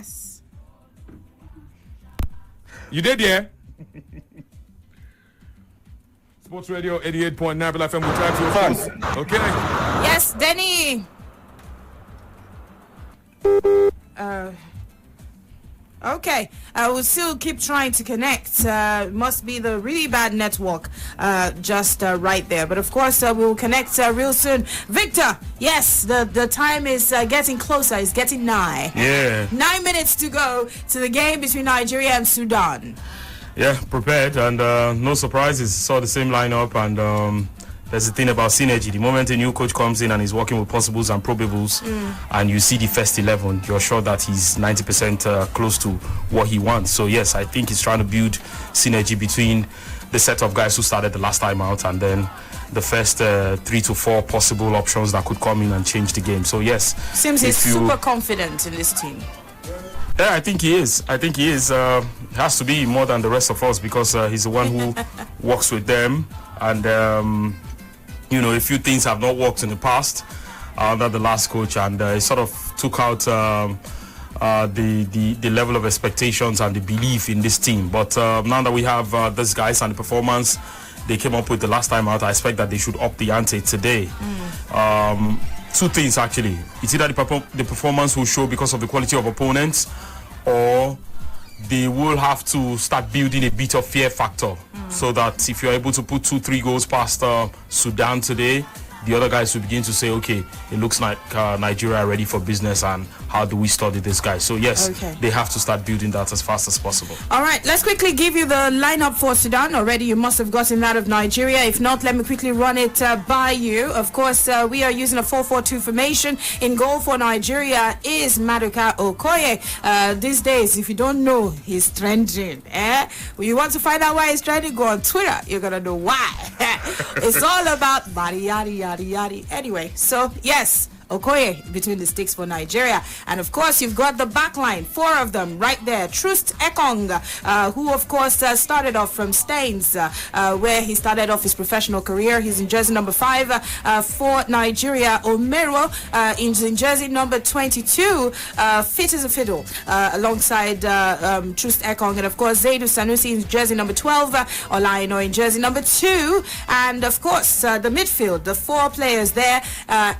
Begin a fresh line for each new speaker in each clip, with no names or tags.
Yes.
You did, yeah? Sports Radio 88.9 Brila FM. We'll try to fast. Okay.
Yes, Denny. Okay, we'll still keep trying to connect. Must be the really bad network just right there. But of course, we'll connect real soon. Victor, yes, the time is getting closer. It's getting nigh.
Yeah.
9 minutes to go to the game between Nigeria and Sudan.
Yeah, prepared, and no surprises. Saw the same lineup, and there's the thing about synergy. The moment a new coach comes in and is working with possibles and probables, and you see the first 11, you're sure that he's 90% close to what he wants. So yes, I think he's trying to build synergy between the set of guys who started the last time out, and then the first 3 to 4 possible options that could come in and change the game. So yes,
seems he's super confident in this team.
Yeah, I think he is. He has to be more than the rest of us, because he's the one who works with them, and a few things have not worked in the past under the last coach, and he sort of took out the level of expectations and the belief in this team. But now that we have these guys and the performance they came up with the last time out, I expect that they should up the ante today. Two things actually. It's either the performance will show because of the quality of opponents, or they will have to start building a bit of fear factor, so that if you're able to put 2-3 goals past Sudan today, the other guys will begin to say, okay, it looks like Nigeria are ready for business, and how do we study this guy? So yes, they have to start building that as fast as possible. All
right, let's quickly give you the lineup for Sudan. Already you must have gotten that of Nigeria. If not, let me quickly run it by you. Of course, we are using a 4-4-2 formation. In goal for Nigeria is Maduka Okoye. These days, if you don't know, he's trending. You want to find out why he's trending? Go on Twitter. You're going to know why. It's all about body, yadi, yadi, yadi. Anyway, so yes, Okoye between the sticks for Nigeria. And of course, you've got the back line, 4 of them right there. Trust Ekong, who of course started off from Staines, where he started off his professional career. He's in jersey number 5 for Nigeria. Omero is in jersey number 22, fit as a fiddle, alongside Trust Ekong. And of course, Zaidu Sanusi in jersey number 12, Olaino in jersey number 2. And of course, the midfield, the 4 players there,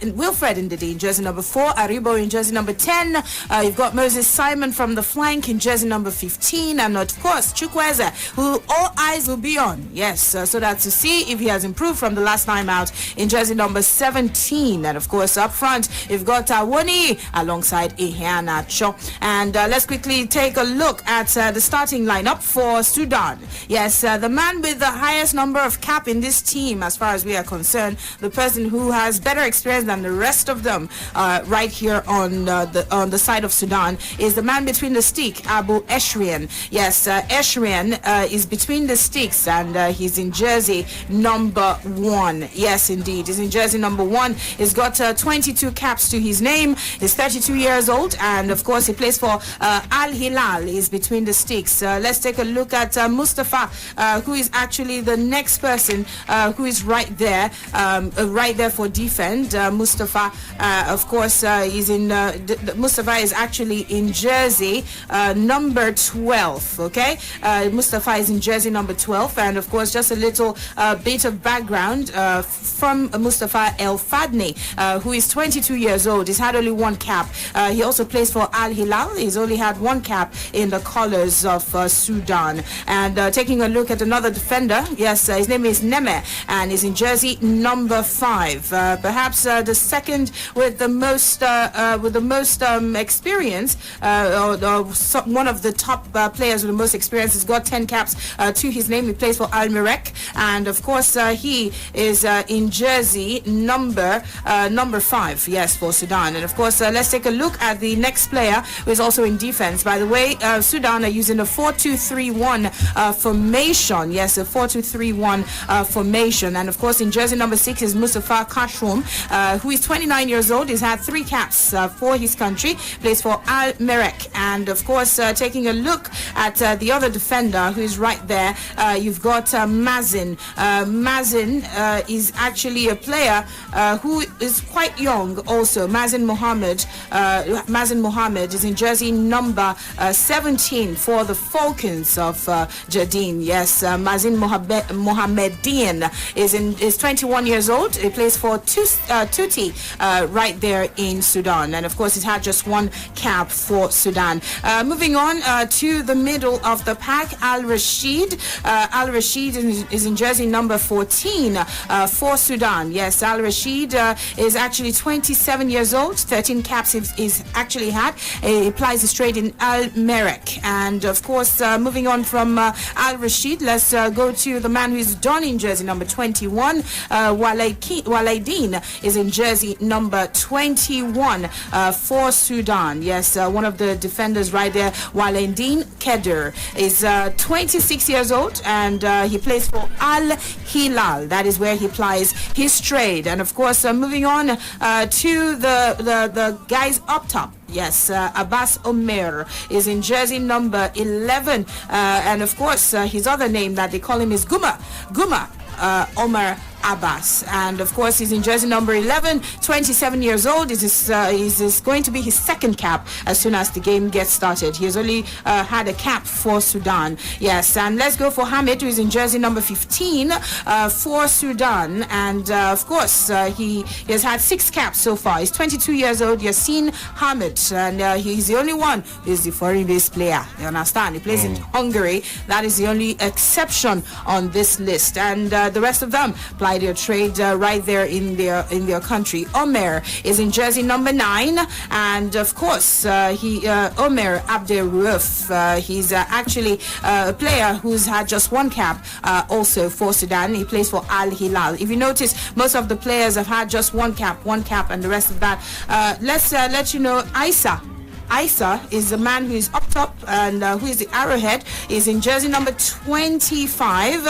Wilfred in jersey number 4, Aribo in jersey number 10. You've got Moses Simon from the flank in jersey number 15, and of course Chukwueze, who all eyes will be on, yes, so that to see if he has improved from the last time out in jersey number 17. And of course up front you've got Awoni alongside Iheanacho. And let's quickly take a look at the starting lineup for Sudan. Yes, the man with the highest number of cap in this team, as far as we are concerned, the person who has better experience than the rest of them right here on the side of Sudan, is the man between the stick, Abu Eshrian. Yes, Eshrian is between the sticks, and he's in jersey number 1. Yes, indeed, he's in jersey number 1. He's got 22 caps to his name. He's 32 years old, and of course he plays for Al Hilal. He's between the sticks. Let's take a look at Mustafa, who is actually the next person who is right there for defend. Mustafa, of course, is in Mustafa is actually in jersey number 12. Okay, Mustafa is in jersey number 12, and of course, just a little bit of background from Mustafa El Fadni, who is 22 years old. He's had only 1 cap. He also plays for Al Hilal. He's only had 1 cap in the colors of Sudan. And taking a look at another defender, yes, his name is Neme, and he's in jersey number 5. Perhaps the second with the most experience, one of the top players with the most experience. Has got 10 caps to his name. He plays for Al Mirek, and of course he is in jersey number 5. Yes, for Sudan. And of course, let's take a look at the next player, who is also in defense. By the way, Sudan are using a 4-2-3-1 formation. Yes, a 4-2-3-1 formation. And of course, in jersey number 6 is Mustafa Kashum, who is 29 years years old. He's had 3 caps for his country. Plays for Al Merrek. And of course, taking a look at the other defender who is right there, you've got Mazin. Mazin is actually a player who is quite young also. Mazin Mohammed is in jersey number 17 for the Falcons of Jadin. Yes, Mazin Mohammedian is 21 years old. He plays for Tuti right there in Sudan, and of course he's had just 1 cap for Sudan. Moving on to the middle of the pack, Al Rashid is in jersey number 14 for Sudan. Yes, Al Rashid is actually 27 years old. 13 caps he's actually had. He applies straight in Al Merrek. And of course, moving on from Al Rashid, let's go to the man who is donning jersey number 21. Walaidin is in jersey number 21 for Sudan. Yes, one of the defenders right there, Walaidin Keder, is 26 years old, and he plays for Al Hilal. That is where he plies his trade. And of course, moving on to the guys up top. Yes, Abbas Omer is in jersey number 11, and of course his other name that they call him is Guma Omar Abbas, and of course he's in jersey number 11, 27 years old. This is going to be his 2nd cap as soon as the game gets started. He has only had a cap for Sudan. Yes, and let's go for Hamid, who is in jersey number 15 for Sudan, and of course he has had 6 caps so far. He's 22 years old, Yassine Hamid, and he's the only one who is the foreign-based player. You understand? He plays in Hungary. That is the only exception on this list, and the rest of them play their trade right there in their country. Omer is in jersey number 9, and of course Omer Abderrouf, he's actually a player who's had just 1 cap also for Sudan. He plays for Al Hilal. If you notice, most of the players have had just 1 cap, and the rest of that. Let's let you know, Isa is the man who is up top and who is the arrowhead, is in jersey number 25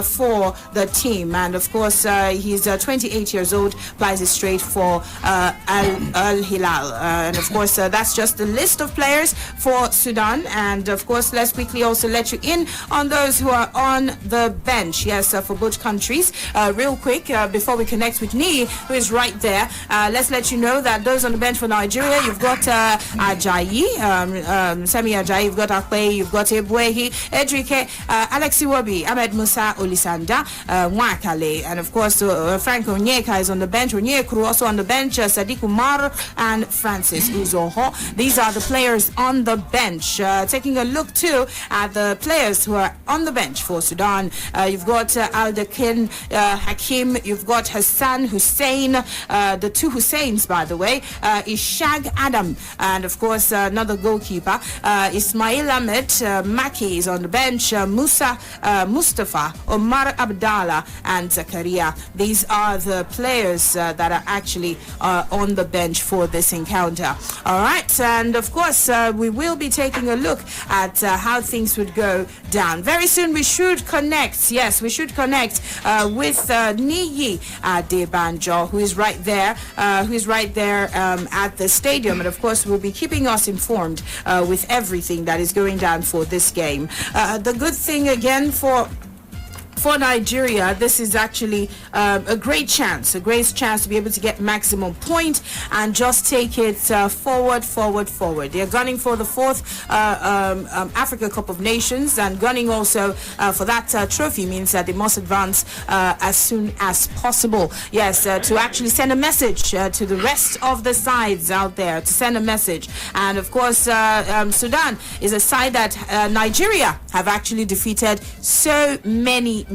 for the team, and of course he's 28 years old, plays it straight for Al Hilal, and of course that's just the list of players for Sudan. And of course, let's quickly also let you in on those who are on the bench, yes, for both countries. Real quick, before we connect with Nii, who is right there, let's let you know that those on the bench for Nigeria, you've got Ajayi, Sami Ajayi, you've got Akpe, you've got Ebwehi, Edrike, Alexi Wabi, Ahmed Musa Olisanda, Mwakale, and of course Frank Onyeka is on the bench, Onyekuru also on the bench, Sadiq Umar and Francis Uzoho. These are the players on the bench. Taking a look too at the players who are on the bench for Sudan, you've got Aldakin Hakim, you've got Hassan Hussein, the 2 Husseins by the way, Ishaq Adam, and of course another goalkeeper, Ismail Ahmed Maki is on the bench, Mustafa, Omar Abdallah and Zakaria. These are the players that are actually on the bench for this encounter. All right, and of course we will be taking a look at how things would go down. Very soon we should connect, yes, we should connect with Niyi Adebanjo, who is right there at the stadium, and of course we'll be keeping us informed with everything that is going down for this game. The good thing again for Nigeria, this is actually a great chance to be able to get maximum point and just take it forward. They're gunning for the 4th Africa Cup of Nations, and gunning also for that trophy means that they must advance as soon as possible. Yes, to actually send a message to the rest of the sides out there, to send a message. And of course, Sudan is a side that Nigeria have actually defeated so many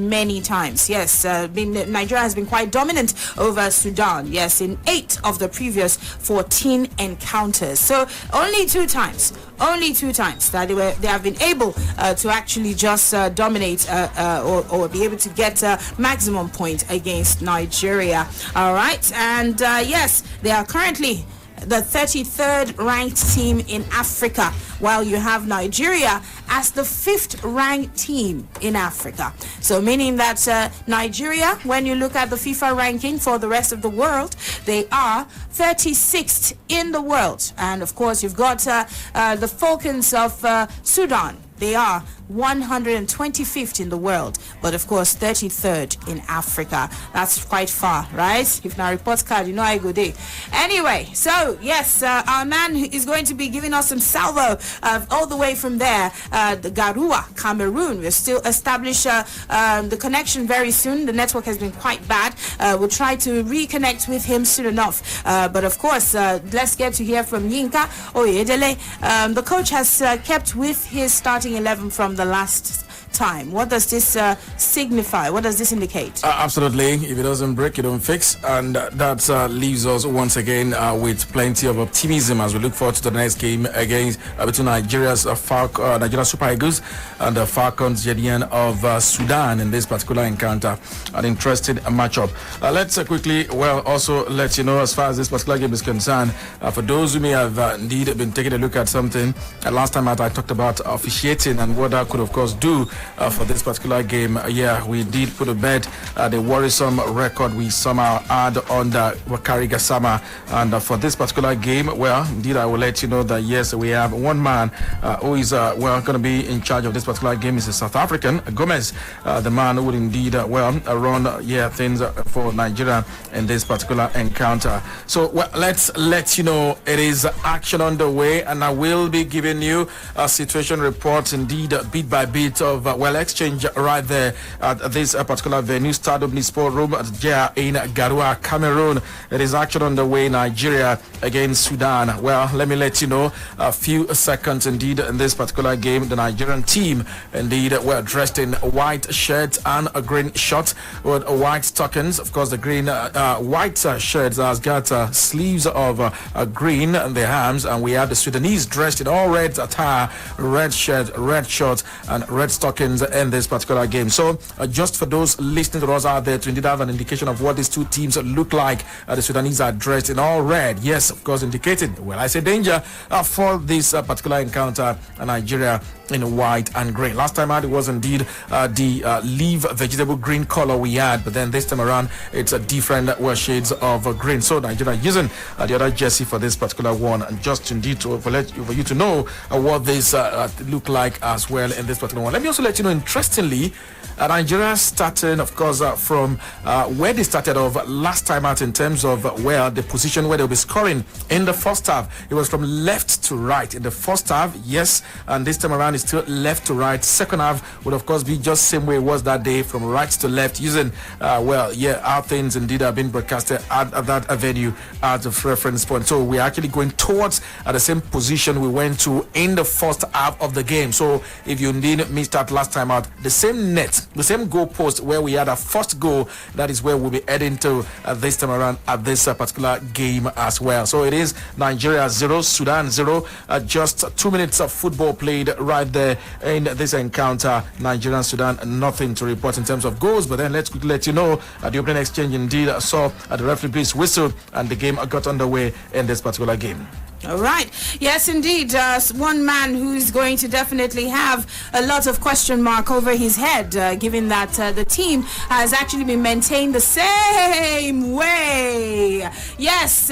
times. Yes, Nigeria has been quite dominant over Sudan, yes, in 8 of the previous 14 encounters. So only two times that they have been able to actually just dominate or be able to get maximum point against Nigeria. All right, and yes, they are currently the 33rd ranked team in Africa, while you have Nigeria as the 5th ranked team in Africa. So meaning that Nigeria, when you look at the FIFA ranking for the rest of the world, they are 36th in the world. And of course, you've got the Falcons of Sudan. They are 125th in the world, but of course 33rd in Africa. That's quite far, right? If now report card, you know I go there. Anyway, so yes, our man is going to be giving us some salvo all the way from there, the Garua, Cameroon. We'll still establish the connection very soon. The network has been quite bad. We'll try to reconnect with him soon enough. But of course, let's get to hear from Yinka Oyedele. The coach has kept with his starting 11 from the last time. What does this signify? What does this indicate?
Absolutely. If it doesn't break, you don't fix. And that leaves us once again with plenty of optimism as we look forward to the next game against between Nigeria's Nigeria Super Eagles and the Falcons Jedian of Sudan in this particular encounter. An interesting matchup. Let's quickly, also let you know as far as this particular game is concerned, for those who may have indeed been taking a look at something, last time I talked about officiating and what that could of course do for this particular game. We did put to bed the worrisome record we somehow had under Wakari Gassama, and for this particular game, indeed I will let you know that yes, we have one man who is going to be in charge of this particular game. Is a South African, Gomez, the man who would indeed run things for Nigeria in this particular encounter. So let's let you know it is action underway, and I will be giving you a situation report indeed bit by bit of exchange right there at this particular venue, Stade Omnisport Room in Garua, Cameroon. It is action underway, Nigeria against Sudan. Let me let you know a few seconds indeed in this particular game. The Nigerian team indeed were dressed in white shirts and a green short with white stockings. Of course, the green white shirts has got sleeves of green on their arms, and we have the Sudanese dressed in all red attire, red shirt, red shorts, and red stockings in this particular game. So just for those listening to us out there to indeed have an indication of what these two teams look like, the Sudanese are dressed in all red. Yes, of course, indicating, I say danger for this particular encounter, Nigeria in white and green. Last time out it was indeed the leaf vegetable green color we had, but then this time around it's a different shades of green. So Nigeria using the other jersey for this particular one, and just indeed for you to know what this look like as well in this particular one. Let me also let you know, interestingly, Nigeria starting, of course, from where they started off last time out in terms of the position where they'll be scoring in the first half. It was from left to right in the first half, yes, and this time around it's still left to right. Second half would, of course, be just same way it was that day, from right to left, using how things indeed have been broadcasted at that venue as a reference point. So we're actually going towards the same position we went to in the first half of the game. So if you indeed missed out last time out, the same net, the same goal post where we had our first goal, that is where we'll be heading to this time around at this particular game as well. So it is Nigeria 0, Sudan 0. Just 2 minutes of football played right there in this encounter. Nigeria and Sudan, nothing to report in terms of goals. But then let's quickly let you know the opening exchange indeed saw the referee blew his whistle and the game got underway in this particular game.
All right. Yes, indeed. One man who's going to definitely have a lot of question mark over his head, given that the team has actually been maintained the same way. Yes,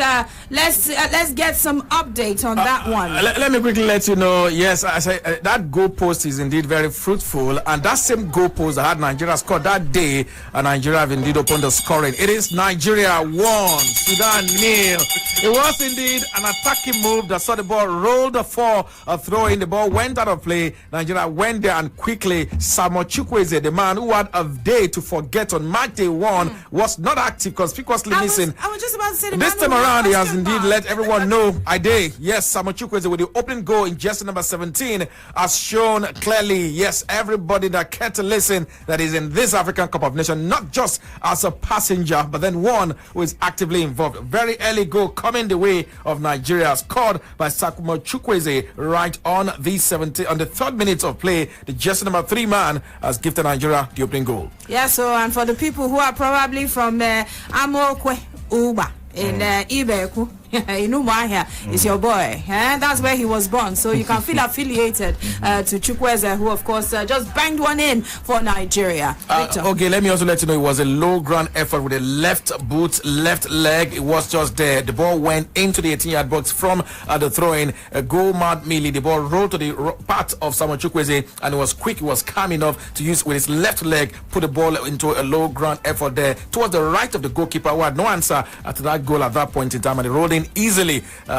let's get some update on that one.
Let me quickly let you know. Yes, I say that goal post is indeed very fruitful, and that same goal post that had Nigeria scored that day, and Nigeria have indeed opened the scoring. It is Nigeria 1, Sudan 0. It was indeed an attacking move that saw the ball roll the four, throw in, the ball went out of play. Nigeria went there and quickly Samuel Chukwueze, the man who had a day to forget on match day 1, was not active, conspicuously missing.
I was just about to say
this time around he has indeed let everyone know yes, Samuel Chukwueze with the opening goal in jersey number 17 has shown clearly, yes, everybody that cared to listen, that is in this African Cup of Nations, not just as a passenger, but then one who is actively involved. Very early goal coming the way of Nigeria, scored by Samuel Chukwueze right on the 3rd minute of play. The jersey number 3 man has gifted Nigeria the opening goal.
Yeah, so and for the people who are probably from Amokwe Uba in Ibeku, Inumahia is your boy. That's where he was born. So you can feel affiliated to Chukwueze, who, of course, just banged one in for Nigeria.
Okay, let me also let you know it was a low ground effort with a left boot, left leg. It was just there. The ball went into the 18-yard box from the throw-in. Goal mad Millie. The ball rolled to the part of Samuel Chukwueze, and it was quick. It was calm enough to use with his left leg, put the ball into a low ground effort there towards the right of the goalkeeper, who had no answer to that goal at that point in time, and he rolled in easily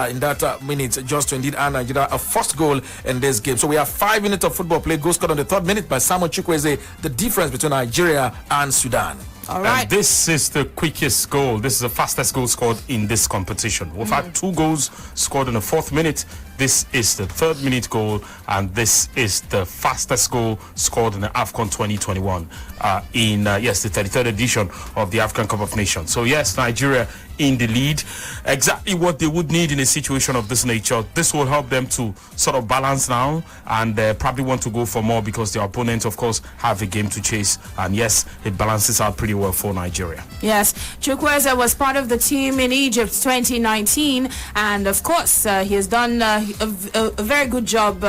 in that minute just to indeed earn Nigeria a first goal in this game. So we have 5 minutes of football play. Goal scored on the 3rd minute by Samuel Chukwueze. The difference between Nigeria and Sudan.
All right.
And this is the quickest goal. This is the fastest goal scored in this competition. We've had 2 goals scored in the 4th minute. This is the 3rd minute goal, and this is the fastest goal scored in the AFCON 2021 in the 33rd edition of the African Cup of Nations. So yes, Nigeria in the lead. Exactly what they would need in a situation of this nature. This will help them to sort of balance now, and probably want to go for more because their opponents, of course, have a game to chase. And yes, it balances out pretty well for Nigeria.
Yes, Chukwueze was part of the team in Egypt 2019, and of course he has done a very good job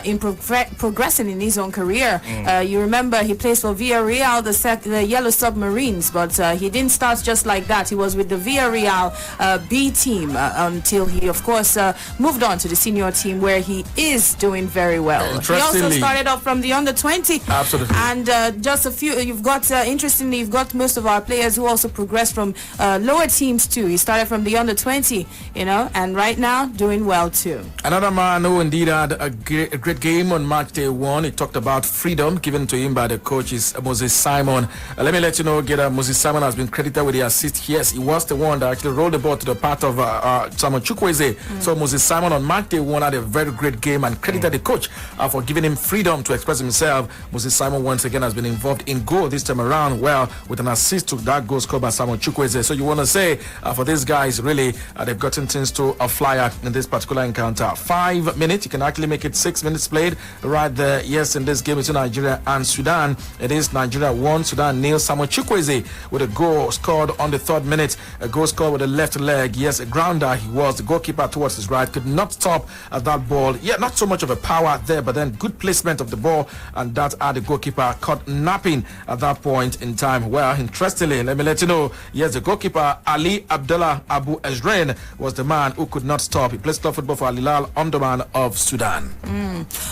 in progressing in his own career. You remember he plays for Villarreal, the Yellow Submarines, but he didn't start just like that. He was with the Villarreal B team until he, of course, moved on to the senior team, where he is doing very well. He also started off from the under-20.
Absolutely.
And just a few, you've got, interestingly, you've got most of our players who also progressed from lower teams too. He started from the under-20, and right now doing well too.
Another man who indeed had a great game on match day 1. He talked about freedom given to him by the coach is Moses Simon. Let me let you know, Moses Simon has been credited with the assist. Yes, he was the one that actually rolled the ball to the part of Samuel Chukwueze. So Moses Simon on match day 1 had a very great game and credited the coach for giving him freedom to express himself. Moses Simon once again has been involved in goal this time around, well, with an assist to that goal scored by Samuel Chukwueze. So you want to say for these guys, really, they've gotten things to a flyer in this particular encounter. 5 minutes, you can actually make it 6 minutes played right there. Yes, in this game between Nigeria and Sudan, it is Nigeria 1, Sudan 0. Samuel Chukwueze with a goal scored on the 3rd minute, a goal scored with the left leg. Yes, a grounder. He was the goalkeeper towards his right, could not stop that ball. Yeah, not so much of a power there, but then good placement of the ball, and that had the goalkeeper caught napping at that point in time. Well, interestingly, let me let you know, yes, the goalkeeper Ali Abdullah Abu Ezrain was the man who could not stop. He plays club football for Al Hilal Omdurman of Sudan.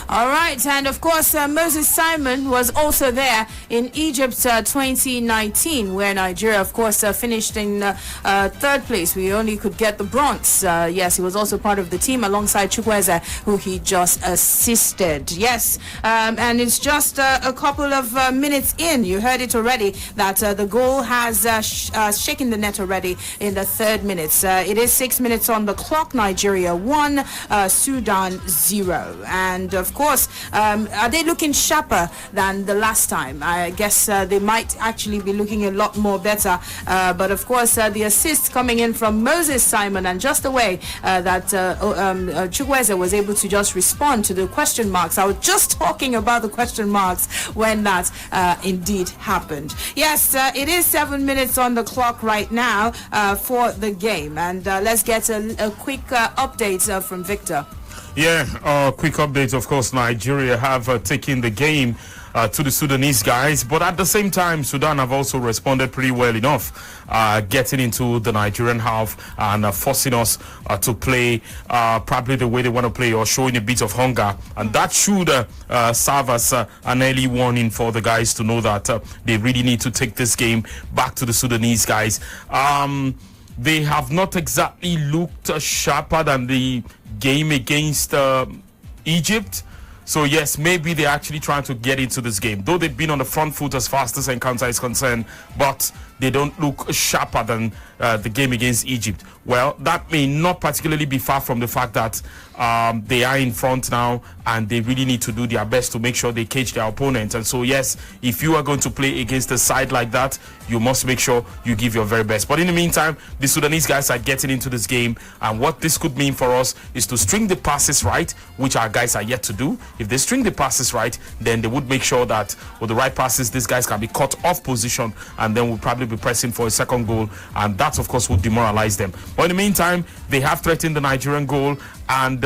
All right, and of course Moses Simon was also there in Egypt 2019, where Nigeria, of course, finished in 3rd place. We only could get the bronze. Yes, he was also part of the team alongside Chukwueze, who he just assisted. Yes, and it's just a couple of minutes in. You heard it already that the goal has shaken the net already in the 3rd minute. It is 6 minutes on the clock. Nigeria 1, Sudan 0. And of course, are they looking sharper than the last time? I guess they might actually be looking a lot more better. But of course, the assist coming in from Moses Simon, and just the way that Chukwueze was able to just respond to the question marks. I was just talking about the question marks when that indeed happened. Yes, it is 7 minutes on the clock right now for the game, and let's get a quick update from Victor.
Yeah, quick update. Of course, Nigeria have taken the game to the Sudanese guys, but at the same time, Sudan have also responded pretty well enough, getting into the Nigerian half and forcing us to play probably the way they want to play, or showing a bit of hunger, and that should serve as an early warning for the guys to know that they really need to take this game back to the Sudanese guys. They have not exactly looked sharper than the game against Egypt. So yes, maybe they're actually trying to get into this game, though they've been on the front foot as far as this encounter is concerned, but they don't look sharper than the game against Egypt. Well, that may not particularly be far from the fact that they are in front now, and they really need to do their best to make sure they cage their opponent. And so yes, if you are going to play against a side like that, you must make sure you give your very best. But in the meantime, the Sudanese guys are getting into this game, and what this could mean for us is to string the passes right, which our guys are yet to do. If they string the passes right, then they would make sure that with the right passes, these guys can be caught off position, and then we'll probably probably be pressing for a second goal, and that, of course, would demoralize them. But in the meantime, they have threatened the Nigerian goal, and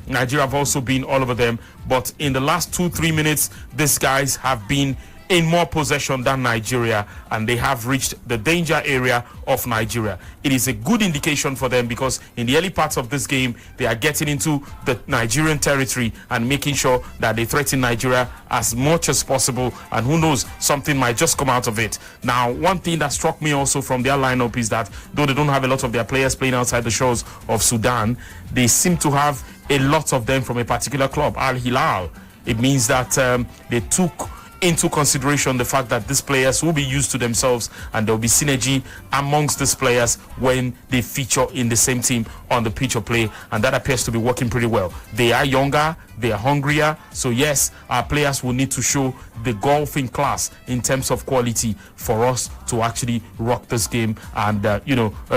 Nigeria have also been all over them. But in the last 2-3 minutes, these guys have been in more possession than Nigeria, and they have reached the danger area of Nigeria. It is a good indication for them, because in the early parts of this game, they are getting into the Nigerian territory and making sure that they threaten Nigeria as much as possible, and who knows, something might just come out of it. Now, one thing that struck me also from their lineup is that though they don't have a lot of their players playing outside the shores of Sudan, they seem to have a lot of them from a particular club, Al Hilal. It means that they took into consideration the fact that these players will be used to themselves, and there will be synergy amongst these players when they feature in the same team on the pitch of play, and that appears to be working pretty well. They are younger, they are hungrier, so yes, our players will need to show the golfing class in terms of quality for us to actually rock this game and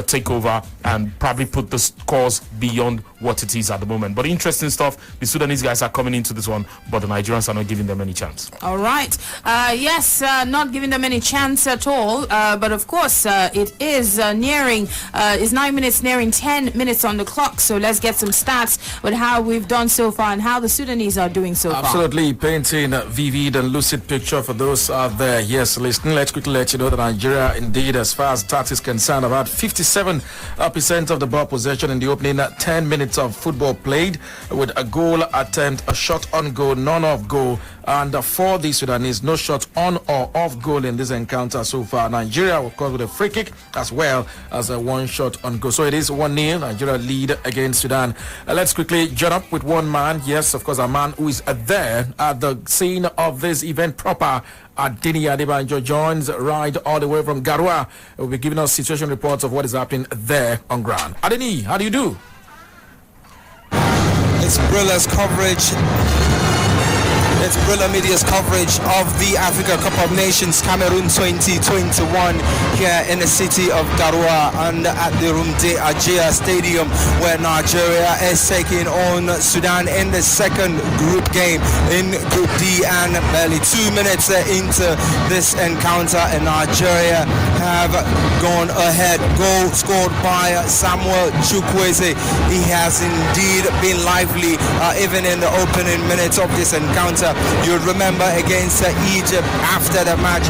take over and probably put the scores beyond what it is at the moment. But interesting stuff. The Sudanese guys are coming into this one, but the Nigerians are not giving them any chance.
All right. Yes, not giving them any chance at all. But of course, it is nearing, is 9 minutes, nearing 10 minutes on the clock. So let's get some stats with how we've done so far and how the Sudanese are doing so far.
Absolutely, painting a vivid and lucid picture for those out there. Yes, listening, let's quickly let you know that Nigeria, indeed, as far as stats is concerned, about 57% of the ball possession in the opening 10 minutes of football played, with a goal attempt, a shot on goal, none off goal, and for the Sudanese, no shot on or off goal in this encounter so far. Nigeria, of course, with a free kick as well as a one shot on goal. So it is 1-0, Nigeria lead against Sudan. Let's quickly join up with one man. Yes, of course, a man who is there at the scene of this event proper. Adini Adebanjo joins right all the way from Garua. Will be giving us situation reports of what is happening there on ground. Adini, how do you do?
It's Brila's coverage. It's Brila Media's coverage of the Africa Cup of Nations Cameroon 2021 here in the city of Garoua and at the Rumde Ajia Stadium, where Nigeria is taking on Sudan in the second group game in Group D. And barely 2 minutes into this encounter, and Nigeria have gone ahead. Goal scored by Samuel Chukwueze. He has indeed been lively even in the opening minutes of this encounter. You'll remember against Egypt after the match,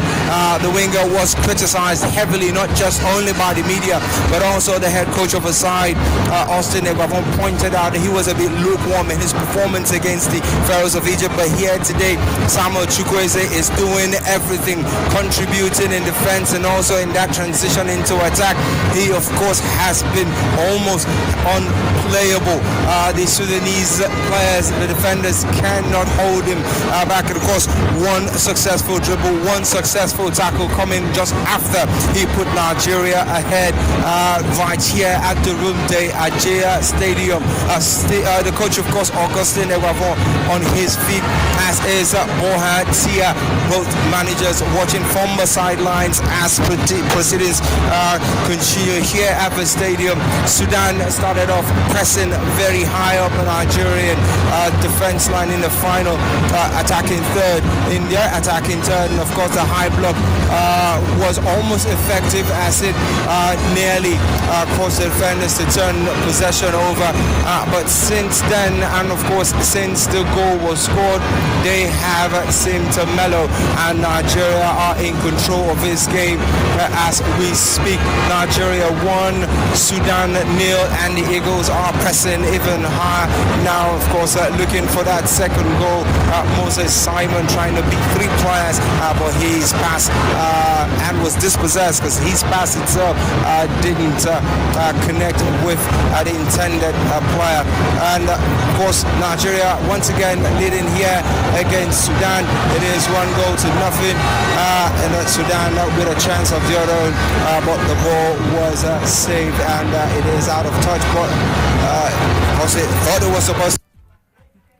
the winger was criticized heavily, not just only by the media, but also the head coach of the side, Austin Egbavon, pointed out that he was a bit lukewarm in his performance against the Pharaohs of Egypt. But here today, Samuel Chukwueze is doing everything, contributing in defense and also in that transition into attack. He, of course, has been almost unplayable. The Sudanese players, the defenders, cannot hold him back. And of course, one successful dribble, one successful tackle coming just after he put Nigeria ahead right here at the Rumde Ajia Stadium. The coach, of course, Augustin Egbavon, on his feet, as is Boha Tia. Both managers watching from the sidelines as proceedings continue here at the stadium. Sudan started off pressing very high up the Nigerian defense line in the final, attacking third. In their attacking third, and of course the high block was almost effective as it nearly caused the defenders to turn possession over. But since then, and of course since the goal was scored, they have seemed to mellow, and Nigeria are in control of this game as we speak. Nigeria 1, Sudan 0, and the Eagles are pressing even higher now, of course, looking for that second goal. Moses Simon trying to beat 3 players, but his pass and was dispossessed because his pass itself didn't connect with the intended player. And of course, Nigeria once again leading here against Sudan. It is 1-0, and Sudan with a chance of their own, but the ball was saved, and it is out of touch. But thought it was supposed to.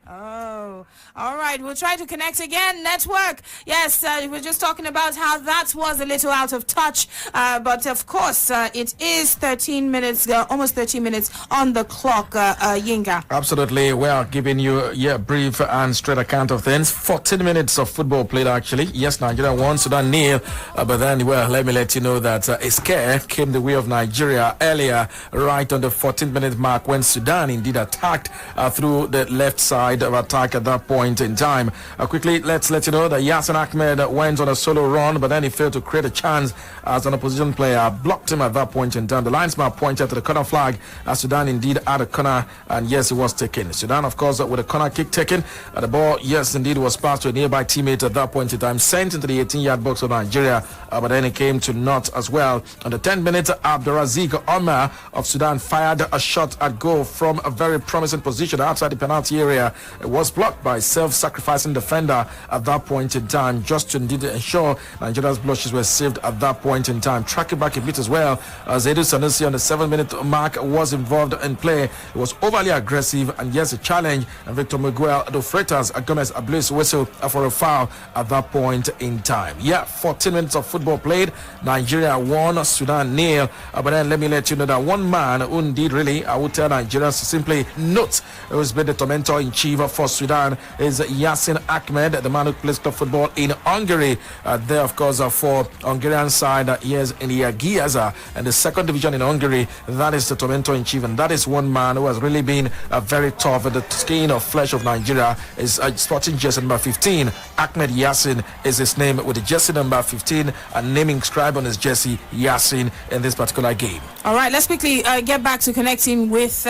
Oh, all right. right, we'll try to connect again. Network. Yes, we were just talking about how that was a little out of touch. But of course, it is 13 minutes, almost 13 minutes on the clock, Yinka.
Absolutely. We are giving you a brief and straight account of things. 14 minutes of football played, actually. Yes, Nigeria won, Sudan nil. But then, well, let me let you know that a scare came the way of Nigeria earlier, right on the 14-minute mark, when Sudan indeed attacked through the left side of attack at that point in time. Quickly, let's let you know that Yassin Ahmed went on a solo run, but then he failed to create a chance as an opposition player blocked him at that point in time. The linesman pointed to the corner flag as Sudan indeed had a corner, and yes, it was taken. Sudan, of course, with a corner kick taken. The ball, yes, indeed, was passed to a nearby teammate at that point in time, sent into the 18-yard box of Nigeria, but then it came to naught as well. On the 10th minute, Abdurazik Omar of Sudan fired a shot at goal from a very promising position outside the penalty area. It was blocked by self-sacrificing defender at that point in time, just to indeed ensure Nigeria's blushes were saved at that point in time. Tracking back a bit as well, Zaidu Sanusi on the 7-minute mark was involved in play. It was overly aggressive, and yes, a challenge, and Victor Miguel do Freitas Gomez Ablis whistle for a foul at that point in time. Yeah, 14 minutes of football played. Nigeria won, Sudan nil. But then let me let you know that one man who indeed really, I would tell Nigerians to simply note, who's been the tormentor in chief for Sudan, is Yassin Ahmed, the man who plays club football in Hungary. There, of course, for Hungarian side, he is in the Giaza and the second division in Hungary. That is the tormentor in chief, and that is one man who has really been very tough. The skin of flesh of Nigeria is sporting jersey number 15. Ahmed Yassin is his name, with the jersey number 15 and name inscribed on his jersey Yassin in this particular game.
All right, let's quickly get back to connecting with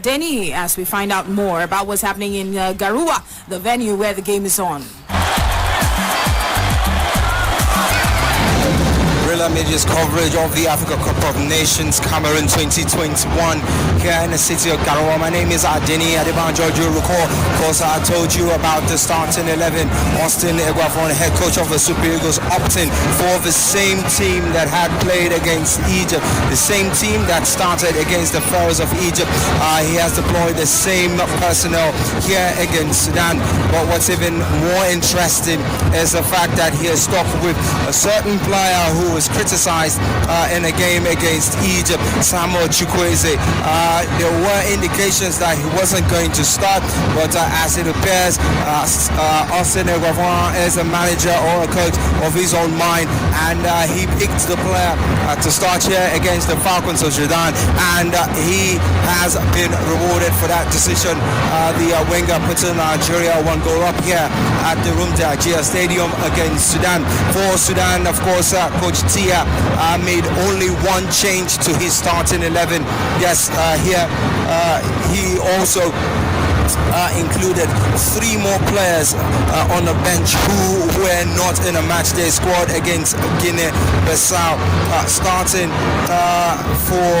Denny as we find out more about what's happening in Garua, the venue where the game is on.
Brila Media's coverage of the Africa Cup of Nations Cameroon 2021 here in the city of Garoua. My name is Adeni Adebanjo. You recall, of course, I told you about the starting 11. Austin Eguavon, head coach of the Super Eagles, opting for the same team that had played against Egypt, the same team that started against the Pharaohs of Egypt. He has deployed the same personnel here against Sudan. But what's even more interesting is the fact that he has stuck with a certain player who was criticized in a game against Egypt, Samuel Chukwueze. There were indications that he wasn't going to start, but as it appears, Austin Eguavon is a manager or a coach of his own mind, and he picked the player to start here against the Falcons of Sudan, and he has been rewarded for that decision. The winger put in Nigeria one goal up here at the Rumde Ajia Stadium against Sudan. For Sudan, of course, Coach Tia made only one change to his starting 11. Yes, here he also included 3 more players on the bench who were not in a matchday squad against Guinea-Bissau. Starting for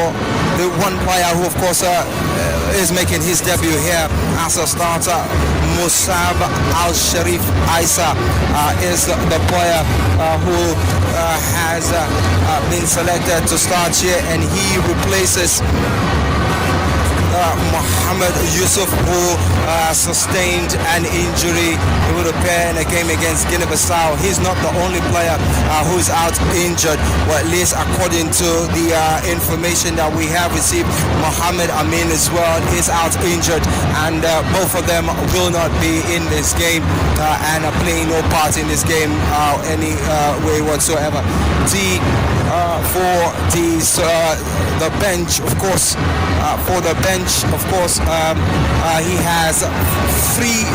the one player who, of course, is making his debut here as a starter, Musab Al-Sharif Isa is the player who has been selected to start here, and he replaces Mohamed Yusuf, who sustained an injury. He would appear in a game against Guinea-Bissau. He's not the only player who is out injured, or at least according to the information that we have received. Mohamed Amin as well is out injured, and both of them will not be in this game and are playing no part in this game any way whatsoever. For the bench, of course, he has 3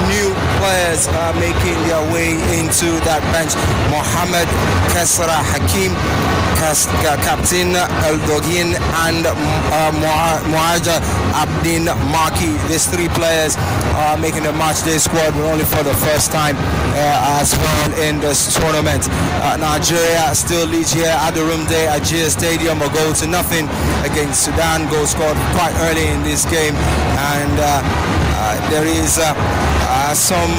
new players making their way into that bench. Mohamed Kasra Hakim, Captain El-Dogin, and Muaja Abdin Maki. These 3 players are making the matchday squad, but only for the first time as well in this tournament. Nigeria still leads here at the Rumde Ajia Stadium, a goal to nothing against Sudan. Goal scored quite early in this game, and there is some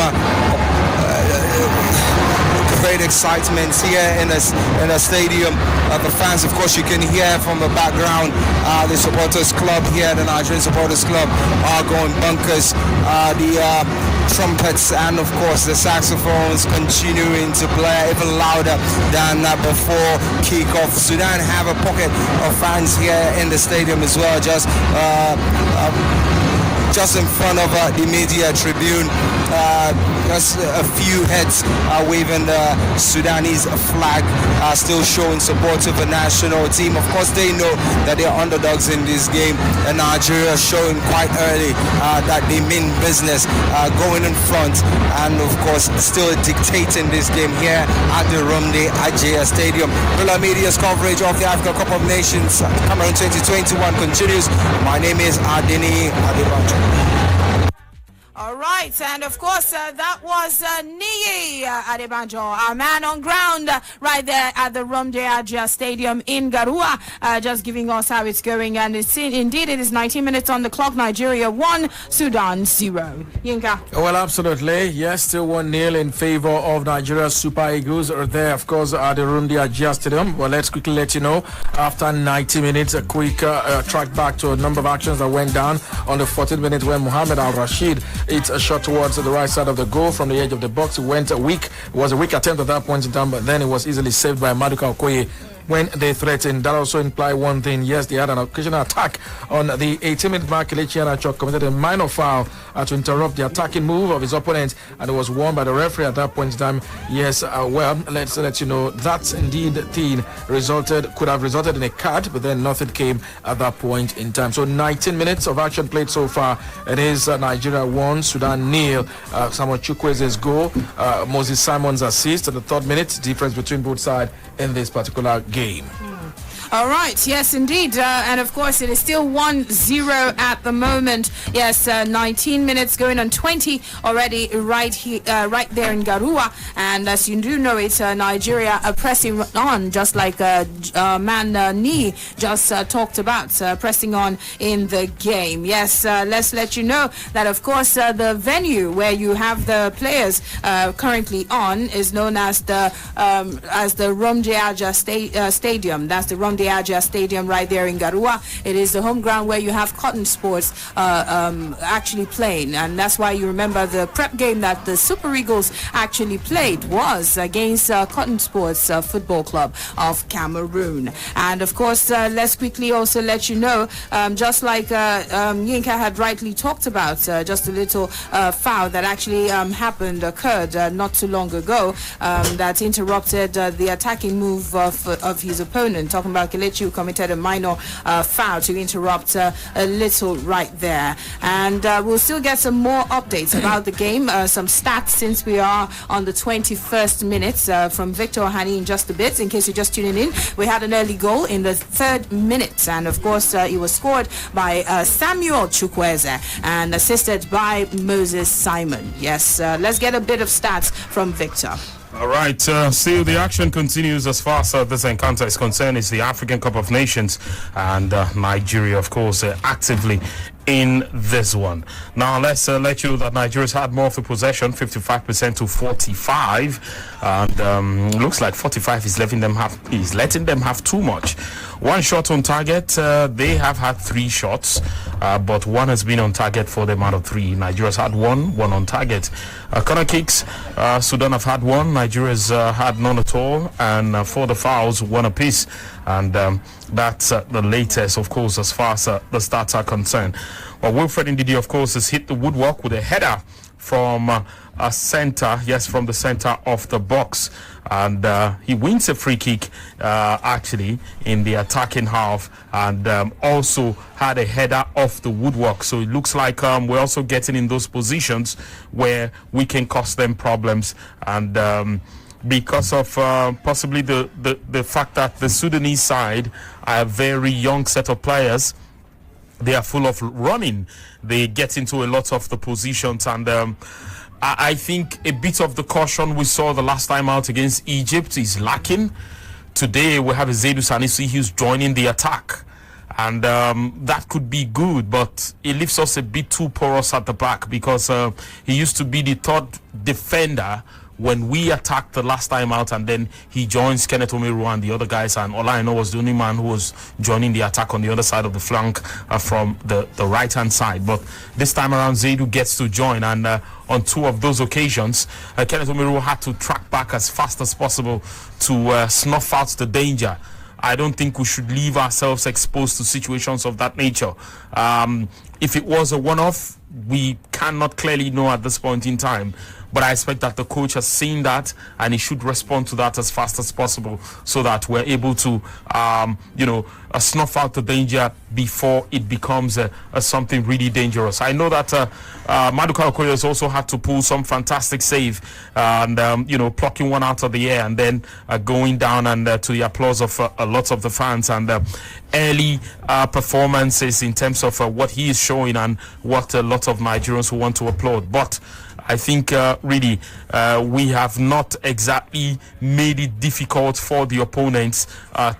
great excitement here in a stadium. The fans, of course, you can hear from the background. The supporters club here, the Nigerian supporters club, are going bunkers. The trumpets and of course the saxophones continuing to play even louder than before kickoff. Sudan have a pocket of fans here in the stadium as well, just in front of the media tribune. Just a few heads waving the Sudanese flag, still showing support to the national team. Of course, they know that they're underdogs in this game, and Nigeria showing quite early that they mean business, going in front, and of course, still dictating this game here at the Rumde Ajaya Stadium. Brila Media's coverage of the Africa Cup of Nations Cameroon 2021 continues. My name is Adeni Adebanjo.
All right, and of course, that was Niyi Adebanjo, our man on ground right there at the Rumde Ajaya Stadium in Garua, just giving us how it's going. And indeed, it is 19 minutes on the clock. Nigeria 1, Sudan 0. Yinka.
Well, absolutely. Yes, still 1-0 in favor of Nigeria's Super Eagles are there, of course, at the Rumde Ajaya Stadium. Well, let's quickly let you know, after 90 minutes, a quick track back to a number of actions that went down on the 14th minute when Mohamed Al-Rashid hit a shot towards the right side of the goal from the edge of the box. It went weak. It was a weak attempt at that point in time, but then it was easily saved by Maduka Okoye when they threatened. That also implied one thing. Yes, they had an occasional attack on the 18-minute mark. Kelechi Iheanacho committed a minor foul to interrupt the attacking move of his opponent, and it was won by the referee at that point in time. Yes, well, let's let you know that indeed thing could have resulted in a card, but then nothing came at that point in time. So 19 minutes of action played so far. It is Nigeria 1, Sudan 0. Samuel Chukwueze's goal, Moses Simon's assist at the 3rd minute. Difference between both sides in this particular game.
All right, yes, indeed. And of course, it is still 1-0 at the moment. Yes, 19 minutes going on 20 already right there in Garua. And as you do know, it's Nigeria pressing on, just like Man Ni just talked about, pressing on in the game. Yes, let's let you know that, of course, the venue where you have the players currently on is known as the Rumde Ajaya Stadium. That's the Rumde Ajaya Stadium right there in Garua. It is the home ground where you have Cotton Sports actually playing, and that's why you remember the prep game that the Super Eagles actually played was against Cotton Sports Football Club of Cameroon. And of course, let's quickly also let you know, just like Yinka had rightly talked about, just a little foul that actually occurred not too long ago, that interrupted the attacking move of his opponent. Talking about Kelechi, who committed a minor foul to interrupt a little right there. And we'll still get some more updates about the game, some stats since we are on the 21st minute from Victor Ohani in just a bit. In case you're just tuning in, we had an early goal in the 3rd minute, and of course it was scored by Samuel Chukwueze and assisted by Moses Simon. Yes, let's get a bit of stats from Victor.
All right, still the action continues as far as this encounter is concerned. It's the African Cup of Nations, and Nigeria, of course, actively in this one. Now, let's let you know that Nigeria's had more of the possession, 55% to 45, and looks like 45 is letting them have too much. One shot on target. They have had 3 shots, but one has been on target for them out of 3. Nigeria's had one on target. Corner kicks, Sudan have had 1. Nigeria's had none at all, and for the fouls, 1 apiece. And that's the latest, of course, as far as the stats are concerned. Well, Wilfred Ndidi, of course, has hit the woodwork with a header from a center, from the center of the box, and he wins a free kick actually in the attacking half, and also had a header off the woodwork. So it looks like we're also getting in those positions where we can cause them problems, and because of possibly the fact that the Sudanese side are a very young set of players. They are full of running. They get into a lot of the positions, and I think a bit of the caution we saw the last time out against Egypt is lacking. Today we have Zaidu Sanusi who's joining the attack, and that could be good, but it leaves us a bit too porous at the back, because he used to be the third defender when we attacked the last time out, and then he joins Kenneth Omeru and the other guys, and Olaino was the only man who was joining the attack on the other side of the flank from the right hand side. But this time around, Zaidu gets to join, and on two of those occasions, Kenneth Omeru had to track back as fast as possible to snuff out the danger. I don't think we should leave ourselves exposed to situations of that nature. If it was a one-off, we cannot clearly know at this point in time. But I expect that the coach has seen that, and he should respond to that as fast as possible, so that we're able to, snuff out the danger before it becomes something really dangerous. I know that Maduka Okoye has also had to pull some fantastic save, and plucking one out of the air, and then going down and to the applause of a lot of the fans, and early performances in terms of what he is showing, and what a lot of Nigerians who want to applaud. But I think really we have not exactly made it difficult for the opponents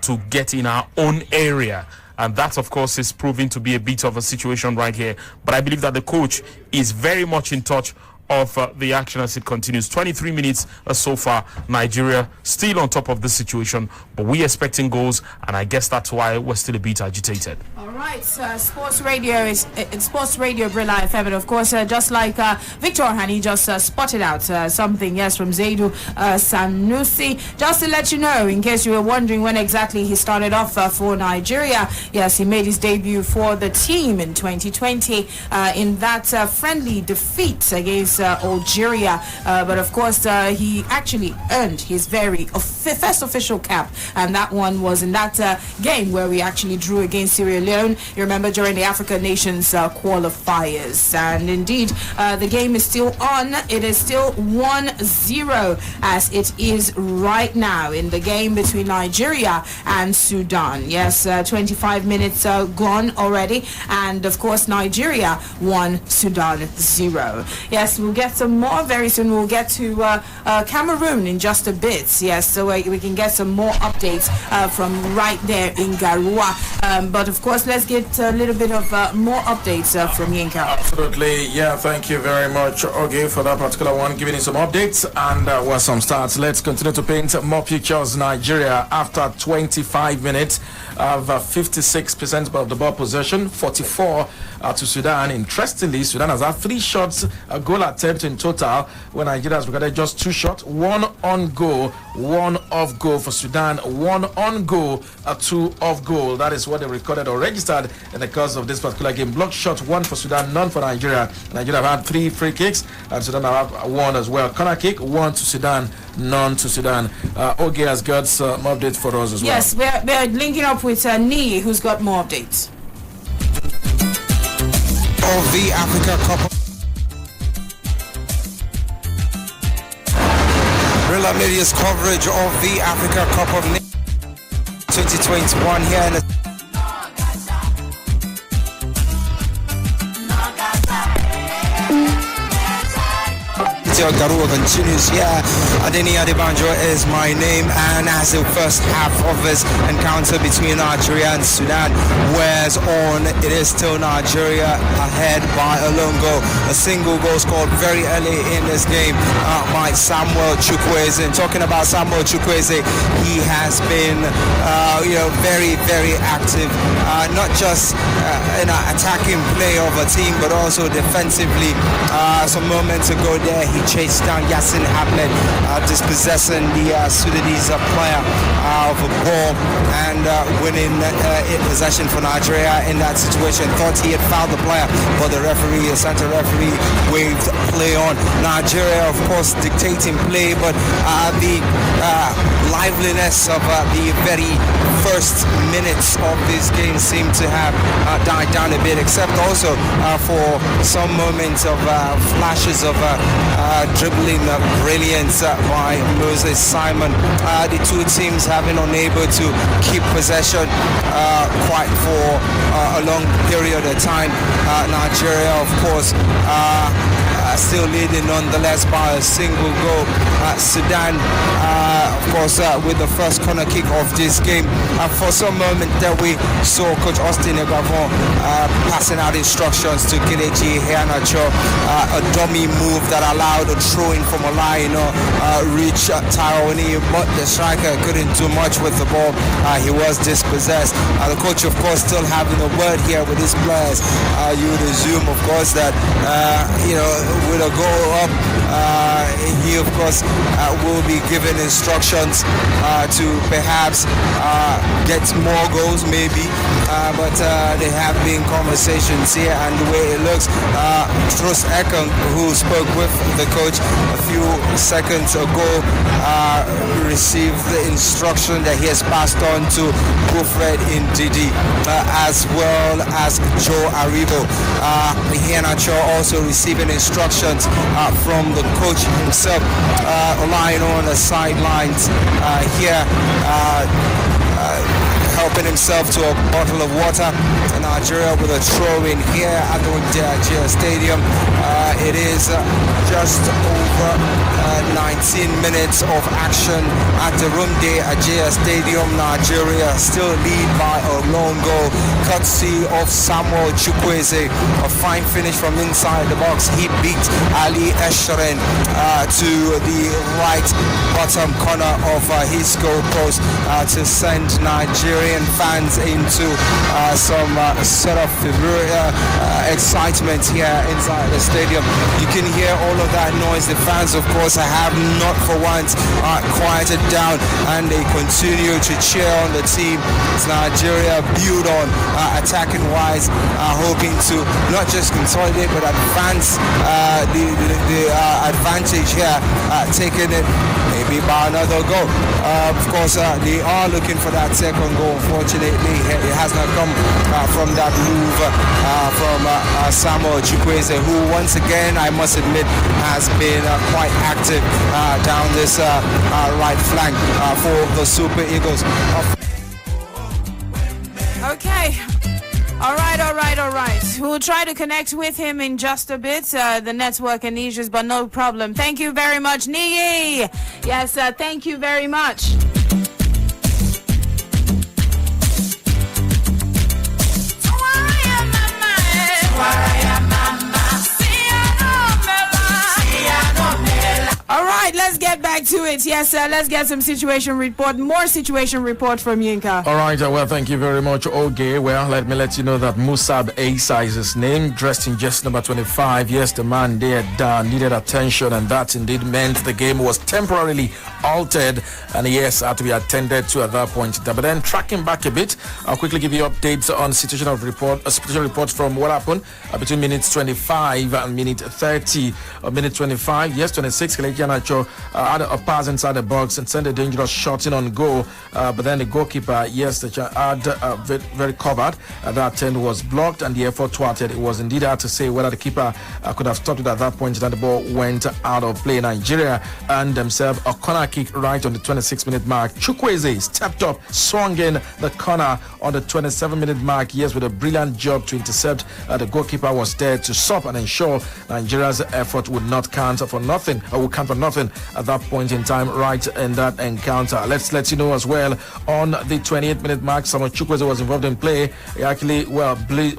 to get in our own area. And that, of course, is proving to be a bit of a situation right here. But I believe that the coach is very much in touch of the action as it continues. 23 minutes so far. Nigeria still on top of the situation, but we're expecting goals, and I guess that's why we're still a bit agitated.
All right, Sports Radio is Sports Radio Brila FM, and of course, just like Victor Hani just spotted out something, yes, from Zaidu Sanusi. Just to let you know, in case you were wondering when exactly he started off for Nigeria, yes, he made his debut for the team in 2020 in that friendly defeat against Algeria, but of course he actually earned his very first official cap, and that one was in that game where we actually drew against Sierra Leone, you remember, during the African Nations qualifiers. And indeed the game is still on. It is still 1-0 as it is right now in the game between Nigeria and Sudan. Yes, 25 minutes gone already, and of course Nigeria 1, Sudan 0. Yes, we'll get some more very soon. We'll get to Cameroon in just a bit. Yes, so we can get some more updates from right there in Garoua. But of course, let's get a little bit of more updates from Yinka.
Absolutely. Yeah, thank you very much, Oge, for that particular one, giving you some updates and some starts. Let's continue to paint more pictures. Nigeria, after 25 minutes, have 56% of the ball possession, 44 to Sudan. Interestingly, Sudan has had 3 shots, a goal attempt in total, when Nigeria has recorded just 2 shots, 1 on goal, 1 off goal for Sudan, 1 on goal, 2 off goal. That is what they recorded or registered in the course of this particular game. Block shot 1 for Sudan, none for Nigeria. Nigeria have had 3 free kicks, and Sudan have had 1 as well. Corner kick, 1 to Sudan, none to Sudan. Oge has got some updates for us as well.
Yes, we're linking up with Nee, who's got more updates.
Of the Africa Cup. Brila Media's coverage of the Africa Cup of Nations 2021 here in the Garoua continues here. Adeni Adebanjo is my name, and as the first half of this encounter between Nigeria and Sudan wears on, it is still Nigeria ahead by a lone goal. A single goal scored very early in this game by Samuel Chukwueze. And talking about Samuel Chukwueze, he has been very, very active, not just in an attacking play of a team, but also defensively. Some moments ago there, he chased down Yassin Hamlet, dispossessing the Sudanese player of a ball and winning possession for Nigeria in that situation. Thought he had fouled the player, but the referee, the center referee, waved play on. Nigeria, of course, dictating play, but the liveliness of the very first minutes of this game seemed to have died down a bit, except also for some moments of flashes of dribbling brilliance by Moses Simon. The two teams have been unable to keep possession quite for a long period of time. Nigeria, of course, still leading nonetheless by a single goal. Sudan, of course, with the first corner kick of this game. And for some moment there we saw Coach Austin Egavon passing out instructions to Kelechi Iheanacho, a dummy move that allowed a throw-in from Olaino, reach Taiwanese, but the striker couldn't do much with the ball. He was dispossessed. The coach, of course, still having a word here with his players. You would assume, of course, that with a goal up, he, of course, will be given instructions to perhaps get more goals, maybe. But there have been conversations here, and the way it looks, Trus Ekong, who spoke with the coach a few seconds ago, received the instruction that he has passed on to Wilfred Ndidi, as well as Joe Aribo. Iheanacho also receiving instructions from the coach himself, lying on the sidelines here, helping himself to a bottle of water. Nigeria with a throw-in here at the Ajia Stadium. It is just over 19 minutes of action at the Rumde Ajia Stadium. Nigeria still lead by a lone goal, courtesy of Samuel Chukwueze. A fine finish from inside the box. He beat Ali Eshren to the right bottom corner of his goal post to send Nigerian fans into some sort of excitement here inside the stadium. You can hear all of that noise. The fans, of course, have not for once quieted down, and they continue to cheer on the team as Nigeria build on attacking wise, hoping to not just consolidate but advance the advantage here, taking it maybe by another goal. Of course, they are looking for that second goal. Unfortunately, it has not come from that move from Samuel Chukwueze, who once again, I must admit, has been quite active down this right flank for the Super Eagles.
Okay. All right. We'll try to connect with him in just a bit. The network and issues, but no problem. Thank you very much, Niyi. Yes, thank you very much. All right, let's get back to it. Yes, let's get some more situation report from Yinka.
All right, well, thank you very much, Oge. Well, let me let you know that Musab Asa is his name, dressed in just number 25. Yes, the man there needed attention, and that indeed meant the game was temporarily altered, and yes, had to be attended to at that point. But then tracking back a bit, I'll quickly give you updates on situation reports from what happened between minutes 25 and minute 30. Minute 25, yes, 26, Iheanacho had a pass inside the box and sent a dangerous shot in on goal, but then the goalkeeper, yes, the had very covered. That turn was blocked and the effort thwarted. It was indeed hard to say whether the keeper could have stopped it at that point. Then the ball went out of play. Nigeria earned themselves a corner kick right on the 26-minute mark. Chukwueze stepped up, swung in the corner on the 27-minute mark. Yes, with a brilliant job to intercept. The goalkeeper was there to stop and ensure Nigeria's effort would not count for nothing, or would count for nothing at that point in time, right in that encounter. Let's let you know as well, on the 28-minute mark, Samuel Chukwueze was involved in play. He actually,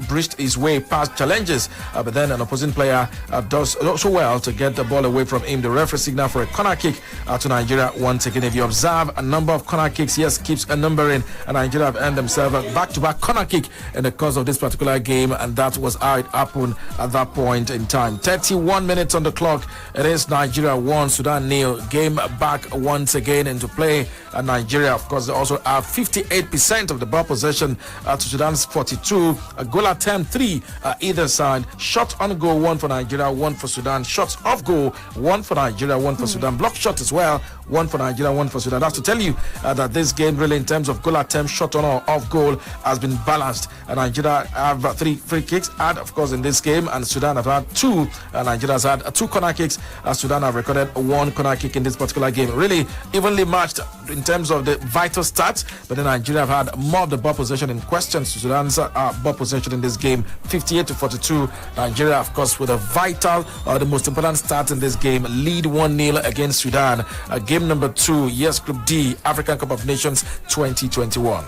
breached his way past challenges, but then an opposing player does so well to get the ball away from him. The referee signal for a corner kick to Nigeria once again. If you observe a number of corner kicks, yes, keeps a numbering, and Nigeria have earned themselves a back-to-back corner kick in the course of this particular game, and that was how it happened at that point in time. 31 minutes on the clock. It is Nigeria 1, Sudan 0. Game back once again into play. And Nigeria, of course, they also have 58% of the ball possession to Sudan's 42. A goal attempt 3 either side. Shot on goal 1 for Nigeria, 1 for Sudan. Shots off goal 1 for Nigeria, 1 for Sudan. Block shot as well, 1 for Nigeria, 1 for Sudan. That's to tell you that this game really, in terms of goal attempt, shot on or off goal, has been balanced. And Nigeria have 3 free kicks had, of course, in this game, and Sudan have had 2. Nigeria has had 2 corner kicks. Sudan have recorded 1 corner corner kick in this particular game. Really evenly matched in terms of the vital stats, but then Nigeria have had more of the ball possession in question. Sudan's ball possession in this game, 58-42. Nigeria, of course, with a vital, the most important start in this game, lead 1-0 against Sudan. Game number 2, yes, Group D, African Cup of Nations 2021.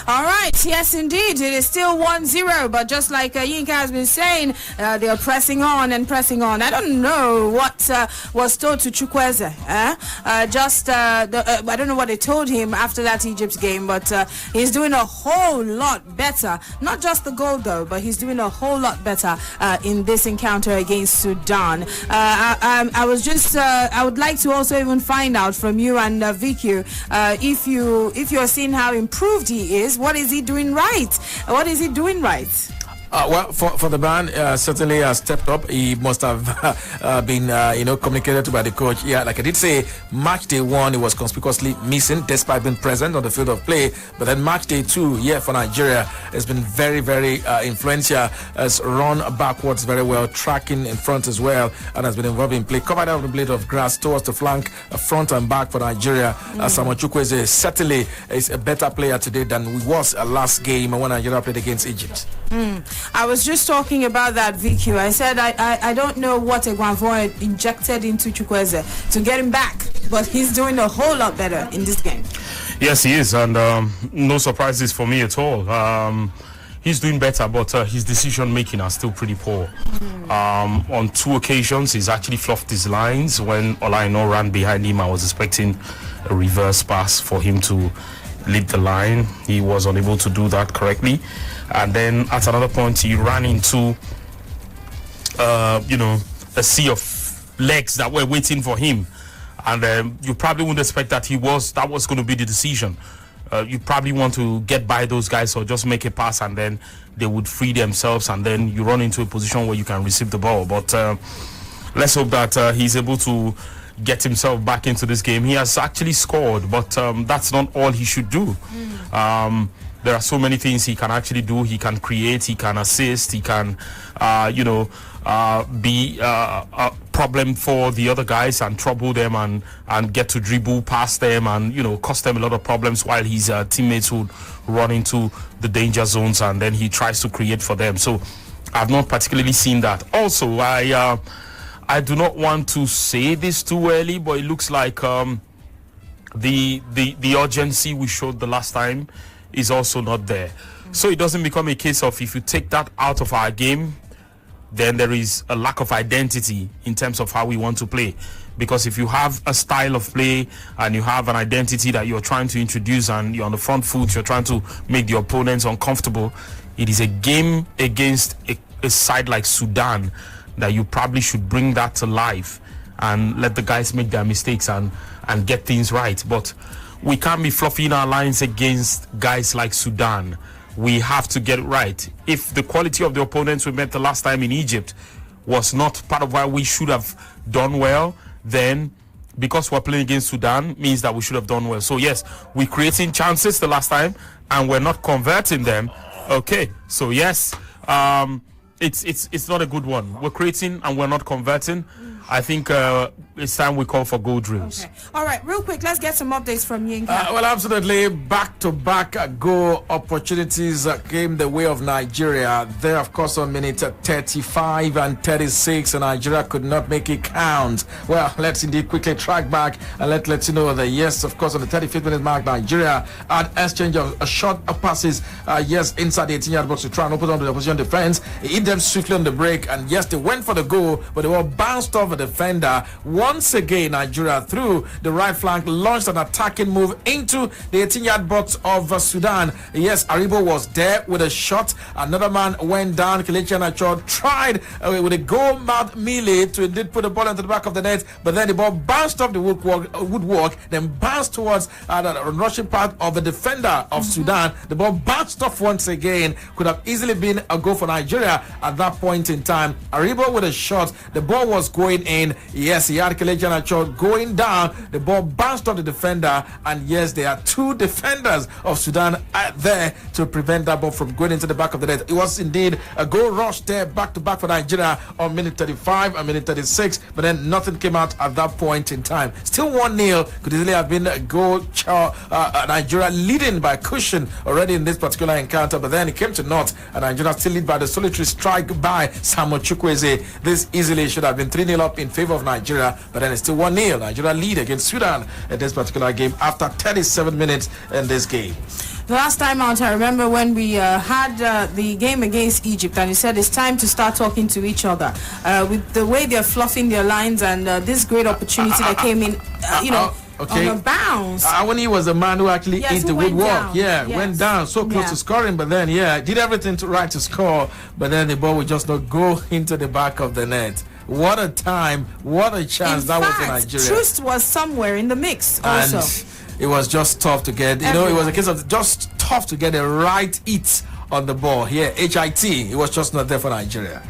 All right, yes, indeed, it is still 1-0, but just like Yinka has been saying, they are pressing on and pressing on. I don't know what was told to Chukwueze. I don't know what they told him after that Egypt game, but he's doing a whole lot better. Not just the goal though, but he's doing a whole lot better in this encounter against Sudan. I would like to also even find out from you and VQ if you're seeing how improved he is. What is he doing right? What is he doing right?
Well, for the man, certainly has stepped up. He must have been, communicated to by the coach. Yeah, like I did say, match day 1, he was conspicuously missing despite being present on the field of play. But then match day 2, for Nigeria, has been very, very influential. Has run backwards very well, tracking in front as well, and has been involved in play. Covered out the blade of grass towards the flank, front and back for Nigeria. Samuel Chukwueze certainly is a better player today than he was last game when Nigeria played against Egypt.
I was just talking about that, VQ. I said I don't know what Egwanvo injected into Chukwueze to get him back, but he's doing a whole lot better in this game.
Yes, he is, and no surprises for me at all. He's doing better, but his decision making are still pretty poor. On 2 occasions, he's actually fluffed his lines. When Olaino ran behind him, I was expecting a reverse pass for him to lead the line. He was unable to do that correctly. And then at another point, he ran into, a sea of legs that were waiting for him. And you probably wouldn't expect that that was going to be the decision. You probably want to get by those guys or just make a pass and then they would free themselves and then you run into a position where you can receive the ball. But let's hope that he's able to get himself back into this game. He has actually scored, but that's not all he should do. There are so many things he can actually do. He can create, he can assist, he can, be a problem for the other guys and trouble them and get to dribble past them and, cause them a lot of problems while his teammates would run into the danger zones and then he tries to create for them. So I've not particularly seen that. Also, I do not want to say this too early, but it looks like the urgency we showed the last time is also not there. So it doesn't become a case of if you take that out of our game, then there is a lack of identity in terms of how we want to play. Because if you have a style of play and you have an identity that you're trying to introduce and you're on the front foot, you're trying to make the opponents uncomfortable, it is a game against a side like Sudan that you probably should bring that to life and let the guys make their mistakes and get things right. But we can't be fluffing our lines against guys like Sudan. We have to get it right. If the quality of the opponents we met the last time in Egypt was not part of why we should have done well, then because we're playing against Sudan means that we should have done well. So yes, we're creating chances the last time and we're not converting them. Okay, so yes, it's not a good one. We're creating and we're not converting. I think it's time we call for goal drills.
Okay. All right, real quick, let's get some updates from Yinka.
Well, absolutely. Back-to-back goal opportunities came the way of Nigeria. There, of course, on minute 35 and 36, and Nigeria could not make it count. Well, let's indeed quickly track back and let you know that, yes, of course, on the 35th minute mark, Nigeria had exchange of short passes, inside the 18-yard box to try and open up the opposition defense. He hit them swiftly on the break, and yes, they went for the goal, but they were bounced off a defender. Once again, Nigeria through the right flank launched an attacking move into the 18-yard box of Sudan. Yes, Aribo was there with a shot. Another man went down. Kelechi Iheanacho tried with a goal-mouth melee to indeed put the ball into the back of the net, but then the ball bounced off the woodwork, then bounced towards the rushing part of the defender of Sudan. The ball bounced off once again. Could have easily been a goal for Nigeria at that point in time. Aribo with a shot. The ball was going in. Yes, he had Kelechi Iheanacho going down. The ball bounced off the defender, and yes, there are two defenders of Sudan there to prevent that ball from going into the back of the net. It was indeed a goal rush there, back to back for Nigeria on minute 35 and minute 36, but then nothing came out at that point in time. Still 1-0, could easily have been a goal. Nigeria leading by cushion already in this particular encounter, but then it came to naught, and Nigeria still lead by the solitary strike by Samuel Chukwueze. This easily should have been 3-0 up in favor of Nigeria, but then it's still 1-0. Nigeria lead against Sudan in this particular game after 37 minutes in this game.
The last time out, I remember when we had the game against Egypt, and you said it's time to start talking to each other. With the way they're fluffing their lines and this great opportunity that came in,
okay.
on a bounce.
Awani was the man who actually hit the woodwork. Went down so close to scoring, but then did everything to score, but then the ball would just not go into the back of the net. What a time, what a chance that was for Nigeria.
Trust was somewhere in the mix also.
And it was just tough to get, it was a case of just tough to get the right hit on the ball here. HIT, it was just not there for Nigeria.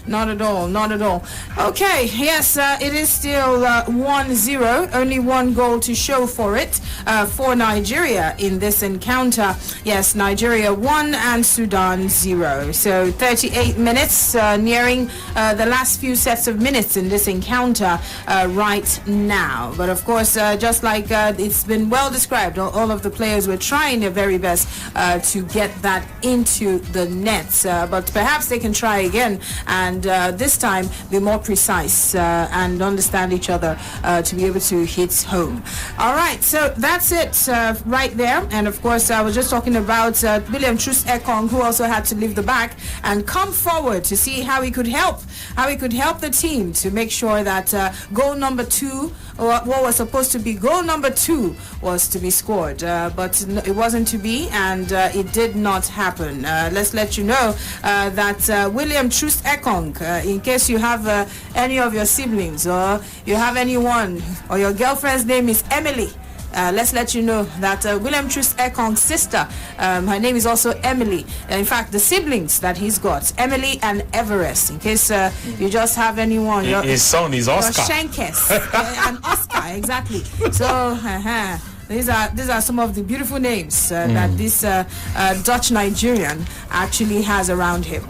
Not at all, not at all. Okay, yes, it is still 1-0, only one goal to show for it for Nigeria in this encounter. Yes, Nigeria 1 and Sudan 0. So 38 minutes, nearing the last few sets of minutes in this encounter right now. But of course, just like it's been well described, all of the players were trying their very best to get that into the nets, but perhaps they can try again and this time be more precise and understand each other to be able to hit home. All right, so that's it right there. And of course, I was just talking about William Troost Ekong, who also had to leave the back and come forward to see how he could help the team to make sure that goal number 2, or what was supposed to be goal number 2, was to be scored, but it wasn't to be, and it did not happen. Let's let you know that William Troost Ekong, in case you have any of your siblings or you have anyone or your girlfriend's name is Emily, let's let you know that William Troost Ekong's sister, her name is also Emily. In fact, the siblings that he's got, Emily and Everest, in case you just have anyone.
His son is Oscar.
Shankes, and Oscar, exactly. So, these are some of the beautiful names that this Dutch Nigerian actually has around him.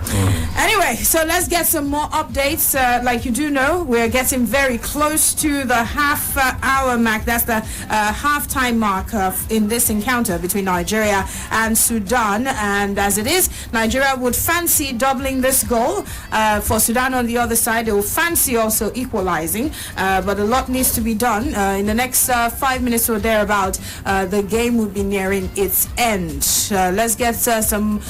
Anyway, so let's get some more updates. Like you do know, we're getting very close to the half-hour mark. That's the half-time mark in this encounter between Nigeria and Sudan. And as it is, Nigeria would fancy doubling this goal. For Sudan on the other side, they will fancy also equalizing. But a lot needs to be done. In the next 5 minutes or thereabouts, the game will be nearing its end. Let's get some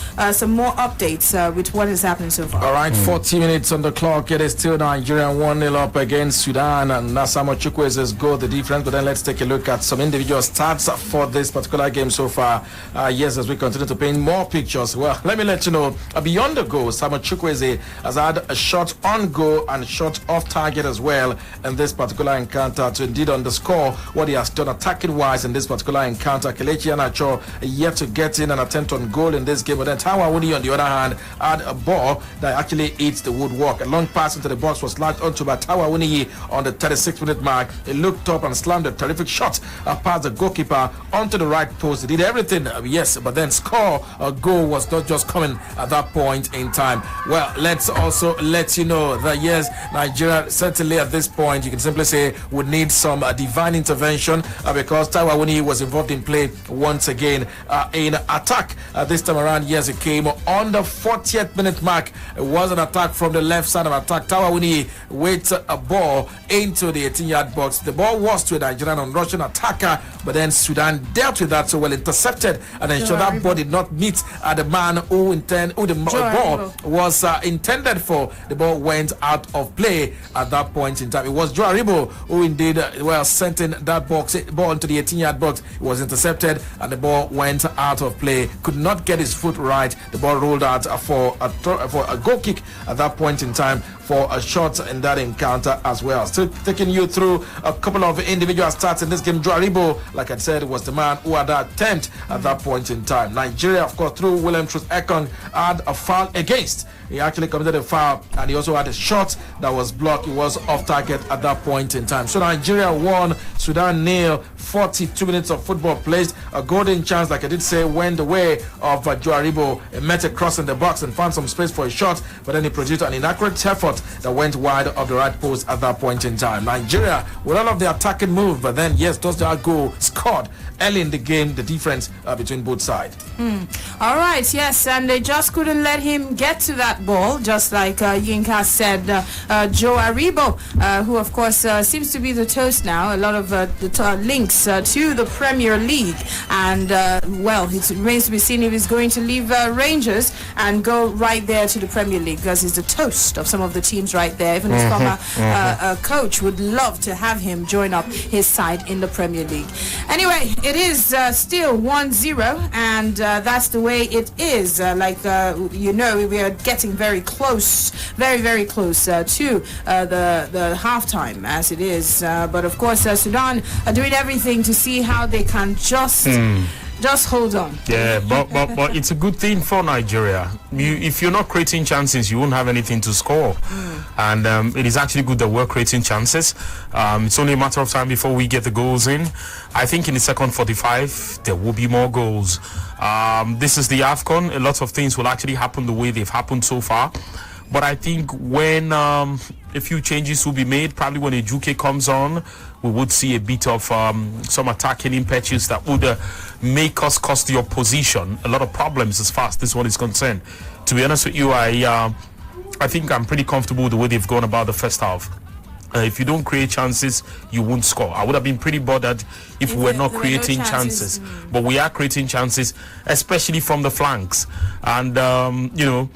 more updates with what is happening so far.
All right, 40 minutes on the clock. It is still Nigeria 1-0 up against Sudan, and Samuel Chukwueze's goal the difference. But then let's take a look at some individual stats for this particular game so far. Yes, as we continue to paint more pictures. Well, let me let you know, beyond the goal, Samuel Chukwueze has had a shot on goal and shot off target as well in this particular encounter to indeed underscore what he has done attacking wise in this particular encounter. Kelechi Iheanacho yet to get in an attempt on goal in this game, but then Tawa Wuni on the other hand had a ball that actually hits the woodwork. A long pass into the box was latched onto by Tawa Wuni on the 36-minute mark. He looked up and slammed a terrific shot past the goalkeeper onto the right post. He did everything, yes, but then score a goal was not just coming at that point in time. Well, let's also let you know that yes, Nigeria certainly at this point you can simply say would need some divine intervention because Tawa Wuni was involved in play once again in attack. This time around, yes, it came on the 40th minute mark. It was an attack from the left side of attack. Tawa Wuni with a ball into the 18-yard box. The ball was to a Nigerian and Russian attacker, but then Sudan dealt with that so well, intercepted and ensured that ball did not meet the man who the ball was intended for. The ball went out of play at that point in time. It was Joe Aribo who indeed sent in that ball into the 18-yard 16-yard box. It was intercepted and the ball went out of play. Could not get his foot right. The ball rolled out for a goal kick at that point in time, for a shot in that encounter as well. Still taking you through a couple of individual stats in this game. Joe Aribo, like I said, was the man who had that attempt at that point in time. Nigeria, of course, through William Truth Ekong, had a foul against. He actually committed a foul, and he also had a shot that was blocked. It was off target at that point in time. So Nigeria won, Sudan nil. 42 minutes of football played. A golden chance, like I did say, went the way of Joe Aribo. He met a cross in the box and found some space for a shot, but then he produced an inaccurate effort that went wide of the right post at that point in time. Nigeria, with all of the attacking move, but then yes, does that goal scored early in the game, the difference between both sides.
All right, yes, and they just couldn't let him get to that ball, just like Yinka said. Joe Aribo, who of course seems to be the toast now, a lot of the links to the Premier League, and well, it remains to be seen if he's going to leave Rangers and go right there to the Premier League, because he's the toast of some of the teams right there. Even his former coach would love to have him join up his side in the Premier League. Anyway, it is still 1-0, and that's the way it is. You know, we are getting very close, very close to the halftime as it is. But of course, Sudan are doing everything to see how they can just hold on.
Yeah, but it's a good thing for Nigeria. If you're not creating chances, you won't have anything to score. And it is actually good that we're creating chances. It's only a matter of time before we get the goals in. I think in the second 45, there will be more goals. This is the AFCON. A lot of things will actually happen the way they've happened so far. But I think when a few changes will be made, probably when Ejuke comes on, we would see a bit of some attacking impetus that would make us cause the opposition a lot of problems as far as this one is concerned. To be honest with you, I think I'm pretty comfortable with the way they've gone about the first half. If you don't create chances, you won't score. I would have been pretty bothered if we were not creating chances. But we are creating chances, especially from the flanks. And, you know,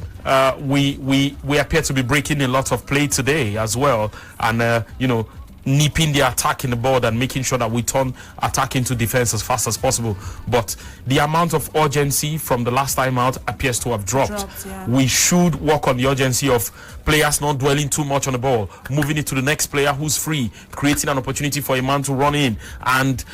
we appear to be breaking a lot of play today as well. And, you know, nipping the attack in the board and making sure that we turn attack into defense as fast as possible. But the amount of urgency from the last time out appears to have dropped.
Yeah.
We should work on the urgency of players not dwelling too much on the ball, moving it to the next player who's free, creating an opportunity for a man to run in, and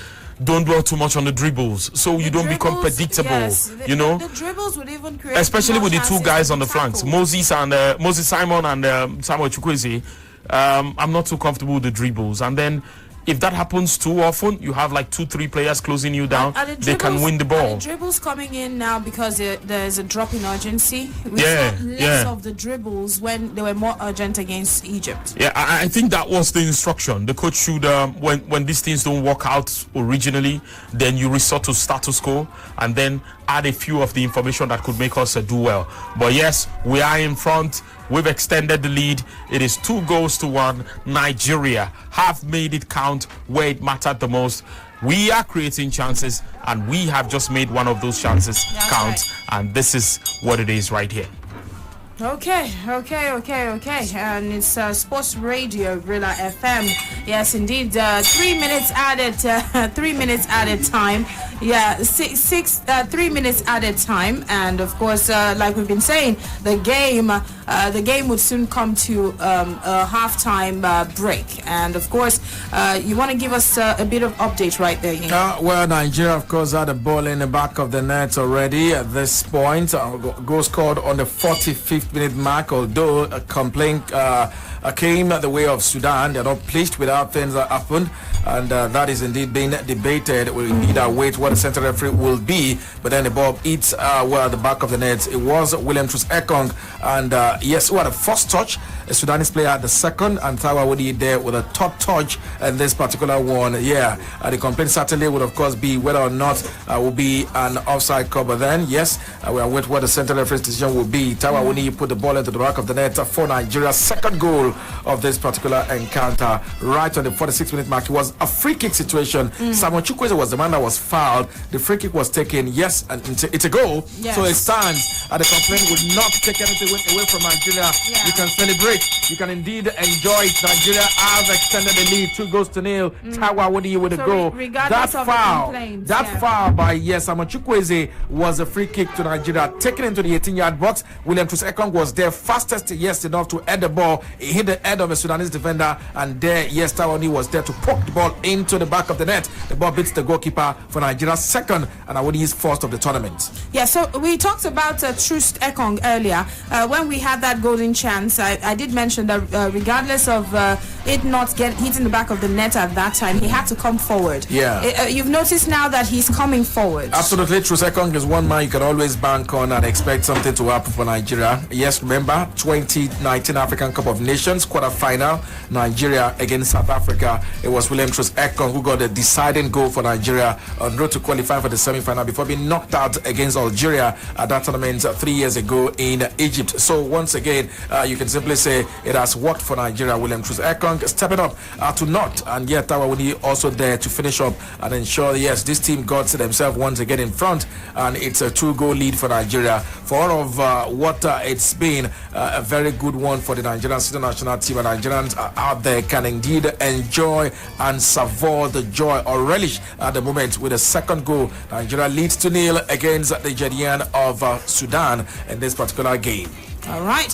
don't dwell too much on the dribbles, so you don't become predictable.
Yes,
you know,
the dribbles would even create,
especially with the two guys on the flanks, Moses Simon and Samuel Chukwueze. I'm not too comfortable with the dribbles, and then if that happens too often, you have like 2-3 players closing you down. They can win the ball.
Are the dribbles coming in now because there's a drop in urgency? We
Yeah,
saw less
yeah.
of the dribbles when they were more urgent against Egypt.
Yeah, I think that was the instruction. The coach should, when these things don't work out originally, then you resort to status quo and then add a few of the information that could make us do well. But yes, we are in front. We've extended the lead. It is 2-1. Nigeria have made it count where it mattered the most. We are creating chances, and we have just made one of those chances count.
Right.
And this is what it is right here.
Okay. And it's Sports Radio, Brila FM. Yes, indeed. 3 minutes added. 3 minutes added time. Yeah, 3 minutes added time. And of course, like we've been saying, the game would soon come to a halftime break. And of course, you want to give us a bit of update right there.
Well, Nigeria, of course, had a ball in the back of the net already at this point. Goal scored on the 45th minute mark, although a complaint came the way of Sudan. They're not pleased with how things happened, and that is indeed being debated. We need to wait what the central referee will be, but then the ball hits at the back of the net. It was William Truth Ekong, and yes, who had the first touch. The Sudanese player had the second, and Tawa Woody there with a third touch in this particular one. Yeah, the complaint certainly would of course be whether or not will be an offside call, but then yes, we are waiting what the central referee's decision will be. Tawa Woody put the ball into the back of the net for Nigeria's second goal of this particular encounter. Right on the 46-minute mark, it was a free kick situation. Simon Chukwueze was the man that was fouled. The free kick was taken, yes, and it's a goal.
Yes.
So it stands, and the complaint would not take anything away from Nigeria.
Yeah.
You can celebrate. You can indeed enjoy it. Nigeria has extended the lead 2-0. Tawa Wodi with a goal.
Regardless of the complaints,
Foul by Simon Chukwueze was a free kick to Nigeria, taken into the 18-yard box. William Troost-Ekong was there fastest, yes, enough to head the ball. He hit the head of a Sudanese defender, and there, yes, Tawa Wodi was there to poke the ball into the back of the net. The ball beats the goalkeeper for Nigeria's second, and Awodi's first of the tournament.
Yeah, so we talked about Troost-Ekong earlier. When we had that golden chance, I did mention that regardless of it not hitting the back of the net at that time, he had to come forward.
Yeah.
You've noticed now that he's coming forward.
Absolutely. Troost-Ekong is one man you can always bank on and expect something to happen for Nigeria. Yes, remember, 2019 African Cup of Nations quarter-final, Nigeria against South Africa. It was William Troost-Ekong who got the deciding goal for Nigeria on road to qualify for the semi-final before being knocked out against Algeria at that tournament 3 years ago in Egypt. So once again, you can simply say it has worked for Nigeria. William Troost-Ekong stepping up to not, and yet Tawa Wodi also there to finish up and ensure, yes, this team got themselves once again in front, and it's a 2-goal lead for Nigeria. For all of what it's been a very good one for the Nigerian senior national team, and Nigerians out there can indeed enjoy and savour the joy or relish at the moment with a second goal. Nigeria leads 2-0 against the Jedian of Sudan in this particular game.
All right.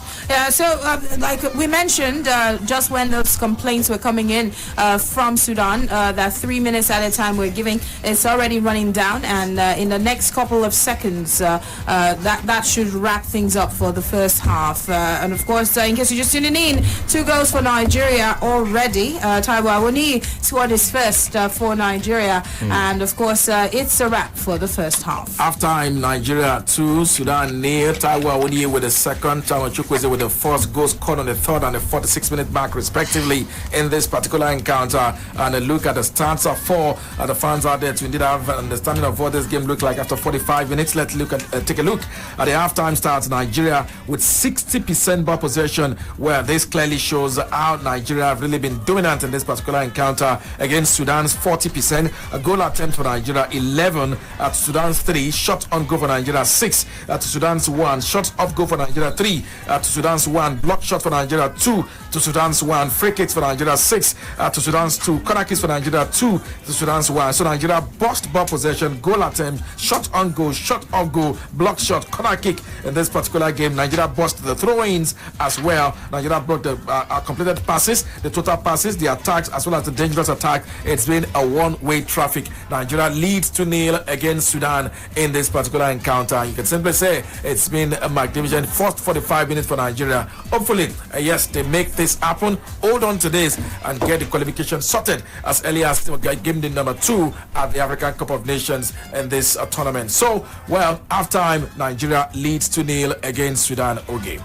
So, like we mentioned, just when those complaints were coming in from Sudan, that 3 minutes at a time we're giving, it's already running down, and in the next couple of seconds, that should wrap things up for the first half. And of course, in case you're just tuning in, 2 goals for Nigeria already. Tawa Wodi scored his first for Nigeria, and of course, it's a wrap for the first half.
Half-time, Nigeria 2, Sudan 0. Tawa Wodi with the second. Simon Chukwueze with the first goal scored on the third and the 46-minute mark respectively in this particular encounter. And a look at the stats of 4 the fans out there to indeed have an understanding of what this game looked like after 45 minutes. Let's take a look at the halftime stats. Nigeria with 60% ball possession, where this clearly shows how Nigeria have really been dominant in this particular encounter against Sudan's 40%. A goal attempt for Nigeria 11 to Sudan's 3, shot on goal for Nigeria 6 to Sudan's 1, shot off goal for Nigeria 3 to Sudan's 1, block shot for Nigeria 2 to Sudan's 1, free kicks for Nigeria 6 to Sudan's 2, corner kicks for Nigeria 2 to Sudan's 1. So Nigeria boxed ball possession, goal attempt, shot on goal, shot off goal, block shot, corner kick in this particular game. Nigeria boxed the throw-ins as well. Nigeria brought the completed passes, the total passes, the attacks as well as the dangerous attack. It's been a one-way traffic. Nigeria leads 2-0 against Sudan in this particular encounter. You can simply say it's been a magnificent first 45 minutes for Nigeria. Hopefully, yes, they make this happen. Hold on to this and get the qualification sorted as early as game day number 2 at the African Cup of Nations in this tournament. So, well, halftime, Nigeria leads 2-0 against Sudan. Okay.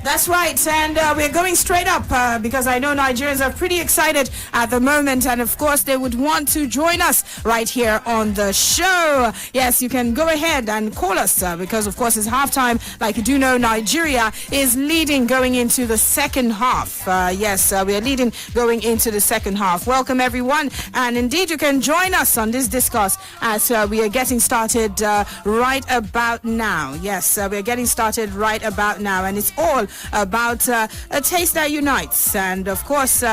That's right, and we're going straight up because I know Nigerians are pretty excited at the moment, and of course they would want to join us right here on the show. Yes, you can go ahead and call us because of course it's halftime. Like you do know, Nigeria is leading going into the second half. Yes, we are leading going into the second half. Welcome everyone, and indeed you can join us on this discourse as we are getting started right about now. Yes, we are getting started right about now, and it's all about a taste that unites, and of course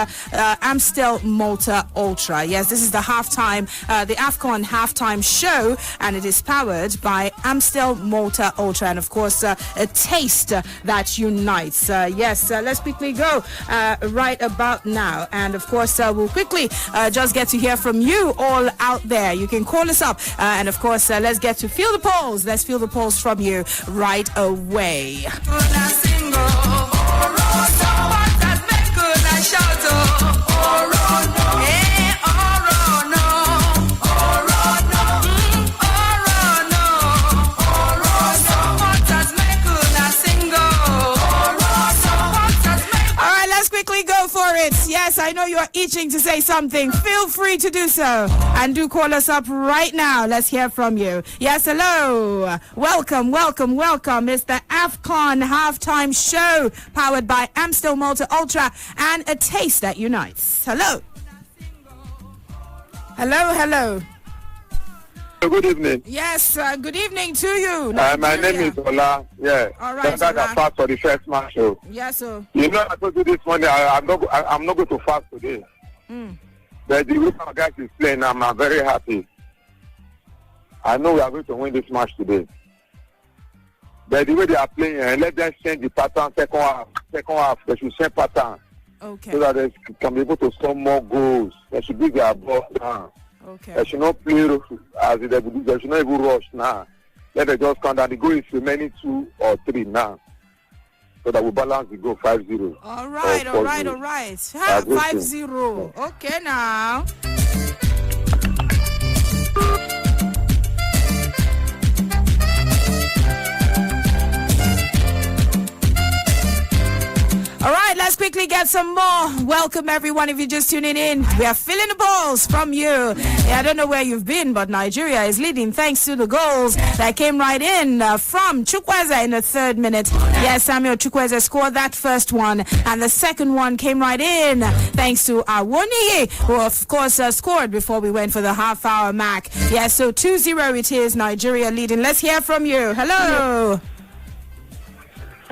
Amstel Malta Ultra. Yes, this is the halftime, the AFCON halftime show, and it is powered by Amstel Malta Ultra, and of course a taste that unites. Yes, let's quickly go right about now, and of course we'll quickly just get to hear from you all out there. You can call us up, and of course let's get to feel the polls. Let's feel the polls from you right away. Yes, I I know you're itching to say something. Feel free to do so. And do call us up right now. Let's hear from you. Yes, hello. Welcome. It's the AFCON halftime show powered by Amstel Malta Ultra and a taste that unites. Hello. Hello.
Good evening.
Yes, good evening to you.
My name is Ola. Yeah.
All right.
That I fast for the first match. So.
Yes, sir.
You know, I told you this morning. I'm not going to fast today. But the way our guys is playing, I'm very happy. I know we are going to win this match today. But the way they are playing, let them change the pattern. Second half, they should change pattern.
Okay.
So that they can be able to score more goals. They should bring their ball down.
Okay.
They should not play as they do. They should not even rush now. Let them just count down. The goal is remaining 2 or 3 now. So that we balance the goal 5-0.
All right. 5-0. Okay, now. All right, let's quickly get some more. Welcome, everyone, if you're just tuning in. We are filling the balls from you. Yeah, I don't know where you've been, but Nigeria is leading thanks to the goals that came right in from Chukwueze in the 3rd minute. Yes, Samuel Chukwueze scored that first one, and the second one came right in thanks to Awoniyi, who, of course, scored before we went for the half-hour mark. Yes, so 2-0 it is, Nigeria leading. Let's hear from you. Hello.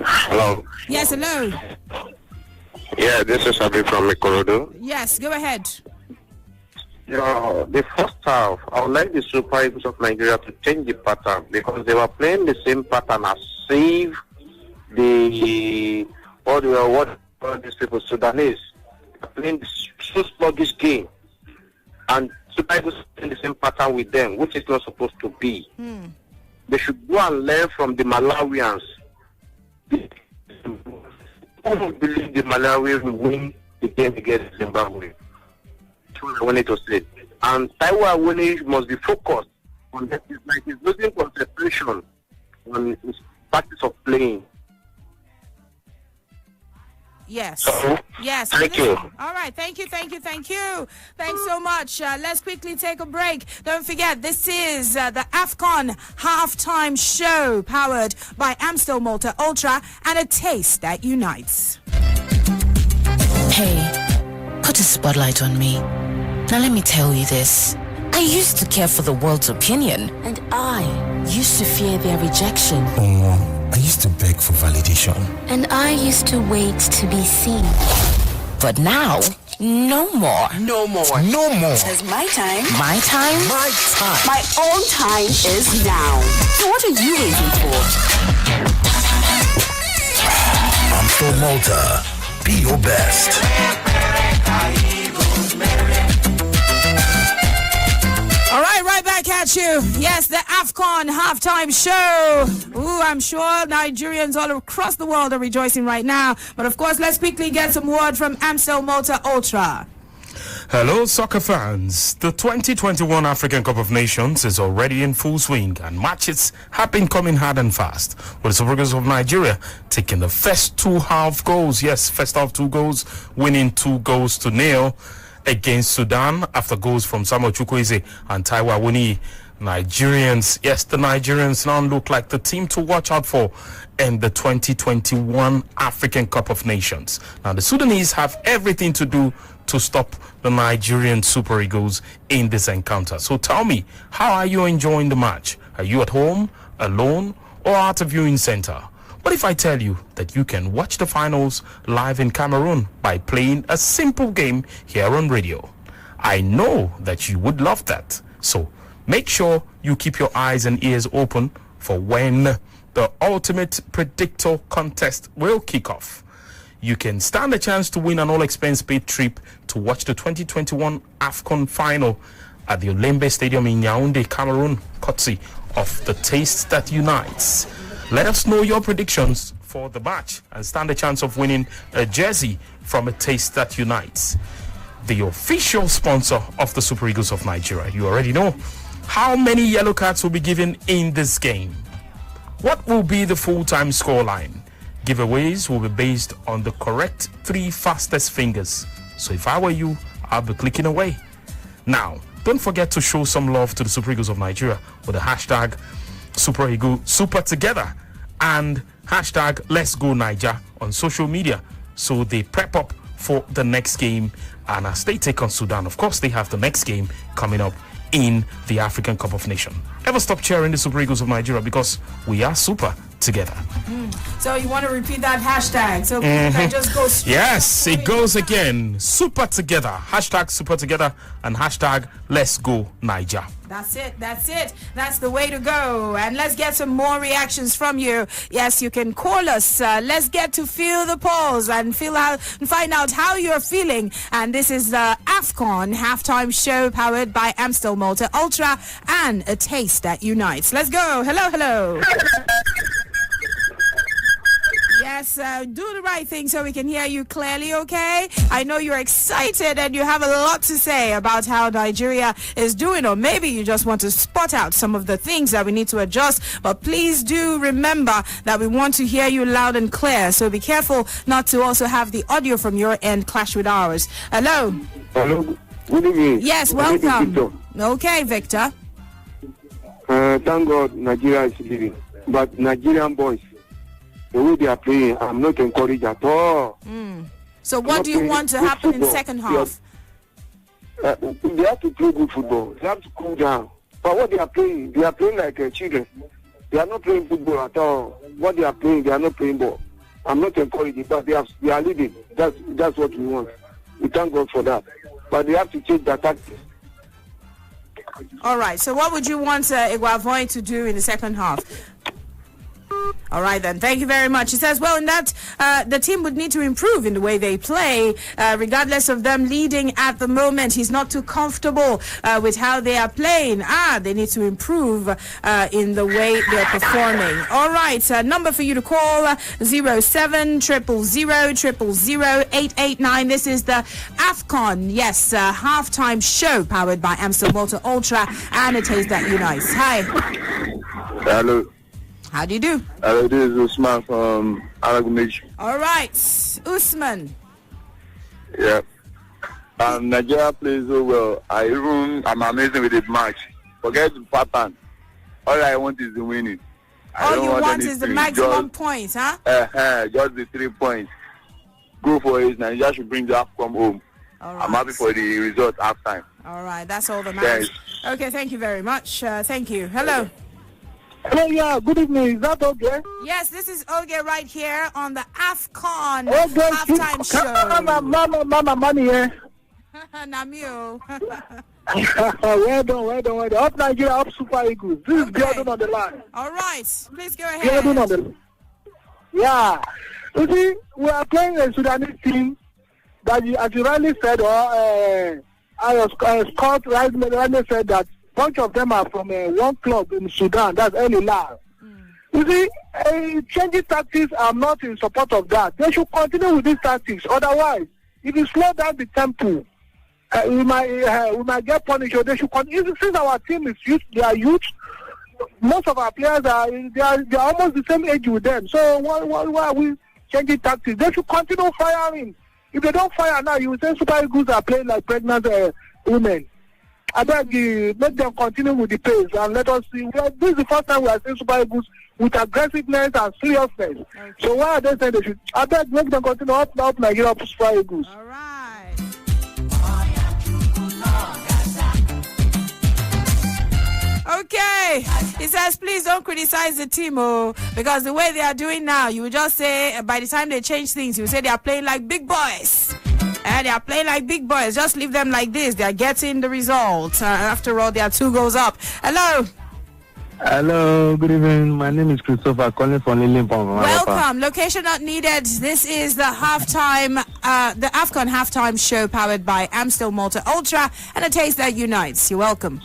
Hello.
Yes, hello.
Yeah, this is Abi from Ikorodu.
Yes, go ahead.
The first half, I would like the Super Eagles of Nigeria to change the pattern because they were playing the same pattern as save what these people Sudanese playing so sluggish game, and Super Eagles playing the same pattern with them, which is not supposed to be. They should go and learn from the Malawians. I don't believe the Malawi will win the game against Zimbabwe. When it was late. And Taiwan Awoniyi must be focused on that. It's like he's losing concentration on his practice of playing.
Yes.
So,
yes.
Thank you.
All right. Thank you. Thanks so much. Let's quickly take a break. Don't forget, this is the AFCON halftime show powered by Amstel Malta Ultra and a taste that unites.
Hey, put a spotlight on me. Now let me tell you this. I used to care for the world's opinion, and I used to fear their rejection.
I used to beg for validation.
And I used to wait to be seen.
But now, no more.
No more.
It's my time.
My time?
My time.
My own time is now. So what are you waiting for?
Amstel Malta. Be your best.
All right back at you. Yes, the AFCON halftime show. Ooh, I'm sure Nigerians all across the world are rejoicing right now. But of course, let's quickly get some word from Amstel Malta Ultra.
Hello, soccer fans. The 2021 African Cup of Nations is already in full swing, and matches have been coming hard and fast, with the Super Eagles of Nigeria taking the first 2 half goals. Yes, first half 2 goals, winning 2-0 against Sudan after goals from Samuel Chukwueze and Taiwo Awoniyi. Nigerians, yes, the Nigerians now look like the team to watch out for in the 2021 African Cup of Nations. Now, the Sudanese have everything to do to stop the Nigerian Super Eagles in this encounter. So tell me, how are you enjoying the match? Are you at home, alone, or at a viewing center? What if I tell you that you can watch the finals live in Cameroon by playing a simple game here on radio? I know that you would love that. So make sure you keep your eyes and ears open for when the Ultimate Predictor contest will kick off. You can stand a chance to win an all-expense-paid trip to watch the 2021 AFCON final at the Olembe Stadium in Yaoundé, Cameroon, courtesy of the Taste That Unites. Let us know your predictions for the match and stand a chance of winning a jersey from a Taste That Unites, the official sponsor of the Super Eagles of Nigeria. You already know how many yellow cards will be given in this game. What will be the full-time scoreline? Giveaways will be based on the correct 3 fastest fingers So if I were you, I'll be clicking away. Now, don't forget to show some love to the Super Eagles of Nigeria with the hashtag Super Eagle Super Together and hashtag Let's Go Niger on social media, so they prep up for the next game. And as they take on Sudan, of course, they have the next game coming up in the African Cup of Nations. Never stop cheering the Super Eagles of Nigeria, because we are super together.
So you want to repeat that hashtag? So that just goes straight.
Yes, it goes again. Super together. Hashtag super together and hashtag Let's Go Niger.
That's it. That's the way to go. And let's get some more reactions from you. Yes, you can call us. Let's get to feel the pulse and find out how you're feeling. And this is the AFCON halftime show powered by Amstel Malta Ultra and a taste that unites. Let's go. Hello. Yes, do the right thing so we can hear you clearly, okay? I know you're excited and you have a lot to say about how Nigeria is doing, or maybe you just want to spot out some of the things that we need to adjust. But please do remember that we want to hear you loud and clear, so be careful not to also have the audio from your end clash with ours. Hello?
Hello, good evening.
Yes, welcome. Okay, Victor.
Thank God Nigeria is leading. But Nigerian boys, the way they are playing, I'm not encouraged at all.
So what do you want to happen in the second half?
They have to play good football. They have to cool down. But what they are playing like children. They are not playing football at all. What they are playing, they are not playing ball. I'm not encouraged, but they are leading. That's what we want. We thank God for that. But they have to change their tactics.
All right. So what would you want Iguavoin to do in the second half? All right, then. Thank you very much. He says, well, in that, the team would need to improve in the way they play, regardless of them leading at the moment. He's not too comfortable with how they are playing. They need to improve in the way they're performing. All right, number for you to call, 07 000 889. This is the AFCON, yes, halftime show powered by Amstel Malta Ultra and a taste that unites. Hi.
Hello.
How do you do?
Hello, this is Usman from Alagumeji.
All right, Usman.
Yeah. Nigeria plays so well. I'm amazing with the match. Forget the pattern. All I want is the winning.
All you want is the maximum points, huh?
Just the 3 points. Go for it. Nigeria should bring the AFCON home.
All right.
I'm happy for the result half time.
All right, that's all that matters. Okay, thank you very much. Thank you. Hello.
Hello, yeah, good evening. Is that okay?
Yes, this is Oge right here on the AFCON halftime show.
Mama, money here.
Namio.
Well done. Up Nigeria, up Super Eagles. This is Gordon on the line.
All right, please go ahead.
Gordon on the line. Yeah. You see, we are playing a Sudanese team that, as you rightly said, Scott rightly said that bunch of them are from one club in Sudan, that's El Hilal. You see, changing tactics, I'm not in support of that. They should continue with these tactics. Otherwise, if you slow down the tempo, we might get punished. Or they should continue. Since our team is youth, they are youth. Most of our players are almost the same age with them. So why are we changing tactics? They should continue firing. If they don't fire now, you will say Super Eagles are playing like pregnant women. I beg you, let them continue with the pace and let us see. This is the first time we are seeing Super Eagles with aggressiveness and seriousness. Okay. So why are they saying they should? I beg, make them continue up Nigeria up Super Eagles.
All right. Okay. He says, please don't criticize the team, because the way they are doing now, you will just say, by the time they change things, you will say they are playing like big boys. And they are playing like big boys. Just leave them like this. They are getting the result. After all, they are 2 goals up. Hello.
Hello. Good evening. My name is Christopher calling from Lilimpong.
Welcome. Location not needed. This is the halftime, the AFCON halftime show powered by Amstel Malta Ultra and a taste that unites. You're welcome.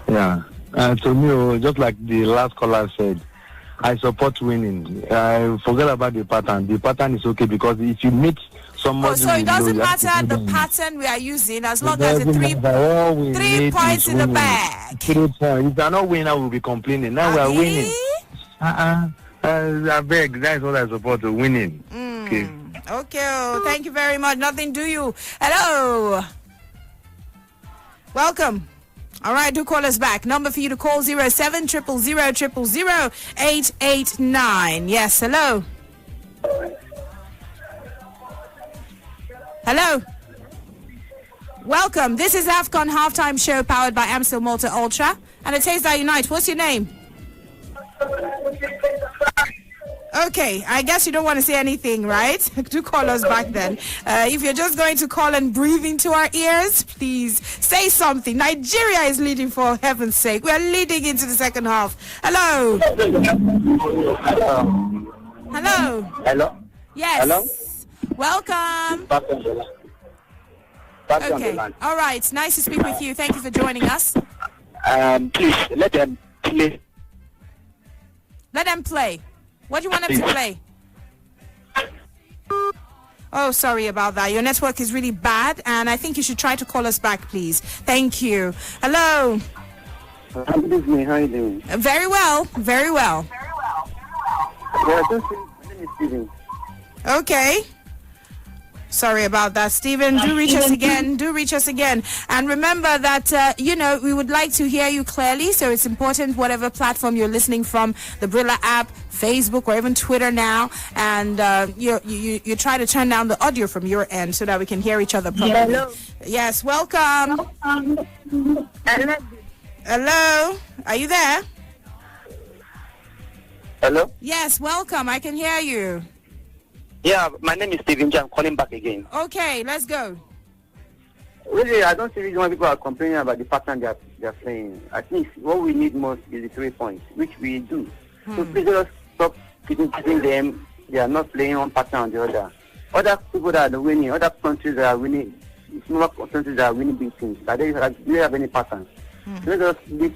Yeah. To me, just like the last caller said, I support winning. I forget about the pattern. The pattern is okay because if you meet somebody,
so it doesn't matter the pattern we are using as long as the 3 points in the bag.
3 points. If they are not winning, we'll be complaining. Now we are winning. I beg. That's what I support. Winning. Okay.
Okay, thank you very much. Nothing do you. Hello. Welcome. All right, do call us back. Number for you to call 07 000 889. Yes, hello. Hello. Welcome. This is AFCON halftime show powered by Amstel Malta Ultra. And it says that Unite. What's your name? Okay, I guess you don't want to say anything, right? Do call us back then. If you're just going to call and breathe into our ears, please say something. Nigeria is leading, for heaven's sake. We're leading into the second half. Hello. Hello.
Hello.
Yes.
Hello.
Welcome. Okay. All right. Nice to speak with you. Thank you for joining us.
Please let them play.
Let them play. What do you want them to play? Oh, sorry about that. Your network is really bad, and I think you should try to call us back, please. Thank you. Hello.
Good evening. How are you doing?
Very well. Very well.
Yeah, my name is Steven.
Okay. Sorry about that, Stephen. Do reach us again. Do reach us again. And remember that, we would like to hear you clearly. So it's important, whatever platform you're listening from, the Brila app, Facebook, or even Twitter now. And you try to turn down the audio from your end so that we can hear each other properly.
Hello.
Yes, welcome.
Hello.
Hello. Are you there?
Hello?
Yes, welcome. I can hear you.
Yeah, my name is Steven. I'm calling back again.
Okay, let's go.
Really, I don't see reason why people are complaining about the pattern they're playing. I think what we need most is the 3 points, which we do. So please let us stop critiquing them. They are not playing one pattern on the other. Other people that are winning, other countries that are winning, smaller countries that are winning big things. Do they have any pattern? Let us leave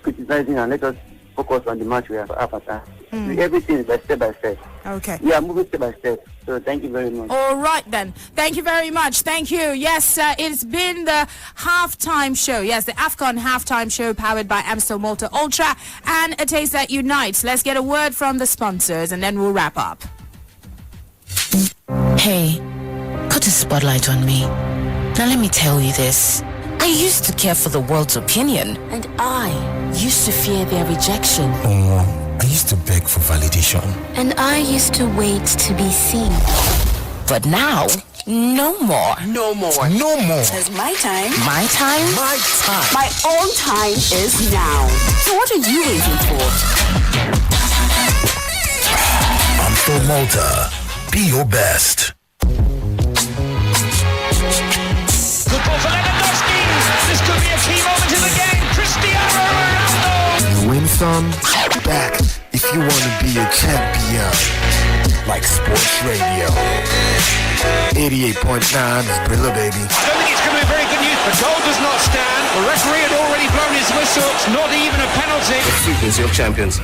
criticizing and let us focus on the match we have at time. Everything is step by step.
Okay.
We are moving step by step. So thank you very much.
All right then. Thank you very much. Thank you. Yes, it's been the halftime show. Yes, the AFCON halftime show powered by Amstel Malta Ultra and a taste that unites. Let's get a word from the sponsors and then we'll wrap up.
Hey, put a spotlight on me. Now let me tell you this. I used to care for the world's opinion, and I used to fear their rejection.
I used to beg for validation.
And I used to wait to be seen.
But now, no more.
No more. No more.
It's my time.
My time?
My time.
My own time is now. So what are you waiting for?
Amstel Malta. Be your best.
Good ball for Lewandowski. This could be a key moment in the game. Cristiano Ronaldo.
You win some, back if you want to be a champion. Like Sports Radio. 88.9 is Brila, baby.
I don't think it's going to be very good news. The goal does not stand. The referee had already blown his whistle. It's not even a penalty.
The frequency of champions.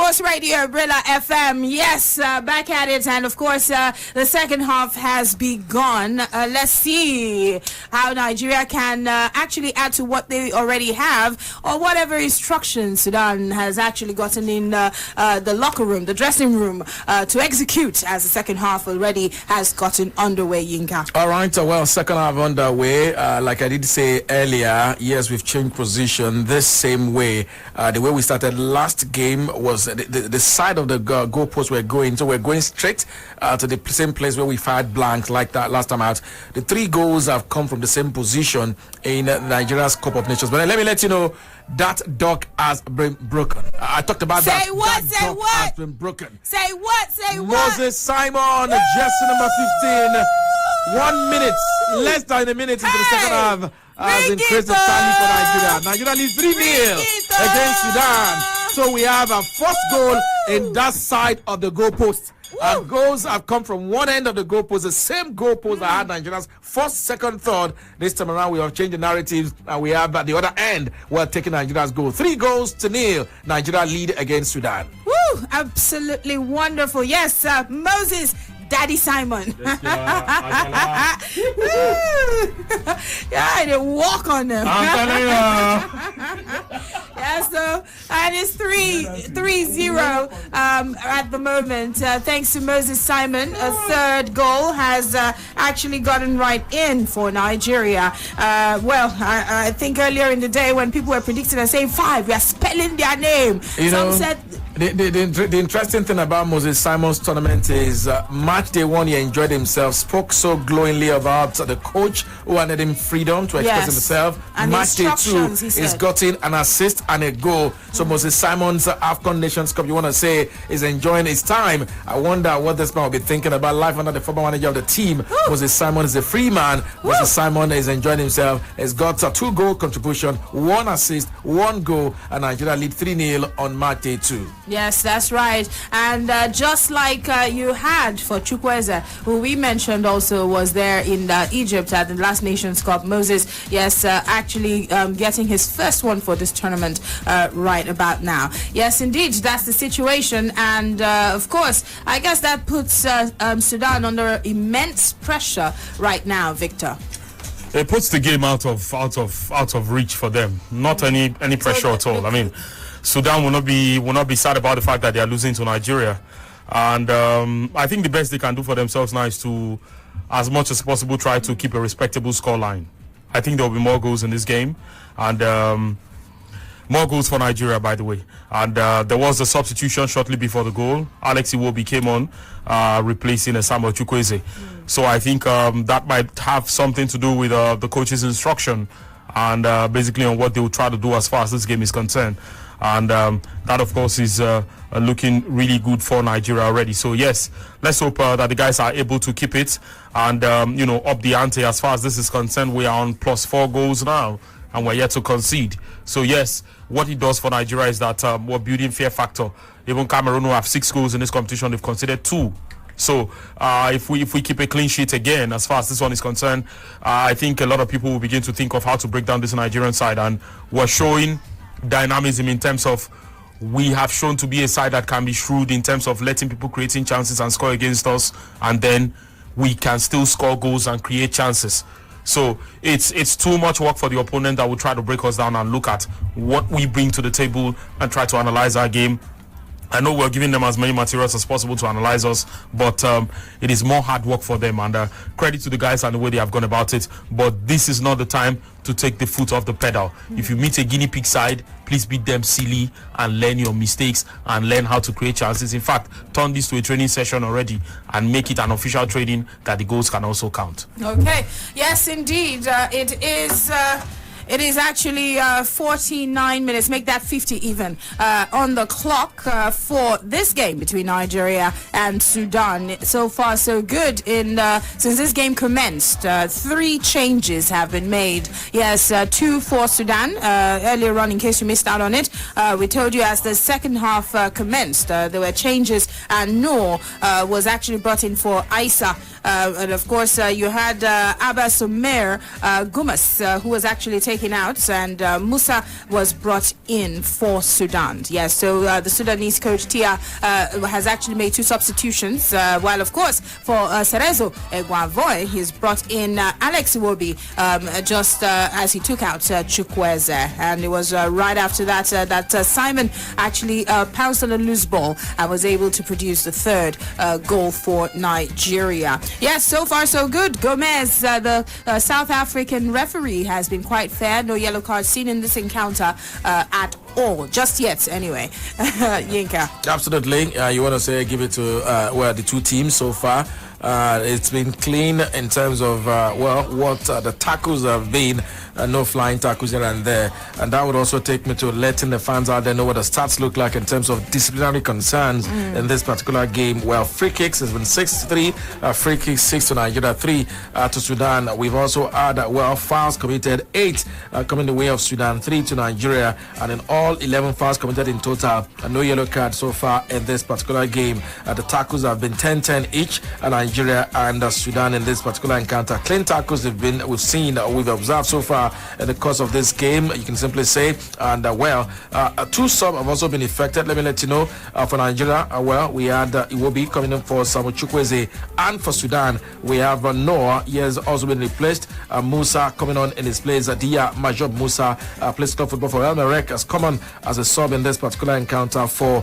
Sports Radio, Brila FM. Yes, back at it. And of course, the second half has begun. Let's see how Nigeria can actually add to what they already have, or whatever instructions Sudan has actually gotten in the locker room, the dressing room, to execute as the second half already has gotten underway, Yinka.
All right, well, second half underway. Like I did say earlier, yes, we've changed position this same way. The way we started last game was the side of the goalpost we're going. So we're going straight to the same place where we fired blanks like that last time out. The 3 goals have come from the same position in Nigeria's Cup of Nations. But let me let you know, that dog has been broken. I talked about that.
Say what?
That
Say
dog
what?
has been broken.
Say what? Say what?
Moses Simon, jersey number 15. 1 minute, less than a minute into the second half, has increased the tally for Nigeria. Nigeria leads 3-0 against Sudan. So we have a first goal in that side of the goalpost. And goals have come from one end of the goalpost, the same goalpost that had Nigeria's first, second, third. This time around, we have changed the narratives, and we have at the other end, we're taking Nigeria's goal. 3-0. Nigeria lead against Sudan.
Woo! Absolutely wonderful. Yes, Moses. Daddy Simon.
Yes,
yeah, they walk on them.
I'm telling you.
Yeah, so and it's 3-0 at the moment. Thanks to Moses Simon, a third goal has actually gotten right in for Nigeria. I think earlier in the day when people were predicting and saying 5, we are spelling their name. Some said.
The interesting thing about Moses Simon's tournament is match day 1 he enjoyed himself, spoke so glowingly about the coach who handed him freedom to express himself.
And
match day 2 he's gotten an assist and a goal. So Moses Simon's AFCON Nations Cup, you want to say, is enjoying his time. I wonder what this man will be thinking about life under the former manager of the team. Moses Simon is a free man. Moses Simon is enjoying himself. He's got a 2-goal contribution, 1 assist, 1 goal, and Nigeria lead 3-0 on match day 2.
Yes, that's right. And just like you had for Chukwueze, who we mentioned also was there in Egypt at the last Nations Cup, Moses, yes, actually getting his first one for this tournament right about now. Yes, indeed, that's the situation. And of course, I guess that puts Sudan under immense pressure right now, Victor.
It puts the game out of reach for them. Not any pressure at all. I mean, Sudan will not be sad about the fact that they are losing to Nigeria, and I think the best they can do for themselves now is to, as much as possible, try to keep a respectable scoreline. I think there will be more goals in this game, and more goals for Nigeria, by the way. And there was a substitution shortly before the goal. Alex Iwobi came on, replacing Samuel Chukwueze. So I think that might have something to do with the coach's instruction, and basically on what they will try to do as far as this game is concerned. And that, of course, is looking really good for Nigeria already. So, yes, let's hope that the guys are able to keep it and, up the ante. As far as this is concerned, we are on +4 goals now, and we're yet to concede. So, yes, what it does for Nigeria is that we're building fear factor. Even Cameroon, who have 6 goals in this competition, they've conceded 2. So if we keep a clean sheet again, as far as this one is concerned, I think a lot of people will begin to think of how to break down this Nigerian side. And we're showing dynamism in terms of we have shown to be a side that can be shrewd in terms of letting people creating chances and score against us, and then we can still score goals and create chances. So it's too much work for the opponent that will try to break us down and look at what we bring to the table and try to analyze our game. I know we're giving them as many materials as possible to analyze us, but it is more hard work for them, and credit to the guys and the way they have gone about it. But this is not the time to take the foot off the pedal. If you meet a guinea pig side, please beat them silly and learn your mistakes and learn how to create chances. In fact, turn this to a training session already and make it an official training that the goals can also count.
Okay. Yes, indeed. It is actually 49 minutes, make that 50 even, on the clock for this game between Nigeria and Sudan. So far, so good. Since this game commenced, 3 changes have been made. Yes, 2 for Sudan. Earlier on, in case you missed out on it, we told you as the second half commenced, there were changes, and Noor was actually brought in for Isa And of course, you had Abbas Omer Gumas, who was actually taken out, and Musa was brought in for Sudan. Yes, so the Sudanese coach Tia has actually made 2 substitutions, while of course for Cerezo Egwavoy, he's brought in Alex Iwobi just as he took out Chukwueze, and it was right after that that Simon actually pounced on a loose ball and was able to produce the 3rd goal for Nigeria. Yes, so far so good. Gomez, the South African referee, has been quite fair. No yellow card seen in this encounter at all, just yet anyway. Yinka.
Absolutely. You want to say give it to the 2 teams so far. It's been clean in terms of what the tackles have been. No flying tackles here and there, and that would also take me to letting the fans out there know what the stats look like in terms of disciplinary concerns in this particular game. Well, free kicks has been 6-3, free kicks 6 to Nigeria, 3 to Sudan. We've also had fouls committed, 8 coming the way of Sudan, 3 to Nigeria, and in all 11 fouls committed in total, no yellow card so far in this particular game. The tackles have been 10-10 each, Nigeria and Sudan in this particular encounter. Clean tackles we've seen, we've observed so far in the course of this game, you can simply say. And 2 subs have also been affected. Let me let you know, for Nigeria, we had Iwobi coming in for Samuel Chukwueze, and for Sudan we have Noah. He has also been replaced. Musa coming on in his place. Dia Majob Musa plays club football for El Merreikh, has come on as a sub in this particular encounter for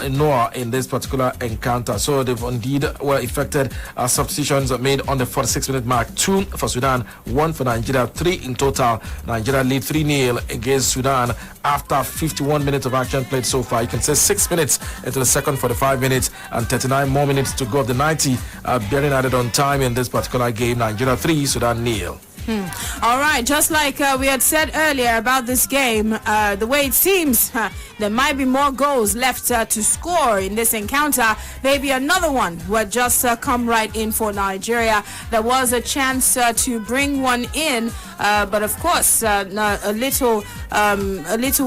Noah in this particular encounter. So they've indeed were affected. Substitutions made on the 46-minute mark. 2 for Sudan, 1 for Nigeria, 3 in total. Nigeria lead 3-0 against Sudan after 51 minutes of action played so far. You can say 6 minutes into the second 45 minutes and 39 more minutes to go of the 90 being added on time in this particular game. Nigeria 3, Sudan 0.
All right, just like we had said earlier about this game, the way it seems, there might be more goals left to score in this encounter. Maybe another one would just come right in for Nigeria. There was a chance to bring one in, but of course, a little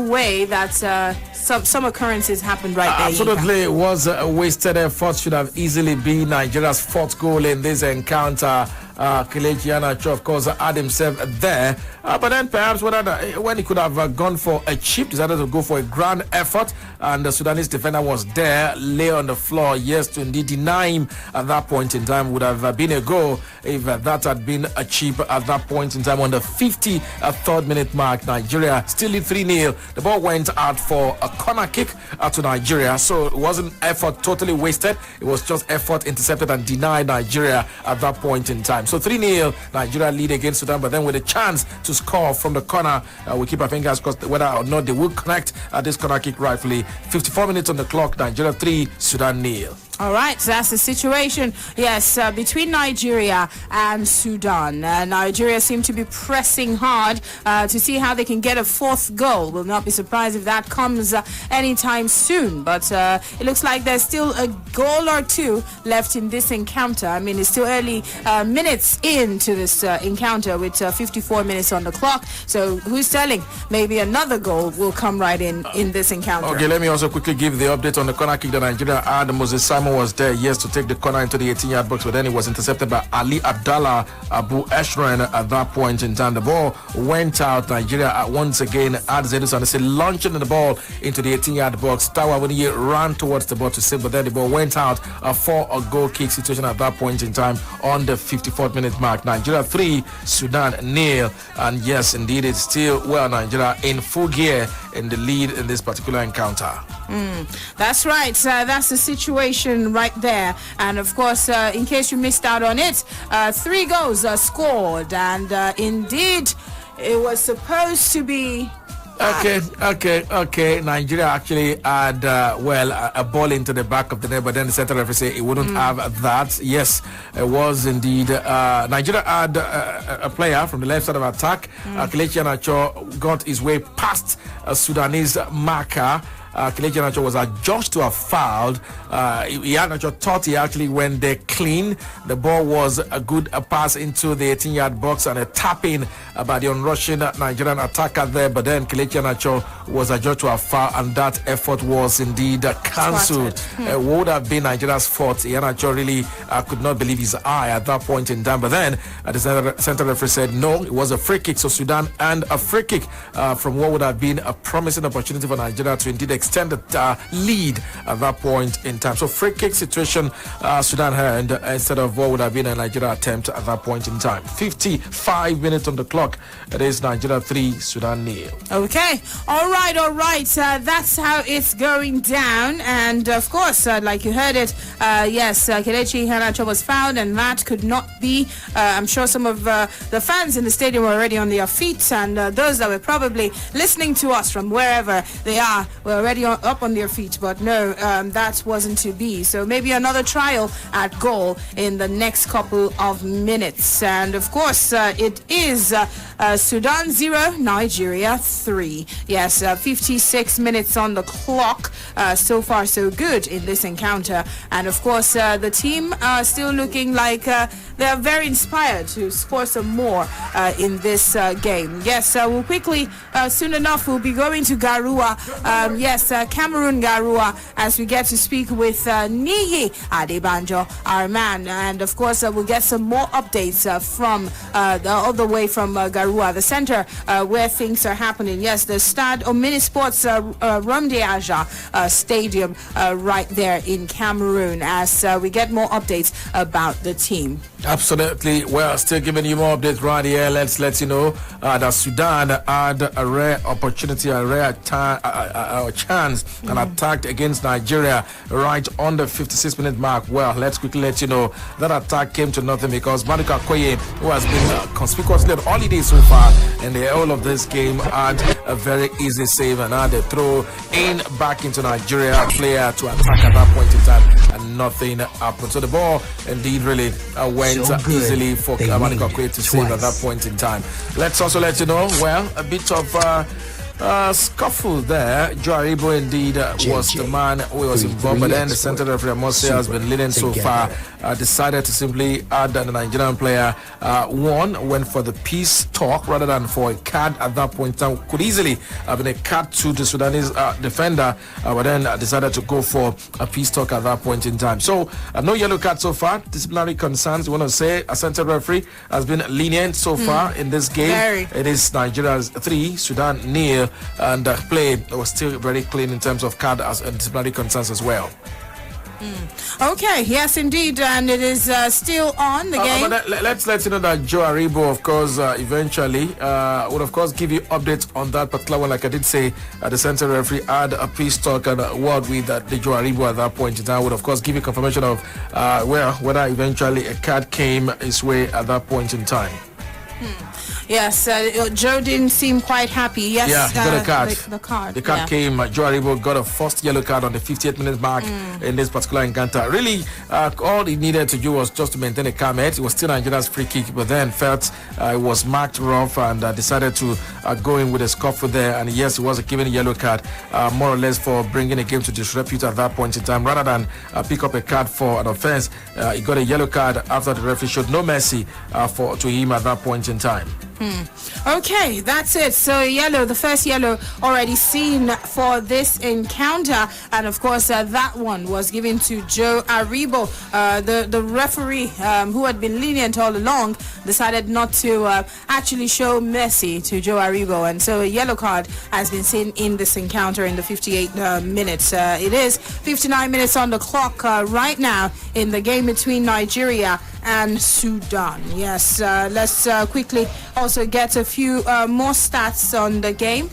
way that some occurrences happened right there.
Absolutely, it was a wasted effort. Should have easily been Nigeria's 4th goal in this encounter. Kelechi Iheanacho, of course, had himself there, but then perhaps when he could have gone for a chip, decided to go for a grand effort, and the Sudanese defender was there, lay on the floor, yes, to indeed deny him at that point in time. Would have been a goal if that had been a chip at that point in time. On the 53rd minute mark, Nigeria still lead 3-0. The ball went out for a corner kick to Nigeria, so it wasn't effort totally wasted. It was just effort intercepted and denied Nigeria at that point in time. So 3-0, Nigeria lead against Sudan, but then with a chance to score from the corner. We keep our fingers crossed whether or not they will connect this corner kick rightfully. 54 minutes on the clock, Nigeria 3, Sudan 0.
All right, so that's the situation, yes, between Nigeria and Sudan. Nigeria seem to be pressing hard to see how they can get a 4th goal. Will not be surprised if that comes anytime soon, but it looks like there's still a goal or 2 left in this encounter. I mean, it's still early minutes into this encounter with 54 minutes on the clock, so who's telling? Maybe another goal will come right in this encounter.
Okay, let me also quickly give the update on the corner kick that Nigeria had. Moses Simon was there, yes, to take the corner into the 18-yard box, but then it was intercepted by Ali Abdallah Abu Eshran at that point in time. The ball went out. Nigeria once again had Zedu Sanusi launching the ball into the 18-yard box. Tawa Wuniye ran towards the ball to save, but then the ball went out for a goal kick situation at that point in time on the 54th minute mark. Nigeria 3, Sudan 0, and yes, indeed, it's still Nigeria in full gear in the lead in this particular encounter.
That's right. That's the situation right there. And of course, in case you missed out on it, 3 goals scored, and indeed, it was supposed to be.
Okay. Nigeria actually had a ball into the back of the net, but then the center referee said it wouldn't have that. Yes, it was indeed. Nigeria had a player from the left side of attack. Kelechi Iheanacho got his way past a Sudanese marker. Kelechi Iheanacho was adjudged to have fouled. Iheanacho thought he actually went there clean. The ball was a good pass into the 18-yard box and a tap-in by the on-rushing Nigerian attacker there, but then Kelechi Iheanacho was adjudged to have fouled, and that effort was indeed cancelled. Would have been Nigeria's fault. Iheanacho really could not believe his eye at that point in time, but then the center referee said no, it was a free kick. So Sudan and a free kick from what would have been a promising opportunity for Nigeria to indeed extend the lead at that point in time. So free kick situation Sudan had instead of what would have been a Nigeria attempt at that point in time. 55 minutes on the clock. It is Nigeria 3, Sudan 0.
Okay. All right. That's how it's going down. And of course, like you heard it, yes, Kelechi Iheanacho was fouled, and that could not be. I'm sure some of the fans in the stadium were already on their feet, and those that were probably listening to us from wherever they are were already up on their feet. But no, that wasn't to be. So maybe another trial at goal in the next couple of minutes. And of course, it is Sudan 0, Nigeria 3. Yes, 56 minutes on the clock. So far, so good in this encounter. And of course, the team are still looking like they're very inspired to score some more in this game. Yes, we'll quickly, soon enough, we'll be going to Garua. Cameroon Garua, as we get to speak with Niyi Adebanjo, our man. And of course, we'll get some more updates from all the way from Garua, the center where things are happening. Yes, the Stade Omnisports Ramdiaja Stadium right there in Cameroon, as we get more updates about the team.
Absolutely. Well, still giving you more updates right here. Let's let you know that Sudan had a rare opportunity, a rare chance, and attacked against Nigeria right on the 56-minute mark. Well, let's quickly let you know that attack came to nothing because Maduka Okoye, who has been conspicuously on holiday so far in the whole of this game, had a very easy save and had a throw in back into Nigeria player to attack at that point in time, and nothing happened. So the ball indeed really went easily for Maduka Okoye to save at that point in time. Let's also let you know, well, a bit of scuffle there. Joe Aribo indeed was the man who was involved, but then the center referee, I must say, has been leading so far. Decided to simply add that the Nigerian player went for the peace talk rather than for a card at that point in time. Could easily have been a card to the Sudanese defender, but then decided to go for a peace talk at that point in time. So no yellow card so far. Disciplinary concerns, you want to say, a center referee has been lenient so far in this game. It is Nigeria's 3, Sudan 0, and play was still very clean in terms of card and disciplinary concerns as well.
Okay, yes indeed, and it is still on the game.
But let's let you know that Joe Aribo, of course, eventually would of course give you updates on that particular one. Like I did say, the center referee had a peace talk and a word with the Joe Aribo at that point in time. Would of course give you confirmation of whether eventually a card came his way at that point in time.
Yes, Joe didn't seem quite happy. Yes,
yeah, he got a card.
The
card came. Joe Aribo got a first yellow card on the 58-minute mark in this particular encounter. Really, all he needed to do was just to maintain a calm head. It was still Nigeria's free kick, but then felt it was marked rough and decided to go in with a scuffle there. And yes, he was given a yellow card, more or less for bringing a game to disrepute at that point in time. Rather than pick up a card for an offense, he got a yellow card after the referee showed no mercy to him at that point in time.
Okay, that's it. So yellow, the first yellow already seen for this encounter, and of course that one was given to Joe Aribo. The referee, who had been lenient all along, decided not to actually show mercy to Joe Aribo, and so a yellow card has been seen in this encounter in the 58 minutes. It is 59 minutes on the clock right now in the game between Nigeria and Sudan. Yes, let's quickly also get a few more stats on the game.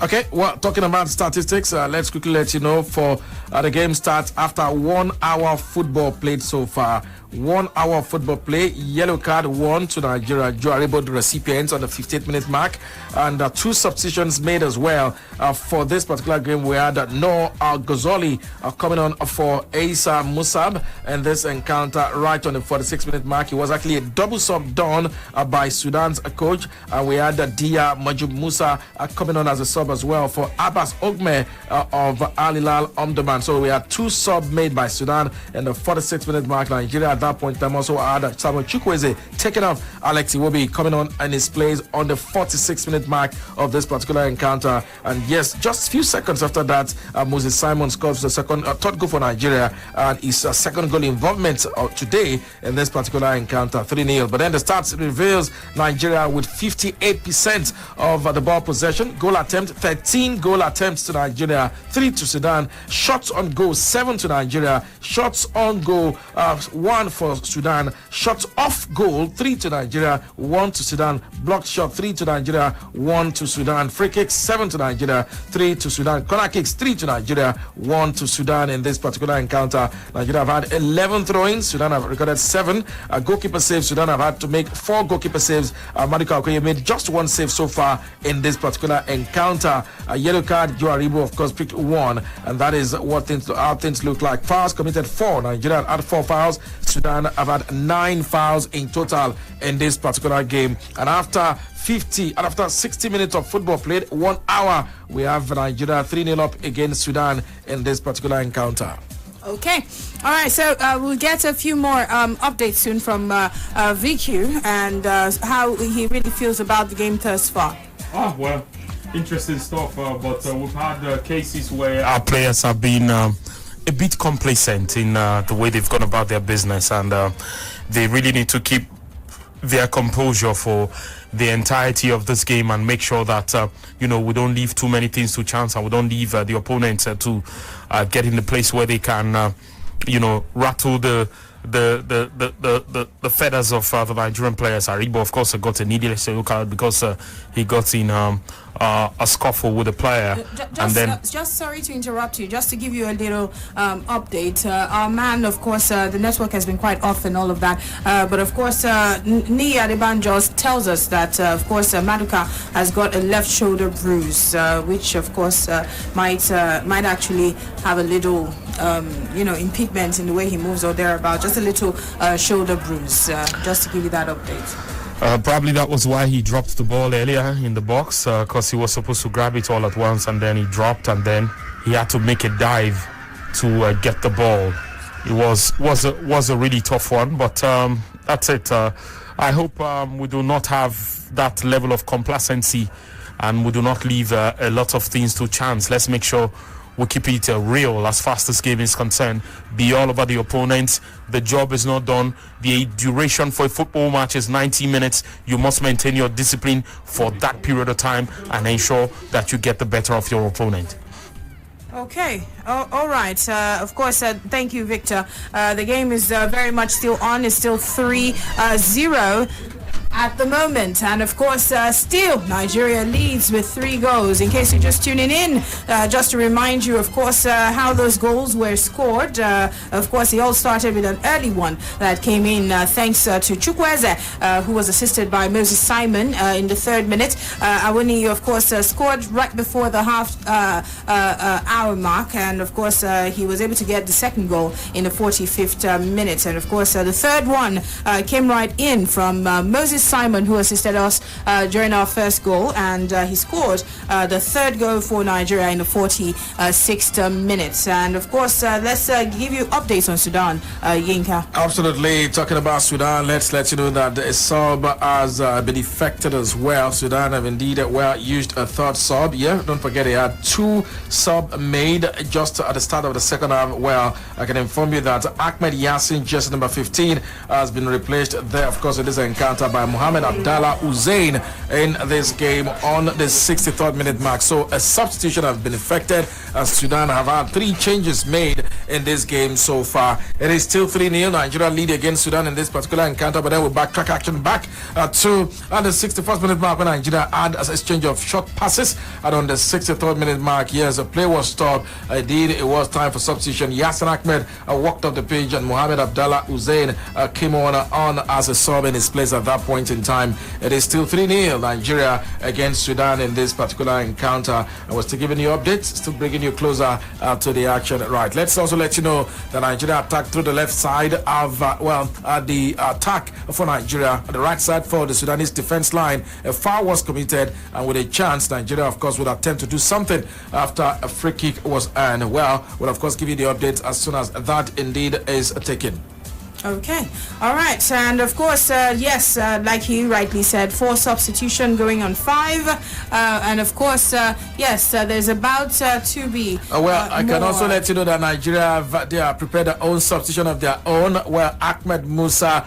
Okay, well, talking about statistics, let's quickly let you know for the game starts after 1 hour football played so far. 1 hour football play, yellow card 1 to Nigeria. Joe Aribo, the recipient, on the 58-minute mark, and 2 substitutions made as well for this particular game. We had Noor Al-Ghazali coming on for Asa Musab, and this encounter right on the 46-minute mark. It was actually a double sub done by Sudan's coach. We had Dia Majub Musa coming on as a sub as well for Abbas Ogme of Al Hilal Omdurman. So we had 2 sub made by Sudan in the 46-minute mark. Nigeria at that point in time also had Samuel Chukwueze taking off Alex Iwobi coming on in his place on the 46-minute mark of this particular encounter. And yes, just a few seconds after that, Moses Simon scores the third goal for Nigeria, and his second goal involvement today in this particular encounter, 3-0. But then the stats reveals Nigeria with 58% of the ball possession. Goal attempt, 13 goal attempts to Nigeria, 3 to Sudan. Shots on goal, 7 to Nigeria. Shots on goal, 1 for Sudan. Shots off goal, 3 to Nigeria, 1 to Sudan. Blocked shot, 3 to Nigeria, 1 to Sudan. Free kicks, 7 to Nigeria, 3 to Sudan. Corner kicks, 3 to Nigeria, 1 to Sudan in this particular encounter. Nigeria have had 11 throw-ins. Sudan have recorded 7. Goalkeeper saves. Sudan have had to make 4 goalkeeper saves. Maduka Okoye made just 1 save so far in this particular encounter. A yellow card, Joe Aribo, of course, picked 1, and that is how things look like. Fouls committed 4. Nigeria had 4 fouls. Sudan have had 9 fouls in total in this particular game. And after 60 minutes of football played, 1 hour, we have Nigeria 3-0 up against Sudan in this particular encounter.
Okay. All right. So we'll get a few more updates soon from VQ and how he really feels about the game thus far.
Oh, well, interesting stuff. But we've had cases where our players have been a bit complacent in the way they've gone about their business, and they really need to keep their composure for the entirety of this game and make sure that we don't leave too many things to chance, and we don't leave the opponent to get in the place where they can rattle the feathers of the Nigerian players. Aribo, of course, got a needless yellow card because he got in a scuffle with a player.
Just sorry to interrupt you, just to give you a little update. Our man, of course, the network has been quite off and all of that, but of course Ni Adebanjo tells us that of course Maduka has got a left shoulder bruise, which of course might actually have a little impediment in the way he moves or thereabout, just a little shoulder bruise, just to give you that update.
Probably that was why he dropped the ball earlier in the box, because he was supposed to grab it all at once, and then he dropped, and then he had to make a dive to get the ball. It was a really tough one, but that's it. I hope we do not have that level of complacency, and we do not leave a lot of things to chance. Let's make sure we keep it real as far as this game is concerned. Be all over the opponents. The job is not done. The duration for a football match is 90 minutes. You must maintain your discipline for that period of time and ensure that you get the better of your opponent.
Okay. All right. Of course, thank you, Victor. The game is very much still on. It's still 3-0. At the moment, and of course still Nigeria leads with 3 goals. In case you're just tuning in, just to remind you, of course, how those goals were scored. Of course, it all started with an early one that came in thanks to Chukwueze, who was assisted by Moses Simon in the 3rd minute. Awuni, of course, scored right before the half hour mark, and of course he was able to get the 2nd goal in the 45th minute. And of course the 3rd one came right in from Moses Simon, who assisted us during our 1st goal, and he scored the 3rd goal for Nigeria in the 46th minute. And of course, let's give you updates on Sudan, Yinka.
Absolutely. Talking about Sudan, let's let you know that the sub has been effected as well. Sudan have indeed used a 3rd sub. Yeah, don't forget they had 2 sub made just at the start of the 2nd half. Well, I can inform you that Ahmed Yassin, jersey number 15, has been replaced there, of course, in this encounter by Mohamed Abdallah Hussein in this game on the 63rd minute mark. So a substitution has been effected, as Sudan have had 3 changes made in this game so far. It is still 3-0. Nigeria lead against Sudan in this particular encounter, but then we backtrack action back to the 61st minute mark when Nigeria had an exchange of short passes, and on the 63rd minute mark, yes, the play was stopped. Indeed, it was time for substitution. Yassin Ahmed walked off the pitch, and Mohamed Abdallah Hussein came on as a sub in his place at that point point in time. It is still 3-0 Nigeria against Sudan in this particular encounter. I was still giving you updates, still bringing you closer to the action. Right, let's also let you know that Nigeria attacked through the left side of, the attack for Nigeria. On the right side for the Sudanese defense line, a foul was committed, and with a chance, Nigeria, of course, would attempt to do something after a free kick was earned. Well, we'll, of course, give you the updates as soon as that indeed is taken.
Okay, all right, and of course, yes, like he rightly said, 4 substitution going on 5, and of course, yes, there's about to be.
I can also let you know that Nigeria they are prepared their own substitution of their own. Well, Ahmed Musa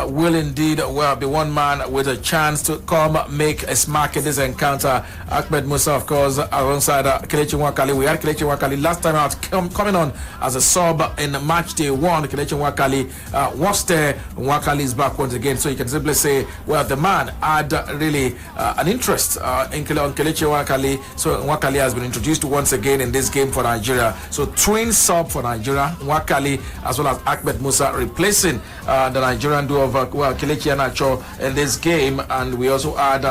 will indeed be one man with a chance to come make a smack in this encounter. Ahmed Musa, of course, alongside Kelechi Nwakali. We had Kelechi Nwakali last time out coming on as a sub in match day 1. Kelechi Nwakali was there. Nwakali is back once again, so you can simply say, well, the man had really an interest on Kelechi Nwakali. So Nwakali has been introduced once again in this game for Nigeria. So twin sub for Nigeria, Nwakali as well as Ahmed Musa replacing the Nigerian duo of Kelechi Iheanacho in this game. And we also had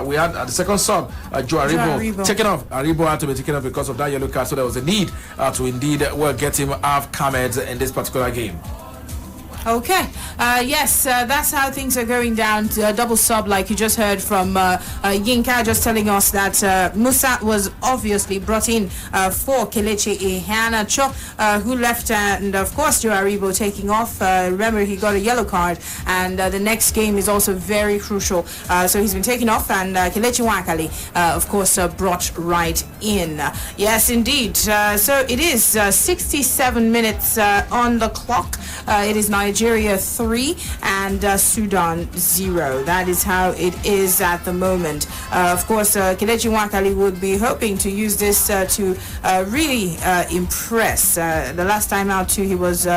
we had the second sub, Joe Aribo taken off. Aribo had to be taken off because of that yellow card, so there was a need to indeed get him half Kamed in this particular game.
Okay, yes, that's how things are going down. Double sub, like you just heard from Yinka, just telling us that Musa was obviously brought in for Kelechi Iheanacho, who left, and of course Joe Aribo taking off. Remember, he got a yellow card, and the next game is also very crucial. So he's been taken off, and Kelechi Nwakali, of course, brought right in. Yes, indeed. So it is 67 minutes on the clock. It is Nigeria 3 and Sudan 0. That is how it is at the moment. Of course, Kelechi Nwakali would be hoping to use this to really impress. The last time out too, he was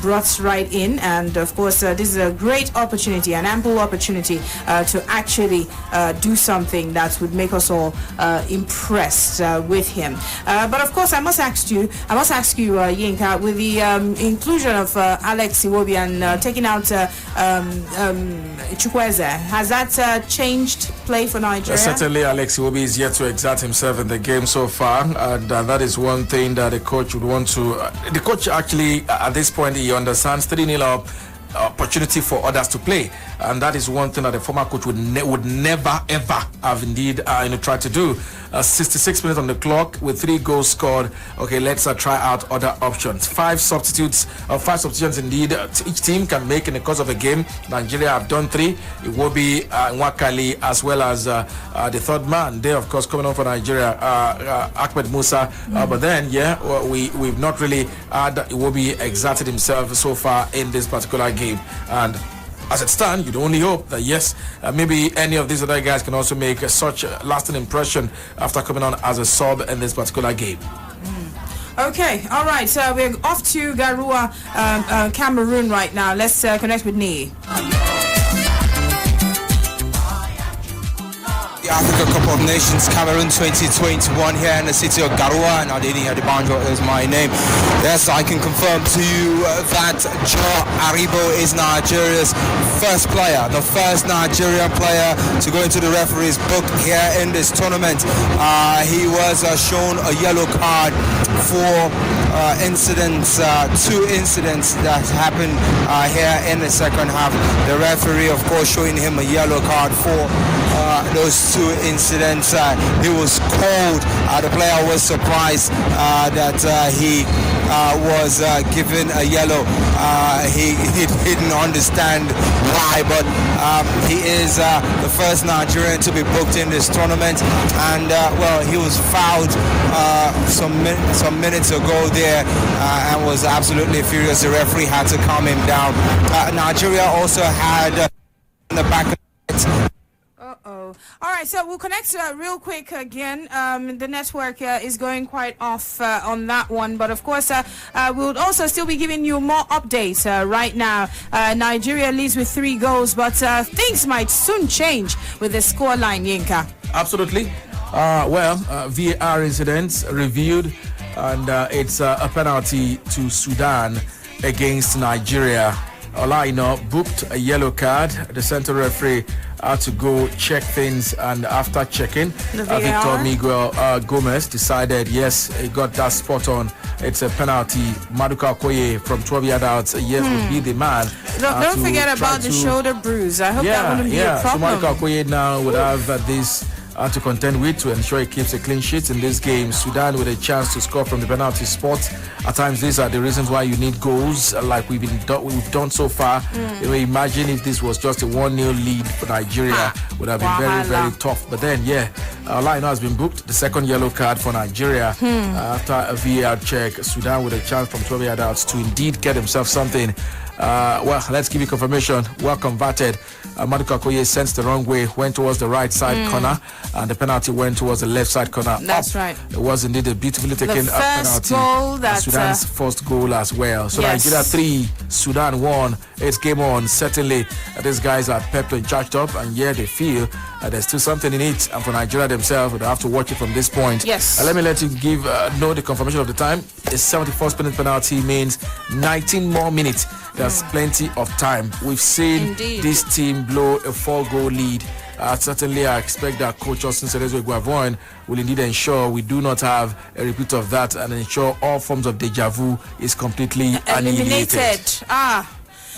brought right in, and of course, this is a great opportunity, an ample opportunity to actually do something that would make us all impressed with him. But of course, I must ask you, Yinka, with the inclusion of Alex Iwobi and taking out Chukwueze, has that changed play for Nigeria?
Certainly, Alex Iwobi is yet to exert himself in the game so far, and that is one thing that the coach would want to. The coach actually, at this point, he understands 3-0 up. Opportunity for others to play, and that is one thing that the former coach would never ever have indeed tried to do. 66 minutes on the clock with 3 goals scored. Okay, let's try out other options. 5 substitutions indeed each team can make in the course of a game. Nigeria have done 3. It will be Nwakali as well as the third man there, of course, coming on for Nigeria, Ahmed Musa. But then, we've not really had Iwobi exerted himself so far in this particular game. And as it stands, you'd only hope that yes, maybe any of these other guys can also make such a lasting impression after coming on as a sub in this particular game.
Okay, all right, so we're off to Garua, Cameroon right now. Let's connect with Nee.
The Africa Cup of Nations Cameroon 2021 here in the city of Garua, and Adeni Adebanjo is my name. Yes, I can confirm to you that Joe Aribo is Nigeria's first player, the first Nigerian player to go into the referee's book here in this tournament. He was shown a yellow card for incidents, 2 incidents that happened here in the second half. The referee, of course, showing him a yellow card for those 2 incidents. He was called. The player was surprised that he was given a yellow. He didn't understand why, but he is the first Nigerian to be booked in this tournament, and he was fouled some minutes ago there and was absolutely furious. The referee had to calm him down. Nigeria also had in the back.
All right, so we'll connect real quick again. The network is going quite off on that one, but of course we'll also still be giving you more updates right now. Nigeria leads with 3 goals, but things might soon change with the scoreline, Yinka.
Absolutely. VAR incidents reviewed, and it's a penalty to Sudan against Nigeria. Olaino booked a yellow card. The central referee had to go check things, and after checking, Victor Miguel Gomez decided, yes, he got that spot on. It's a penalty. Maduka Okoye from 12 yards out, yes, would be the man.
Don't forget about the shoulder bruise. I hope that wouldn't be a problem.
So Maduka Okoye now would have this to contend with to ensure he keeps a clean sheet in this game. Sudan with a chance to score from the penalty spot. At times, these are the reasons why you need goals, like we've done so far. You know, imagine if this was just a 1-0 lead for Nigeria, would have been very, very tough. But then, Olaino has been booked. The second yellow card for Nigeria after a VAR check. Sudan with a chance from 12 yards out to indeed get himself something. Well, let's give you confirmation. Well converted. Maduka Okoye sensed the wrong way, went towards the right side corner, and the penalty went towards the left side corner.
That's right.
It was indeed a beautifully taken penalty.
Goal
Sudan's first goal as well. So Nigeria 3, Sudan 1. It's game on. Certainly, these guys are pepped and charged up, and they feel there's still something in it. And for Nigeria themselves, they have to watch it from this point.
Yes.
Let me let you know the confirmation of the time. A 71st minute penalty means 19 more minutes. There's plenty of time. We've seen this team blow a 4-goal lead. Certainly, I expect that Coach Austin Cerezo Iguavoin will indeed ensure we do not have a repeat of that and ensure all forms of deja vu is completely eliminated.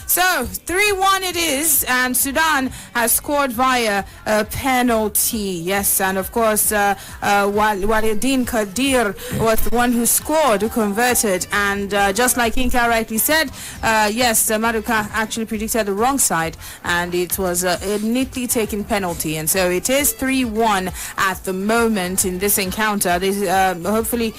So 3-1 it is, and Sudan has scored via a penalty. Yes, and of course Walidin Kadir was the one who scored, who converted, and just like Inka rightly said, Maduka actually predicted the wrong side, and it was a neatly taken penalty, and so it is 3-1 at the moment in this encounter. Hopefully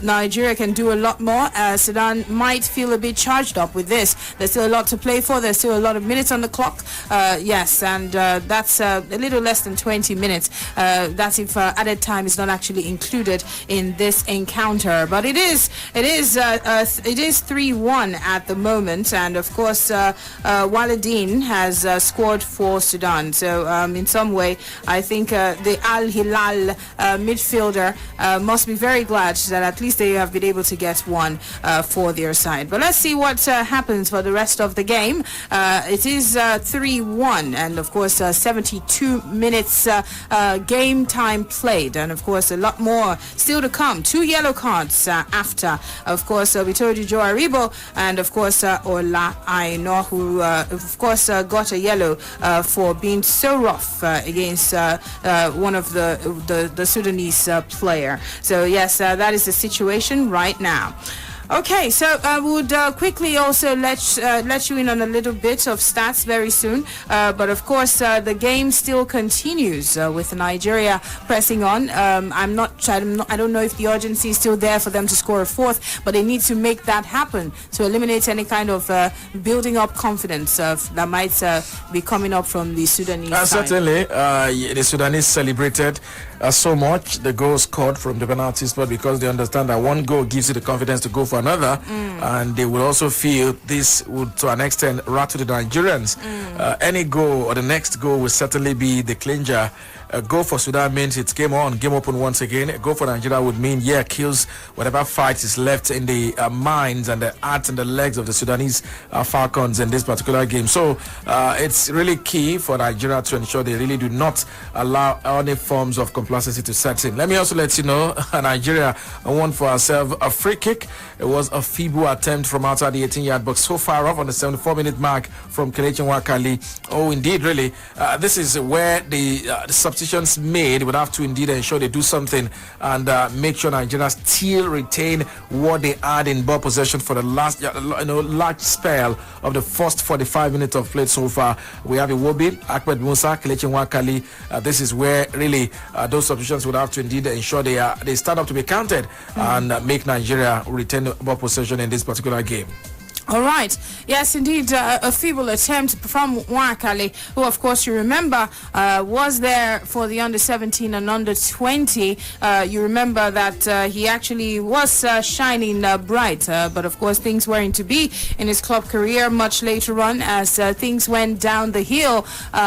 Nigeria can do a lot more. Sudan might feel a bit charged up with this. There's still a lot to play for. There's still a lot of minutes on the clock. And that's a little less than 20 minutes. That's if added time is not actually included in this encounter. But it is 3-1 at the moment, and of course Walidin has scored for Sudan. So in some way, I think the Al Hilal midfielder must be very glad that at least they have been able to get one for their side. But let's see what happens for the rest of the game. It is 3-1, and of course 72 minutes game time played, and of course a lot more still to come. 2 yellow cards after, of course, we told you Joe Aribo, and of course Olaino, who of course got a yellow for being so rough against one of the Sudanese player. So yes, that is the situation right now. Okay, so I would quickly also let you in on a little bit of stats very soon. But of course, the game still continues with Nigeria pressing on. I don't know if the urgency is still there for them to score a fourth, but they need to make that happen to eliminate any kind of building up confidence that might be coming up from the Sudanese side.
Certainly, the Sudanese celebrated so much the goal scored from the penalty spot because they understand that one goal gives you the confidence to go for another, and they will also feel this would to an extent rattle the Nigerians. Any goal or the next goal will certainly be the clincher. A goal for Sudan means it's game on, game open once again. A goal for Nigeria would mean, kills whatever fight is left in the minds and the hearts and the legs of the Sudanese Falcons in this particular game. So it's really key for Nigeria to ensure they really do not allow any forms of complacency to set in. Let me also let you know, Nigeria won for ourselves a free kick. It was a feeble attempt from outside the 18-yard box, so far off on the 74-minute mark from Kelechi Nwakali. Oh, indeed, really. This is where the substitutions made would have to indeed ensure they do something and make sure Nigeria still retain what they had in ball possession for the last large spell of the first 45 minutes of play so far. We have Iwobi, Ahmed Musa, Kelechi Nwakali. This is where really those substitutions would have to indeed ensure they stand up to be counted and make Nigeria retain ball possession in this particular game.
All right. Yes, indeed, a feeble attempt from Nwakali, who, of course, you remember, was there for the under-17 and under-20. You remember that he actually was shining bright, but, of course, things weren't to be in his club career much later on as things went down the hill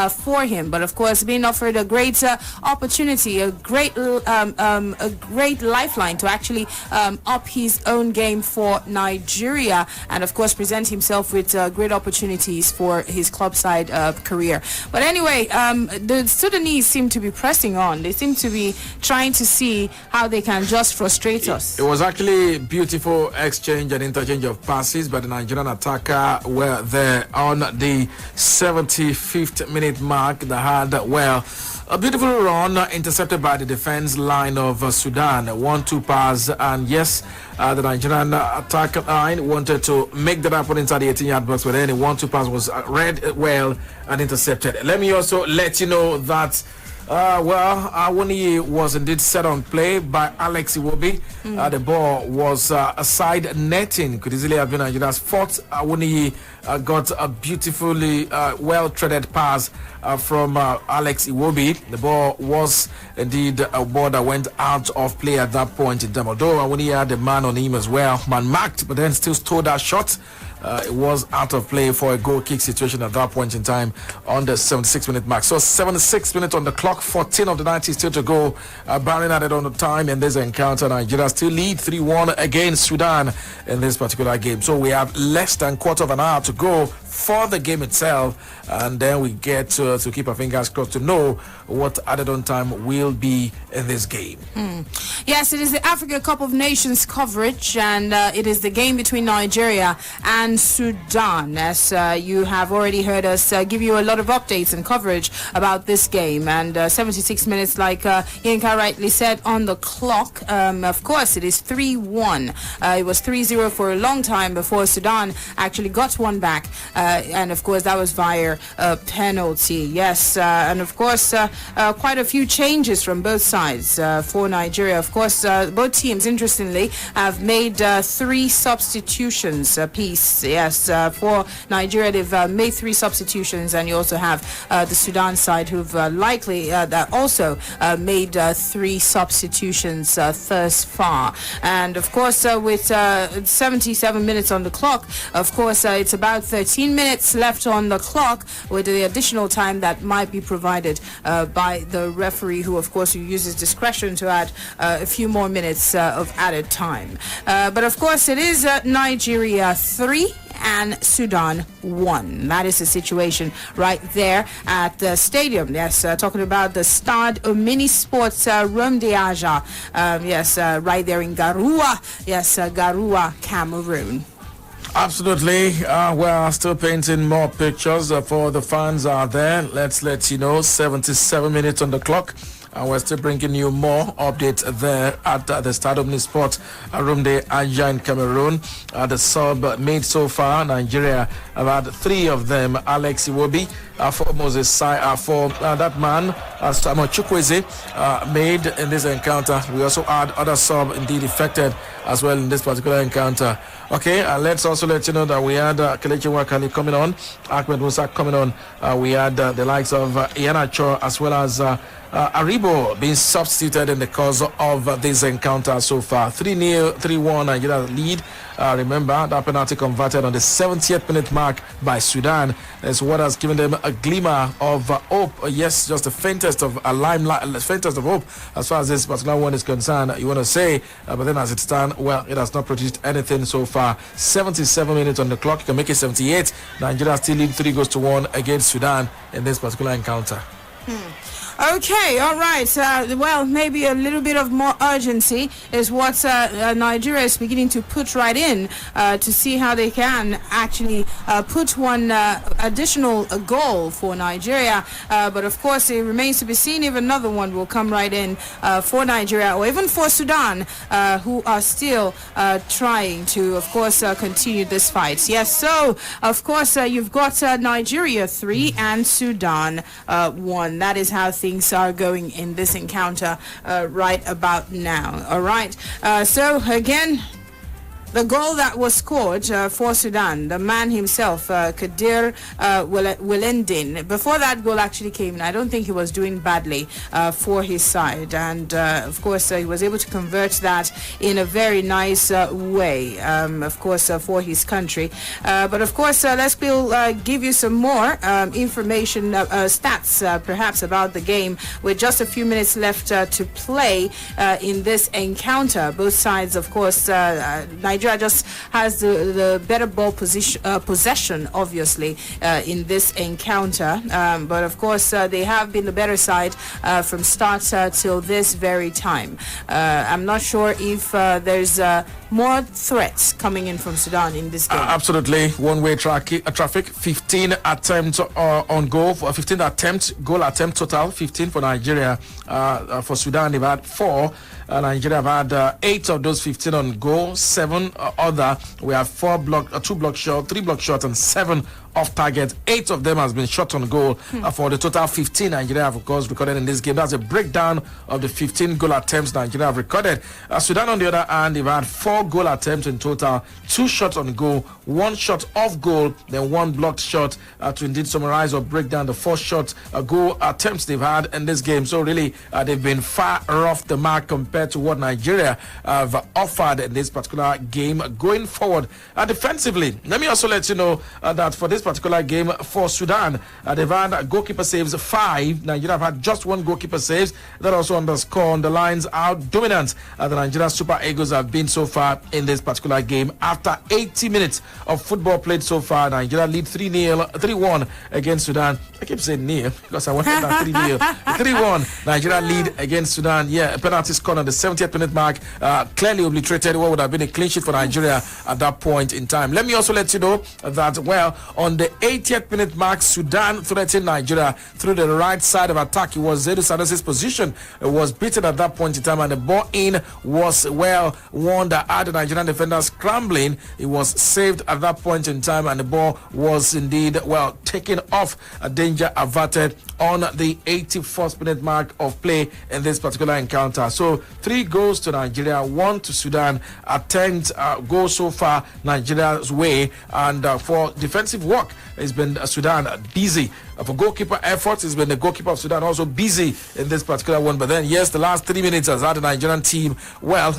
for him. But, of course, being offered a great opportunity, a great lifeline to actually up his own game for Nigeria. And, of course, course, present himself with great opportunities for his club side career. But anyway, the Sudanese seem to be pressing on. They seem to be trying to see how they can just frustrate us.
It was actually beautiful exchange and interchange of passes by the Nigerian attacker were there on the 75th minute mark. They had, well, a beautiful run intercepted by the defense line of Sudan. 1-2 pass, and yes, the Nigerian attack line wanted to make that happen inside the 18-yard box, but then the 1-2 pass was read well and intercepted. Let me also let you know that Awoniyi was indeed set on play by Alex Iwobi. The ball was a side netting. Could easily have been Nigeria's fourth. Awoniyi got a beautifully well-threaded pass from Alex Iwobi. The ball was indeed a ball that went out of play at that point in time. Although Awoniyi had a man on him as well, man marked, but then still stole that shot. It was out of play for a goal kick situation at that point in time on the 76-minute mark. So 76 minutes on the clock, 14 of the 90 still to go. Barring added on the time in this encounter. Nigeria still lead 3-1 against Sudan in this particular game. So we have less than quarter of an hour to go for the game itself, and then we get to keep our fingers crossed to know what added on time will be in this game.
Yes, it is the Africa Cup of Nations coverage, and it is the game between Nigeria and Sudan. As you have already heard us give you a lot of updates and coverage about this game, and 76 minutes, like Yinka rightly said, on the clock. Of course, it is 3-1. It was 3-0 for a long time before Sudan actually got one back. And of course that was via a penalty. Yes, and of course quite a few changes from both sides for Nigeria. Of course, both teams, interestingly, have made 3 substitutions apiece. Yes, for Nigeria, they've made 3 substitutions, and you also have the Sudan side who've likely also made 3 substitutions thus far. And of course, with 77 minutes on the clock, of course, it's about 13 minutes left on the clock with the additional time that might be provided by the referee, who of course uses discretion to add a few more minutes of added time. But of course it is Nigeria 3 and Sudan 1. That is the situation right there at the stadium. Yes, talking about the Stade Mini Sports Rome de Aja. Yes, right there in Garoua. Yes, Garoua, Cameroon.
Absolutely. We're still painting more pictures for the fans out there. Let's let you know, 77 minutes on the clock. And we're still bringing you more updates there at the Stade Omni Sport Rome de Aja in Cameroon. The sub made so far, Nigeria have had 3 of them. Alex Iwobi for Moses for that man, Samuel Chukwueze made in this encounter. We also had other sub indeed affected as well in this particular encounter. Okay, let's also let you know that we had Kelechi Wakali coming on, Ahmed Musa coming on. We had the likes of Iana Cho as well as Aribo being substituted in the course of this encounter so far. 3-0, 3-1 Nigeria lead. Remember, that penalty converted on the 70th minute mark by Sudan is what has given them a glimmer of hope. Yes, just the faintest of a limelight, faintest of hope as far as this particular one is concerned. You want to say, but then as it stands, well, it has not produced anything so far. 77 minutes on the clock. You can make it 78. Nigeria still lead 3-1 against Sudan in this particular encounter.
Okay, all right. Well, maybe a little bit of more urgency is what Nigeria is beginning to put right in to see how they can actually put one additional goal for Nigeria. But of course, it remains to be seen if another one will come right in for Nigeria or even for Sudan, who are still trying to, of course, continue this fight. Yes, so, of course, you've got Nigeria 3 and Sudan 1. That is how things are going in this encounter right about now. All right. So again, the goal that was scored for Sudan, the man himself, Kadir Willendin, before that goal actually came in, I don't think he was doing badly for his side. And, of course, he was able to convert that in a very nice way, of course, for his country. But, of course, let's give you some more information, stats, perhaps, about the game with just a few minutes left to play in this encounter. Both sides, of course, Nigeria Nigeria just has the better ball possession, obviously, in this encounter. But of course, they have been the better side from start till this very time. I'm not sure if there's more threats coming in from Sudan in this game.
Absolutely. One-way traffic. 15 attempts on goal. 15 attempts, goal attempt total. 15 for Nigeria. For Sudan, they've had 4. Nigeria have had 8 of those 15 on goal. 7 other. We have 2 block shot, 3 block shots, and 7 off target. 8 of them has been shot on goal. For the total 15 Nigeria have, of course, recorded in this game. That's a breakdown of the 15 goal attempts Nigeria have recorded. Sudan, on the other hand, they've had 4 goal attempts in total. 2 shots on goal, 1 shot off goal, then 1 blocked shot. To indeed summarize or break down the 4 shot goal attempts they've had in this game. So really, they've been far off the mark compared to what Nigeria have offered in this particular game. Going forward, defensively, let me also let you know that for this particular game for Sudan, they've had goalkeeper saves 5. Nigeria have had just 1 goalkeeper saves. That also underlines how dominant the Nigeria Super Eagles have been so far in this particular game. After 80 minutes of football played so far, Nigeria lead 3-1 against Sudan. I keep saying near because I wanted that 3-0. 3-1 Nigeria lead against Sudan. Yeah, a penalty scored on the 70th minute mark, clearly obliterated what would have been a clean sheet for Nigeria at that point in time. Let me also let you know that, well, on the 80th minute mark, Sudan threatened Nigeria through the right side of attack. It was Zedu Sanusi's position. It was beaten at that point in time, and the ball in was, well, one that had the Nigerian defender scrambling. It was saved at that point in time, and the ball was indeed, well, taken off. A danger averted on the 81st minute mark of play in this particular encounter. So 3 goals to Nigeria, 1 to Sudan. 10 goals so far Nigeria's way, and for defensive work, it's been Sudan busy. For goalkeeper efforts, it's been the goalkeeper of Sudan also busy in this particular one. But then, yes, the last 3 minutes has had the Nigerian team, well,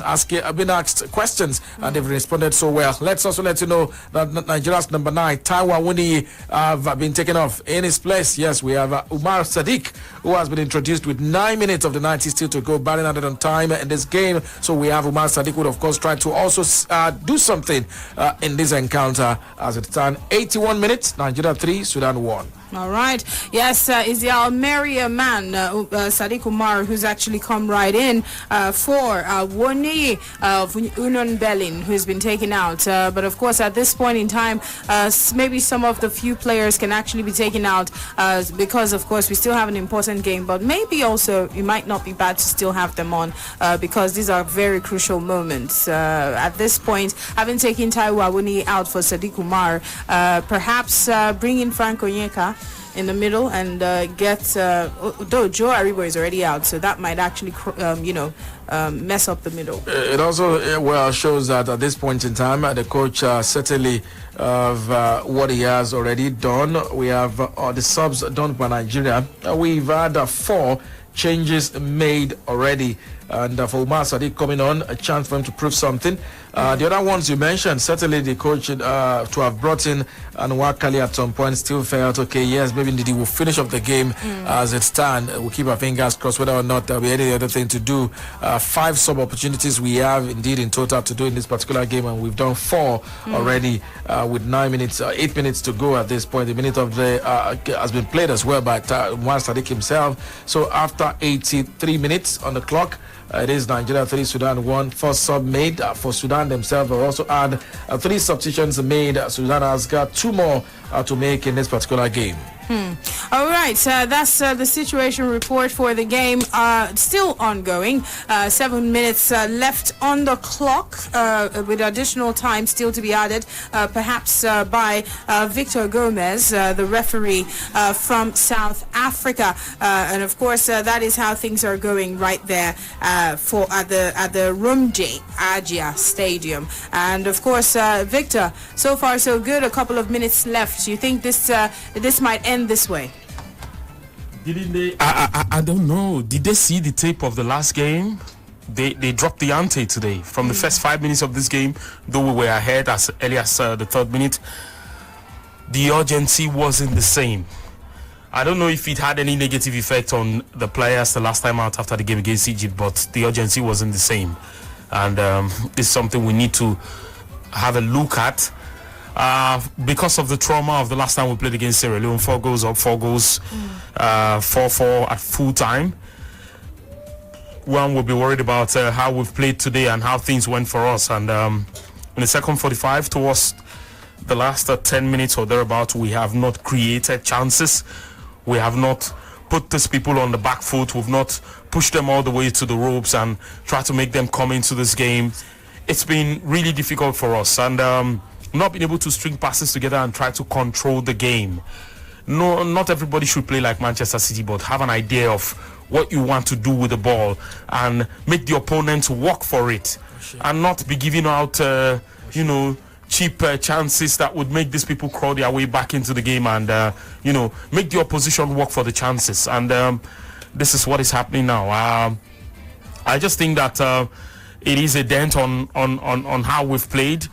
been asked questions, and they've responded so well. Let's also let you know that Nigeria's number 9, Taiwo Awoniyi, have been taken off. In his place, yes, we have Umar Sadiq, who has been introduced with 9 minutes of the 90 still to go, batting added on time in this game. So we have Umar Sadiq, who would, of course, try to also do something in this encounter. As it stands, 81 minutes, Nigeria 3, Sudan 1.
All right. Yes, is the Almeria man, Sadiq Umar, who's actually come right in for Awoniyi of Union Berlin, who's been taken out. But of course, at this point in time, maybe some of the few players can actually be taken out because, of course, we still have an important game. But maybe also it might not be bad to still have them on because these are very crucial moments. At this point, having taken Taiwo Awoniyi out for Sadiq Umar, perhaps bring in Frank Onyeka in the middle and get though Joe Aribo is already out, so that might actually mess up the middle.
It also well shows that at this point in time the coach certainly of what he has already done. We have the subs done by Nigeria. We've had 4 changes made already, and for Umar Sadiq coming on, a chance for him to prove something. The other ones you mentioned, certainly the coach to have brought in Anwar Kali at some point still felt, okay, yes, maybe indeed he will finish off the game as it stands. We'll keep our fingers crossed whether or not there'll be any other thing to do. 5 sub-opportunities we have indeed in total to do in this particular game, and we've done 4 already with 8 minutes to go at this point. The minute of the has been played as well by Umar Sadiq himself. So after 83 minutes on the clock, it is Nigeria 3, Sudan 1. 1st sub made for Sudan themselves. We'll also add 3 substitutions made. Sudan has got 2 more to make in this particular game.
All right, that's the situation report for the game. Still ongoing. 7 minutes left on the clock with additional time still to be added, perhaps by Victor Gomez, the referee from South Africa. And of course, that is how things are going right there at the Rumje Ajia Stadium. And of course, Victor, so far so good. A couple of minutes left. Do you think this might end this way?
Didn't they? I don't know. Did they see the tape of the last game? They dropped the ante today. From the first 5 minutes of this game, though we were ahead as early as the 3rd minute, the urgency wasn't the same. I don't know if it had any negative effect on the players the last time out after the game against Egypt, but the urgency wasn't the same. And it's something we need to have a look at. Because of the trauma of the last time we played against Sierra Leone, 4 goals up, 4 goals, 4-4 at full time. One will be worried about how we've played today and how things went for us. And in the second 45, towards the last 10 minutes or thereabout, we have not created chances. We have not put these people on the back foot. We've not pushed them all the way to the ropes and tried to make them come into this game. It's been really difficult for us, and not being able to string passes together and try to control the game. No, not everybody should play like Manchester City, but have an idea of what you want to do with the ball and make the opponents work for it, and not be giving out, cheap chances that would make these people crawl their way back into the game and, make the opposition work for the chances. And this is what is happening now. I just think that it is a dent on how we've played.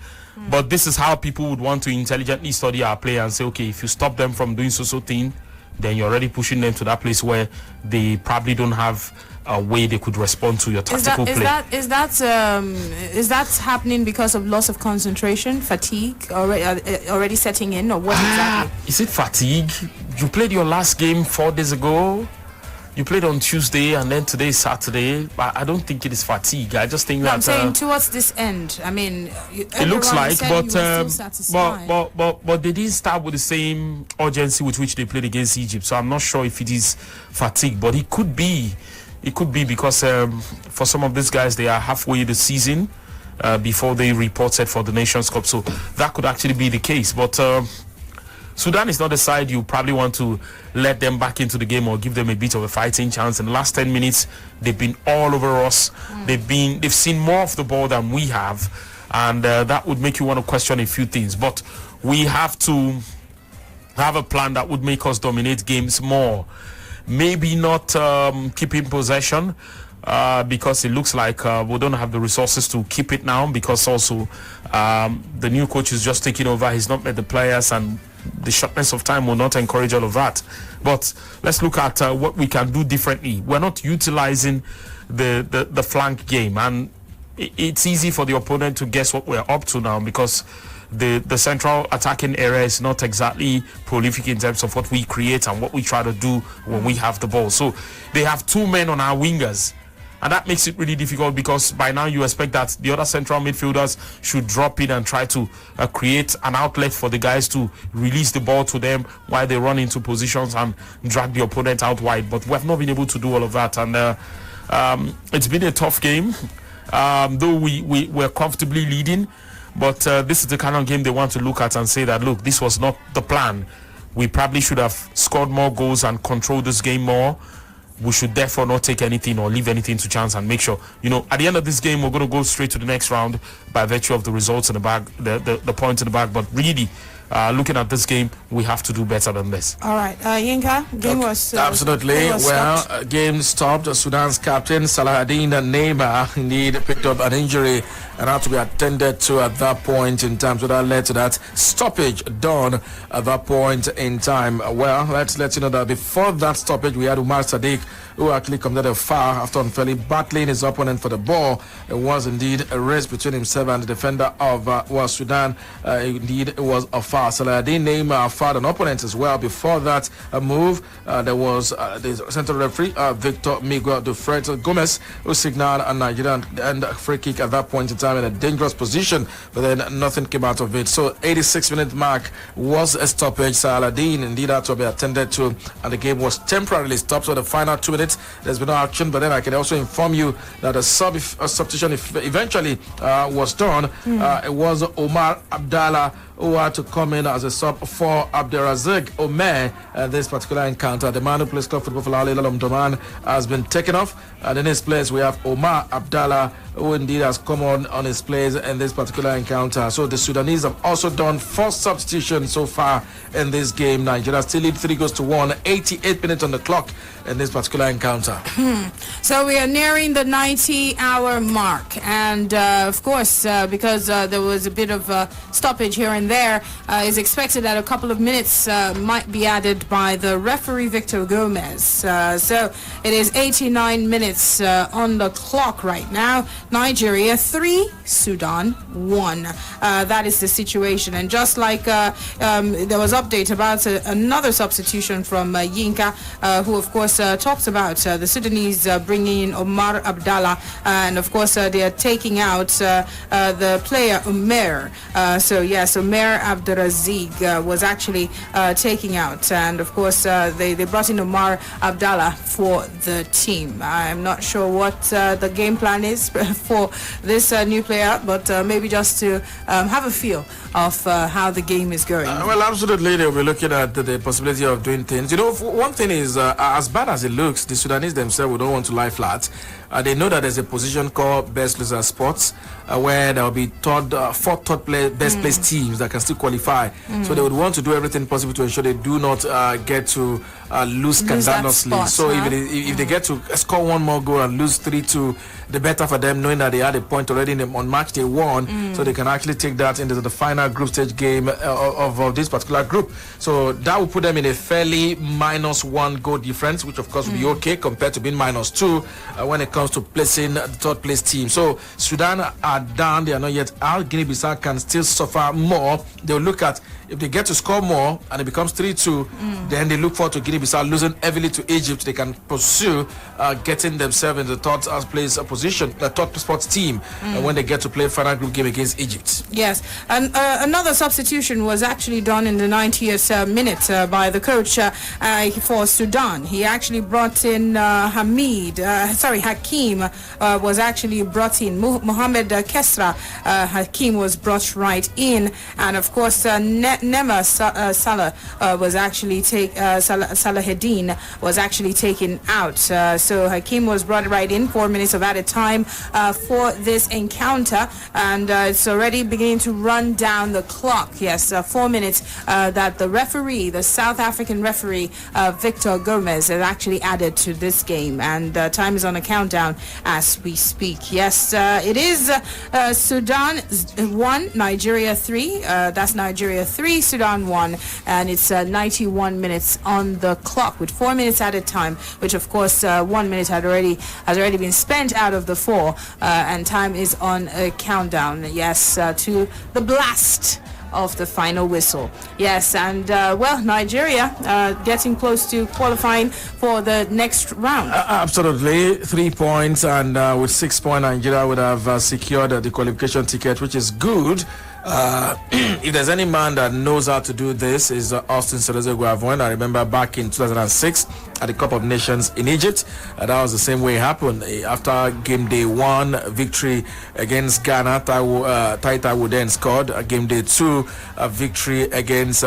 But this is how people would want to intelligently study our play and say, okay, if you stop them from doing so thing, then you're already pushing them to that place where they probably don't have a way they could respond to your tactical play.
Is that happening because of loss of concentration, fatigue already setting in, or what exactly?
Is it fatigue? You played your last game 4 days ago. You played on Tuesday, and then today is Saturday. But I don't think it is fatigue. I just think that
I'm saying towards this end. I mean,
it looks like, but they didn't start with the same urgency with which they played against Egypt. So I'm not sure if it is fatigue, but it could be. It could be because for some of these guys, they are halfway the season before they reported for the Nations Cup. So that could actually be the case. But Sudan is not the side you probably want to let them back into the game or give them a bit of a fighting chance. In the last 10 minutes, they've been all over us. They've seen more of the ball than we have, and that would make you want to question a few things. But we have to have a plan that would make us dominate games more. Maybe not keeping possession, because it looks like we don't have the resources to keep it now, because also the new coach is just taking over. He's not met the players, and the shortness of time will not encourage all of that. But let's look at what we can do differently. We're not utilizing the flank game, and it's easy for the opponent to guess what we're up to now, because the central attacking area is not exactly prolific in terms of what we create and what we try to do when we have the ball. So they have 2 men on our wingers, and that makes it really difficult, because by now you expect that the other central midfielders should drop in and try to create an outlet for the guys to release the ball to them while they run into positions and drag the opponent out wide. But we have not been able to do all of that, and it's been a tough game, though we're comfortably leading. But this is the kind of game they want to look at and say that, look, this was not the plan. We probably should have scored more goals and controlled this game more. We should therefore not take anything or leave anything to chance, and make sure, at the end of this game, we're going to go straight to the next round by virtue of the results in the bag, the points in the bag. But really, looking at this game, we have to do better than this.
All right, Yinka, game was
absolutely
stopped.
Game stopped. Sudan's captain Salahuddin Neymar indeed picked up an injury and had to be attended to at that point in time. So that led to that stoppage done at that point in time. Well, let's let you know that before that stoppage, we had Umar Sadiq, who actually committed a foul after unfairly battling his opponent for the ball. It was indeed a race between himself and the defender of Sudan. Indeed, it was a foul. Salahuddin Neymar fouled an opponent as well. Before that move, there was the central referee, Victor Miguel Dufreto Gomez, who signaled a Nigerian free kick at that point in time in a dangerous position, but then nothing came out of it. So 86-minute mark was a stoppage. Salahuddin indeed had to be attended to, and the game was temporarily stopped. So the final 2 minutes, there's been no action, but then I can also inform you that a substitution eventually was done. It was Omar Abdallah who had to come in as a sub for Abdelrazak Omer. This particular encounter, the man who plays club football for Al Hilal Omdurman, has been taken off, and in his place we have Omar Abdallah, who indeed has come on his place in this particular encounter. So the Sudanese have also done 4 substitutions so far in this game. Nigeria still lead 3-1, 88 minutes on the clock in this particular encounter.
So we are nearing the 90-hour mark, and of course, because there was a bit of stoppage here and substitution there is expected that a couple of minutes might be added by the referee Victor Gomez. So it is 89 minutes on the clock right now. Nigeria 3, Sudan 1. That is the situation. And just like there was update about another substitution from Yinka, who of course talks about the Sudanese bringing in Omar Abdallah, and of course they are taking out the player Umer. So yes, Umer Abdurazik was actually taking out, and of course they brought in Omar Abdallah for the team. I'm not sure what the game plan is for this new player, but maybe just to have a feel of how the game is going.
Well, absolutely, they'll be looking at the possibility of doing things. You know, one thing is, as bad as it looks, the Sudanese themselves don't want to lie flat. They know that there's a position called best loser spots, where there will be fourth best placed teams that can still qualify. So they would want to do everything possible to ensure they do not get to lose scandalously. So if they get to score one more goal and lose 3-2, the better for them, knowing that they had a point already on match day 1, so they can actually take that into the final group stage game of this particular group. So that will put them in a fairly -1 goal difference, which of course will be okay compared to being -2 when it comes to placing the third place team. So Sudan are down, they are not yet out. Guinea-Bissau can still suffer more. They'll look at, if they get to score more and it becomes 3-2, then they look forward to Guinea-Bissau losing heavily to Egypt. They can pursue getting themselves in the third place position, the third sports team, when they get to play final group game against Egypt.
Yes, and another substitution was actually done in the 90th minute by the coach for Sudan. He actually brought in Hakim was actually brought in. Mohamed Kesra Hakim was brought right in, and of course Nema Salah was actually Salaheddin was actually taken out. So Hakim was brought right in. 4 minutes of added time for this encounter, and it's already beginning to run down the clock. Yes, 4 minutes that the referee, the South African referee Victor Gomez, has actually added to this game, and time is on a countdown as we speak. Yes, it is Sudan 1, Nigeria 3. That's Nigeria 3, Sudan 1, and it's 91 minutes on the clock with 4 minutes added time, which of course 1 minute has already been spent out of the 4, and time is on a countdown. Yes, to the blast of the final whistle. Yes, and well, Nigeria getting close to qualifying for the next round.
Absolutely, 3 points, and with 6 points, Nigeria would have secured the qualification ticket, which is good. If there's any man that knows how to do this, is Austin Guavon. I remember back in 2006 at the Cup of Nations in Egypt, that was the same way it happened. After game day 1 victory against Ghana, Taita then scored. Game day 2 victory against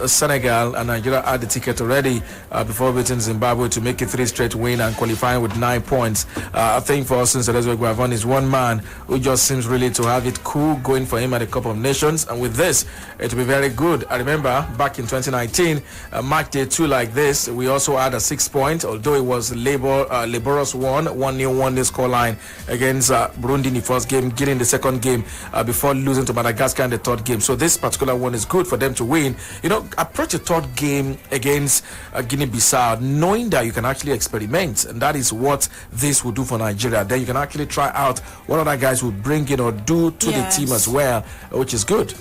Senegal, and Nigeria had the ticket already before beating Zimbabwe to make it 3 straight win and qualifying with 9 points. I think for Austin Guavon is one man who just seems really to have it cool going for him at the Cup of Nations, and with this it will be very good. I remember back in 2019, match day 2 like this, we also had a 6 point, although it was laborious 1-0 score line against Burundi in the first game, getting the second game before losing to Madagascar in the third game. So this particular one is good for them to win. Approach a third game against Guinea-Bissau knowing that you can actually experiment, and that is what this will do for Nigeria. Then you can actually try out what other guys will bring in or do to the team as well, which is good.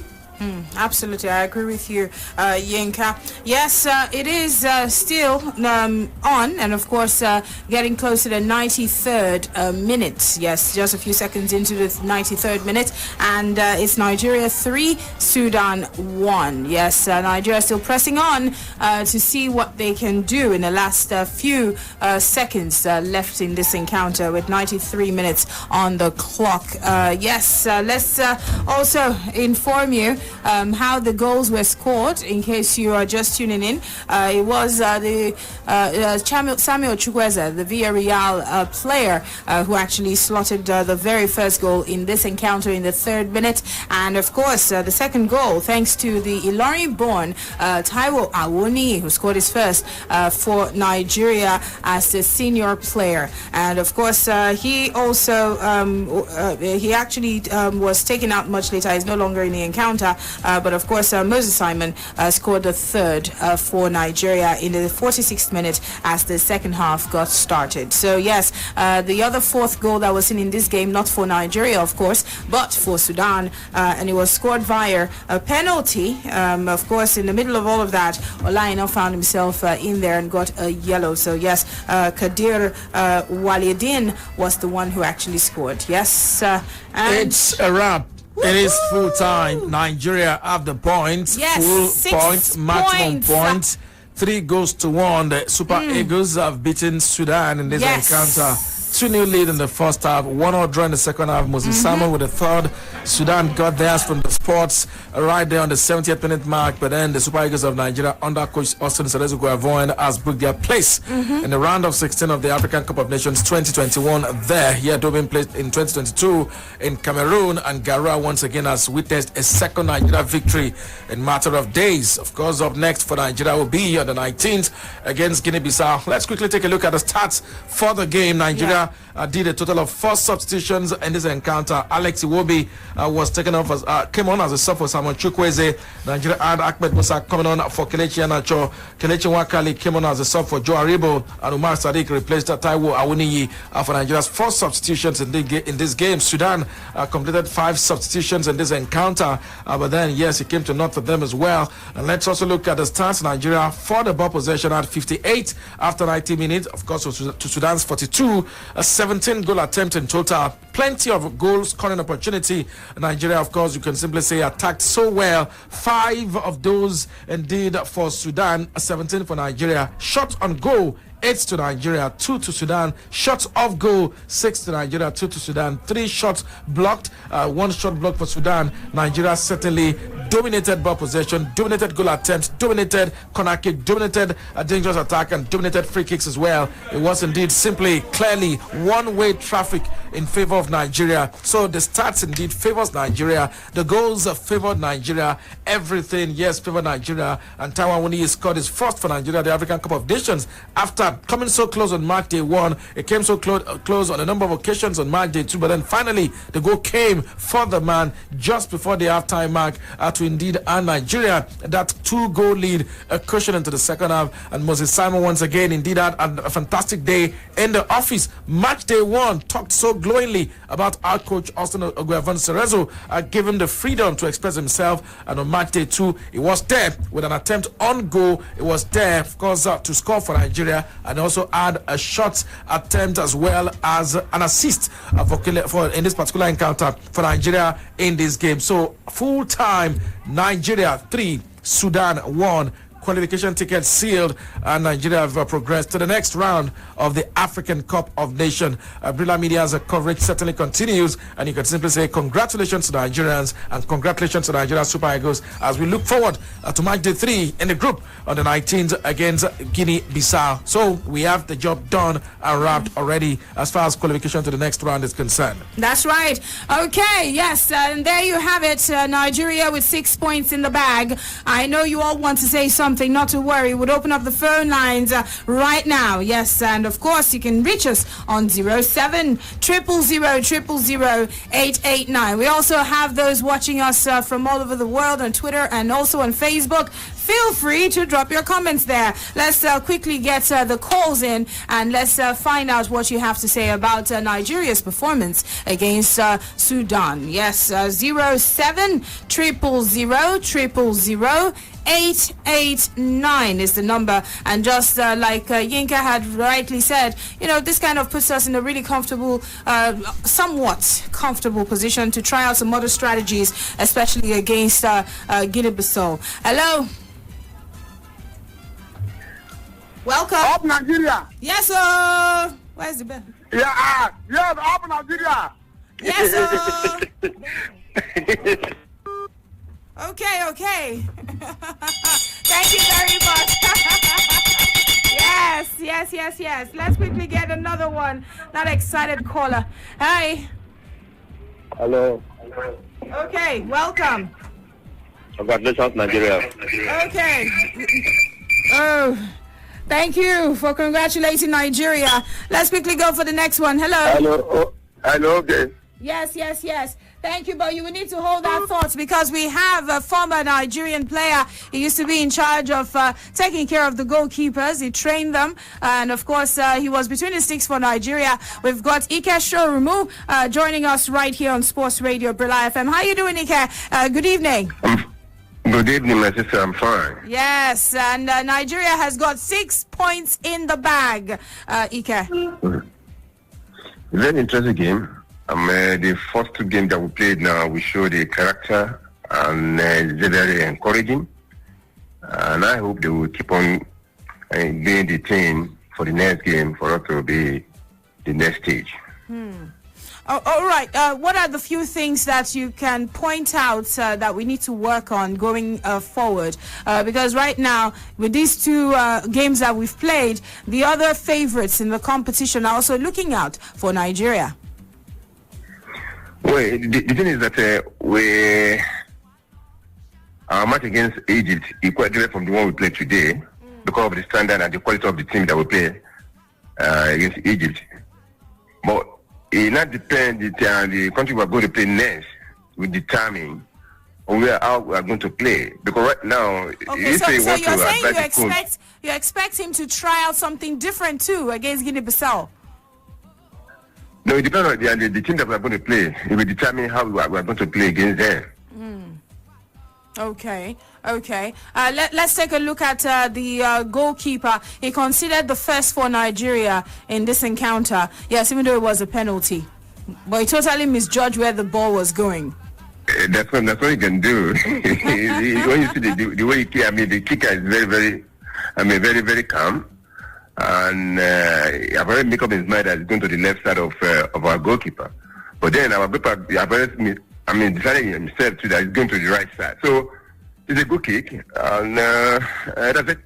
Absolutely, I agree with you, Yinka. Yes, it is still on, and of course getting close to the 93rd minute. Yes, just a few seconds into the 93rd minute, and it's Nigeria 3, Sudan 1. Yes, Nigeria still pressing on to see what they can do in the last few seconds left in this encounter with 93 minutes on the clock. Yes, let's also inform you how the goals were scored in case you are just tuning in. It was Samuel Chukwueze, the Villarreal player, who actually slotted the very first goal in this encounter in the 3rd minute, and of course the second goal thanks to the Ilorin-born Taiwo Awoni, who scored his first for Nigeria as the senior player. And of course he also he actually was taken out much later. He's no longer in the encounter, but of course Moses Simon scored the third for Nigeria in the 46th minute as the second half got started. So yes, the other fourth goal that was seen in this game, not for Nigeria of course, but for Sudan, and it was scored via a penalty. Of course, in the middle of all of that, Olaina found himself in there and got a yellow. So yes, Kadir Walidin was the one who actually scored. Yes, and
it's a wrap. It is full time. Nigeria have the points.
Yes,
full
6
points, maximum
points.
points. 3 goals to 1. The Super Eagles have beaten Sudan in this encounter. 2-0 lead in the first half, 1-0 draw in the second half. Moses Simon with the third. Sudan got theirs from the spots right there on the 70th minute mark, but then the Super Eagles of Nigeria under coach Austin Serezu Guavoin has booked their place in the round of 16 of the African Cup of Nations 2021 there. Here Dobin played in 2022 in Cameroon, and Garua once again has witnessed a second Nigeria victory in matter of days. Of course, up next for Nigeria will be on the 19th against Guinea-Bissau. Let's quickly take a look at the stats for the game. Nigeria did a total of 4 substitutions in this encounter. Alex Iwobi was taken off as came on as a sub for Simon Chukwueze. Nigeria had Ahmed Musa coming on for Kelechi Iheanacho. Kelechi Nwakali came on as a sub for Joe Aribo, and Umar Sadiq replaced Taiwo Awoniyi for Nigeria's 4 substitutions in this game. Sudan completed 5 substitutions in this encounter, but then yes, it came to naught for them as well. And let's also look at the stats. Nigeria for the ball possession at 58 after 90 minutes, of course, to Sudan's 42. 17 goal attempts in total, plenty of goal scoring opportunity. Nigeria, of course, you can simply say attacked so well. 5 of those indeed for Sudan, 17 for Nigeria. Shot on goal, 8 to Nigeria, 2 to Sudan. Shots off goal, 6 to Nigeria, 2 to Sudan. 3 shots blocked, 1 shot blocked for Sudan. Nigeria certainly dominated ball possession, dominated goal attempts, dominated corner kick, dominated a dangerous attack, and dominated free kicks as well. It was indeed simply, clearly, one-way traffic in favor of Nigeria. So the stats indeed favors Nigeria. The goals favored Nigeria. Everything, yes, favored Nigeria. And Taiwo Awoniyi scored his first for Nigeria, the African Cup of Nations, after coming so close on match day 1. It came so close on a number of occasions on match day 2, but then finally the goal came for the man just before the halftime mark to indeed earn Nigeria that 2-goal lead, a cushion into the second half. And Moses Simon once again indeed had a fantastic day in the office. Match day 1 talked so glowingly about our coach Austin Guavoin Serezu, gave him the freedom to express himself, and on match day 2 he was there with an attempt on goal. It was there, of course, to score for Nigeria, and also had a shot attempt as well as an assist for in this particular encounter for Nigeria in this game. So full time, Nigeria 3, Sudan 1. Qualification ticket sealed, and Nigeria have progressed to the next round of the African Cup of Nations. Brila Media's coverage certainly continues, and you can simply say congratulations to the Nigerians and congratulations to the Nigeria Super Eagles as we look forward to match day 3 in the group on the 19th against Guinea-Bissau. So we have the job done and wrapped already as far as qualification to the next round is concerned.
That's right. Okay, yes, and there you have it. Nigeria with 6 points in the bag. I know you all want to say something. Not to worry, we'll open up the phone lines right now. Yes, and of course you can reach us on 07 000 889. We also have those watching us from all over the world on Twitter and also on Facebook. Feel free to drop your comments there. Let's quickly get the calls in, and let's find out what you have to say about Nigeria's performance against Sudan. Yes, 07 000 889 is the number, and just like Yinka had rightly said, you know, this kind of puts us in a really comfortable, somewhat comfortable position to try out some other strategies, especially against Guinea-Bissau. Hello. Welcome.
Up Nigeria.
Yes, sir. Where's the bell?
Yeah, yes, up Nigeria.
Yes, sir. Okay. Thank you very much. Yes. Let's quickly get another one. That excited caller. Hi.
Hello.
Okay, welcome.
Congratulations, Nigeria.
Okay. Oh, thank you for congratulating Nigeria. Let's quickly go for the next one. Hello.
Hello. Okay.
Yes. Thank you, but you will need to hold that thought because we have a former Nigerian player. He used to be in charge of taking care of the goalkeepers. He trained them, and of course, he was between the sticks for Nigeria. We've got Ike Shorumu joining us right here on Sports Radio Brila FM. How you doing, Ike? Good evening.
Good evening, my sister. I'm fine.
Yes, and Nigeria has got 6 points in the bag, Ike.
Very interesting game. The first two games that we played now, we showed the character, and it's very encouraging. And I hope they will keep on being the team for the next game for us to be the next stage.
Oh, all right. What are the few things that you can point out that we need to work on going forward? Because right now, with these two games that we've played, the other favorites in the competition are also looking out for Nigeria.
Well, the thing is that our match against Egypt is quite different from the one we played today because of the standard and the quality of the team that we play against Egypt. But it not depends the country we are going to play next will determine how we are going to play. Because right now,
okay, so you're saying you expect him to try out something different too against Guinea-Bissau.
No, it depends on the team that we are going to play. It will determine how we are going to play against them.
Okay. Let's take a look at the goalkeeper. He considered the first for Nigeria in this encounter. Yes, even though it was a penalty. But he totally misjudged where the ball was going.
That's what he can do. When you see the way he kick, the kicker is very, very calm. And I've already made up his mind that he's going to the left side of our goalkeeper. But then our goalkeeper, decided himself to that he's going to the right side. So it's a good kick, and that's it.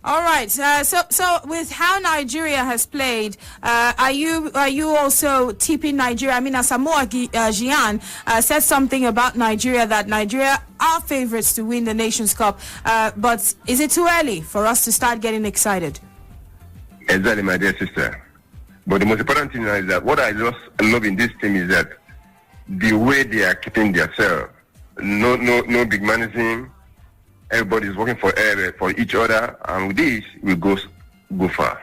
All right. So with how Nigeria has played, are you also tipping Nigeria? Asamoah Gyan said something about Nigeria that Nigeria are favorites to win the Nations Cup. But is it too early for us to start getting excited?
Exactly, my dear sister. But the most important thing is that what I just love in this team is that the way they are keeping themselves. No big manism. Everybody is working for each other, and with this, we go far.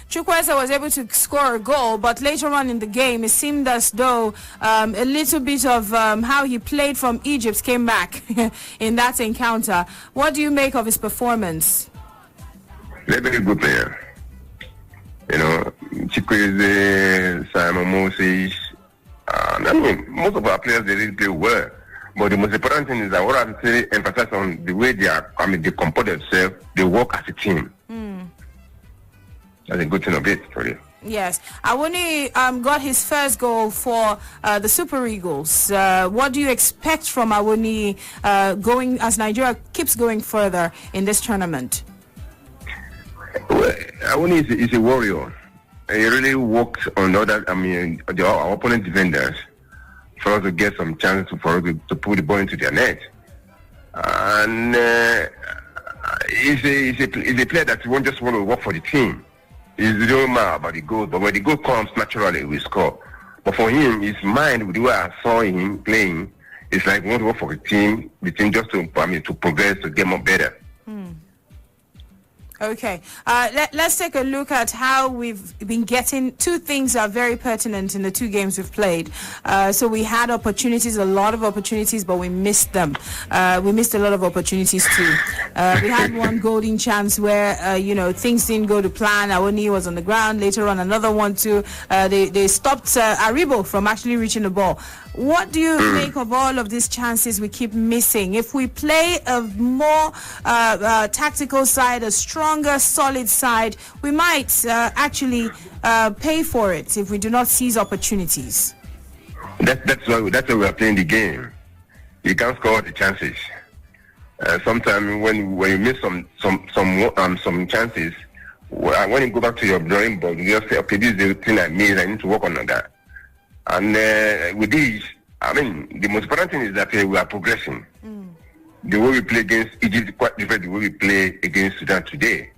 Chukwueze was able to score a goal, but later on in the game, it seemed as though a little bit of how he played from Egypt came back in that encounter. What do you make of his performance?
Very good player. Chukwueze, Simon Moses, most of our players, they really play well. But the most important thing is that what I say emphasize on the way they comport themselves, they work as a team. That's a good thing of it for you.
Yes. Awuni got his first goal for the Super Eagles. What do you expect from Awuni going as Nigeria keeps going further in this tournament?
Well, Awuni is a warrior. He really works on our opponent defenders for us to get some chance for us to put the ball into their net. And he's a player that won't just want to work for the team. He's not mad about the goal, but when the goal comes naturally, we score. But for him, his mind, with the way I saw him playing, it's like we want to work for the team just to progress, to get more better.
Okay, let's take a look at how we've been getting. Two things are very pertinent in the two games we've played. So we had opportunities, a lot of opportunities, but we missed them. We missed a lot of opportunities too. We had one golden chance where, things didn't go to plan. Our knee was on the ground. Later on, another one too. They stopped Aribo from actually reaching the ball. What do you make of all of these chances we keep missing? If we play a more tactical side, a stronger, solid side, we might actually pay for it if we do not seize opportunities.
That's why we are playing the game. You can't score the chances. Sometimes when you miss some chances, when you go back to your drawing board, you just say, okay, this is the thing I missed. I need to work on that. And with this, the most important thing is that we are progressing. The way we play against Egypt is quite different the way we play against Sudan today.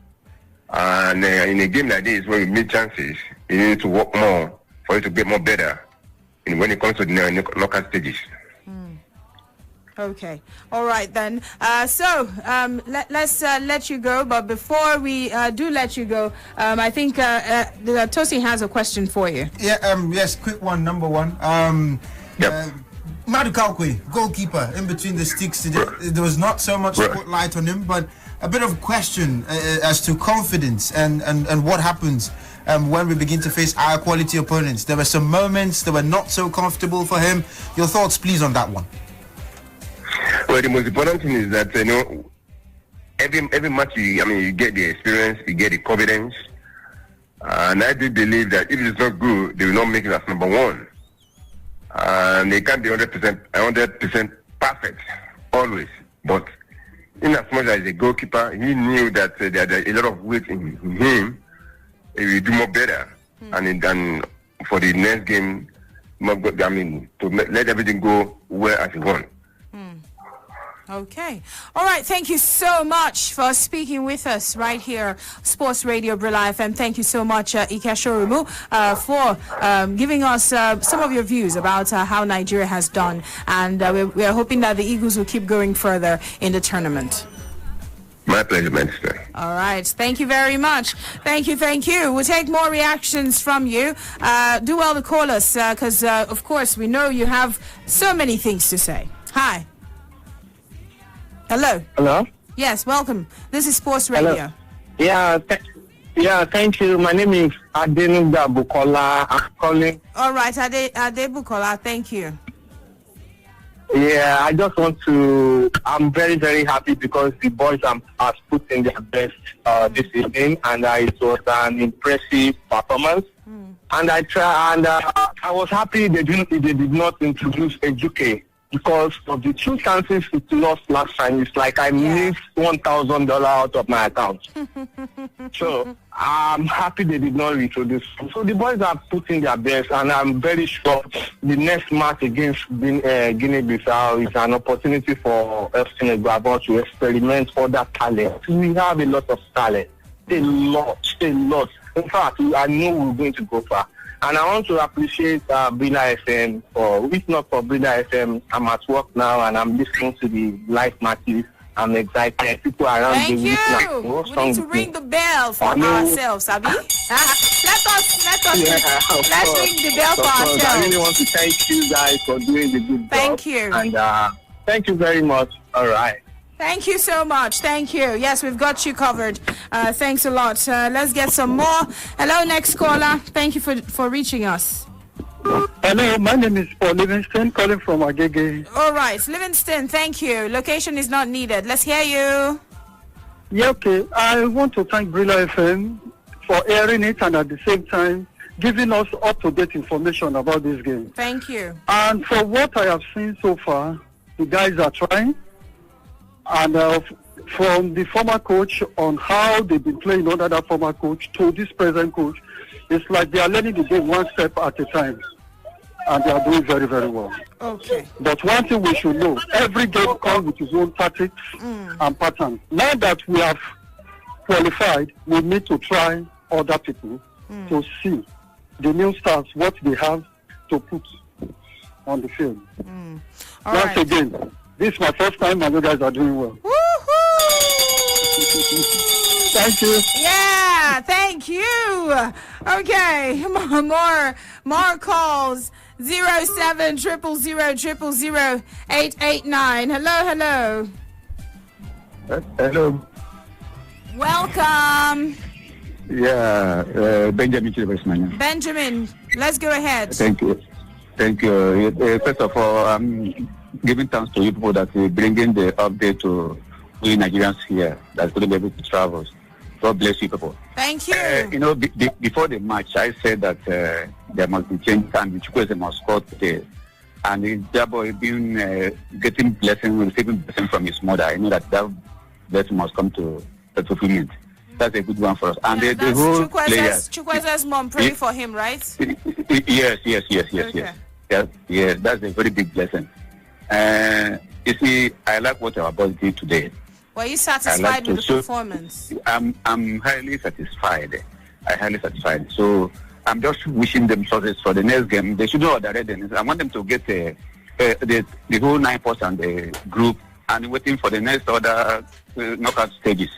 And in a game like this, where we make chances, you need to work more for it to get more better when it comes to the local stages.
Okay. All right then. Let's let you go. But before we do let you go, I think Tosi has a question for you.
Yeah. Yes. Quick one. Number one. Madu Kaukwe, goalkeeper, in between the sticks today. There was not so much spotlight on him, but a bit of question as to confidence and what happens when we begin to face higher quality opponents. There were some moments that were not so comfortable for him. Your thoughts, please, on that one.
Well, the most important thing is that every match you get the experience, you get the confidence, and I do believe that if it's not good, they will not make it as number one. And they can't be 100% perfect always. But in as much as a goalkeeper, he knew that there are a lot of weight in him. He will do more better, and then for the next game, to let everything go well as he wants.
Okay. All right. Thank you so much for speaking with us right here, Sports Radio Brila FM. Thank you so much, Ike Shorumu, for giving us some of your views about how Nigeria has done. And we are hoping that the Eagles will keep going further in the tournament.
My pleasure, Minister.
All right. Thank you very much. Thank you. We'll take more reactions from you. Do well to call us because, of course, we know you have so many things to say. Hi. Hello.
Hello.
Yes, welcome. This is Sports Radio.
Hello. Yeah, thank you. My name is Adenuga Bukola. I'm calling.
All right, Ade Bukola, thank you.
Yeah, I just want to. I'm very, very happy because the boys have put in their best this evening, and it was an impressive performance. And I was happy they did not introduce Ejuke. Because of the 2 chances it lost last time, it's like I missed $1,000 out of my account. So I'm happy they did not reintroduce. So the boys are putting their best, and I'm very sure the next match against Guinea-Bissau is an opportunity for FC Guabon to experiment other talent. We have a lot of talent, a lot. In fact, I know we're going to go far. And I want to appreciate Brila FM if not for Brila FM, I'm at work now and I'm listening to the live matches. I'm excited. People around
me. Thank you. We need to ring the bell for ourselves, Abi. Let's ring the bell for ourselves.
I really want to thank you guys for doing the good job.
Thank you.
And thank you very much. All right.
Thank you so much. Thank you. Yes, we've got you covered. Thanks a lot. Let's get some more. Hello, next caller. Thank you for reaching us.
Hello, my name is Paul Livingston, calling from Agege.
All right, Livingston, thank you. Location is not needed. Let's hear you.
Yeah, okay. I want to thank Brila FM for airing it and at the same time giving us up-to-date information about this game.
Thank you.
And for what I have seen so far, the guys are trying. And from the former coach on how they've been playing under that former coach to this present coach, it's like they are learning the game one step at a time. And they are doing very, very well.
Okay.
But one thing we should know, every game comes with its own tactics and pattern. Now that we have qualified, we need to try other people to see the new stars, what they have to put on the field. Once again, this is my first time and you guys are doing well. Thank you.
Yeah, thank you. Okay, more calls. 07000000889. Hello.
Hello.
Welcome.
Yeah, Benjamin.
Benjamin, let's go ahead.
Thank you. First of all, I'm giving thanks to you people that will bring in the update to we Nigerians here that's going to be able to travel. God bless you people.
Thank you.
Before the match, I said that there must be change and the Chukwueze must score today. And his boy been getting receiving blessing from his mother. I know that blessing must come to fulfillment. That's a good one for us. And the whole players.
Chukwueze's mom praying for him, right?
Yes.
Okay.
Yes, that's a very big blessing. You see, I like what our boys did today.
Were you satisfied with the performance?
I'm highly satisfied. So I'm just wishing them success for the next game. They should know what they're ready. I want them to get the whole 9 points and the group and waiting for the next other knockout stages.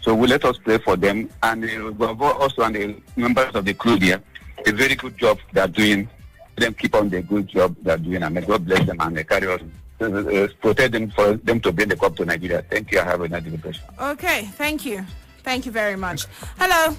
So we let us pray for them, and also and the members of the crew there. A very good job they are doing. Let them keep on the good job they are doing, and may God bless them and carry on. Protect them for them to bring the cup to Nigeria. Thank you. I have another question.
Okay, thank you. Thank you very much. Hello.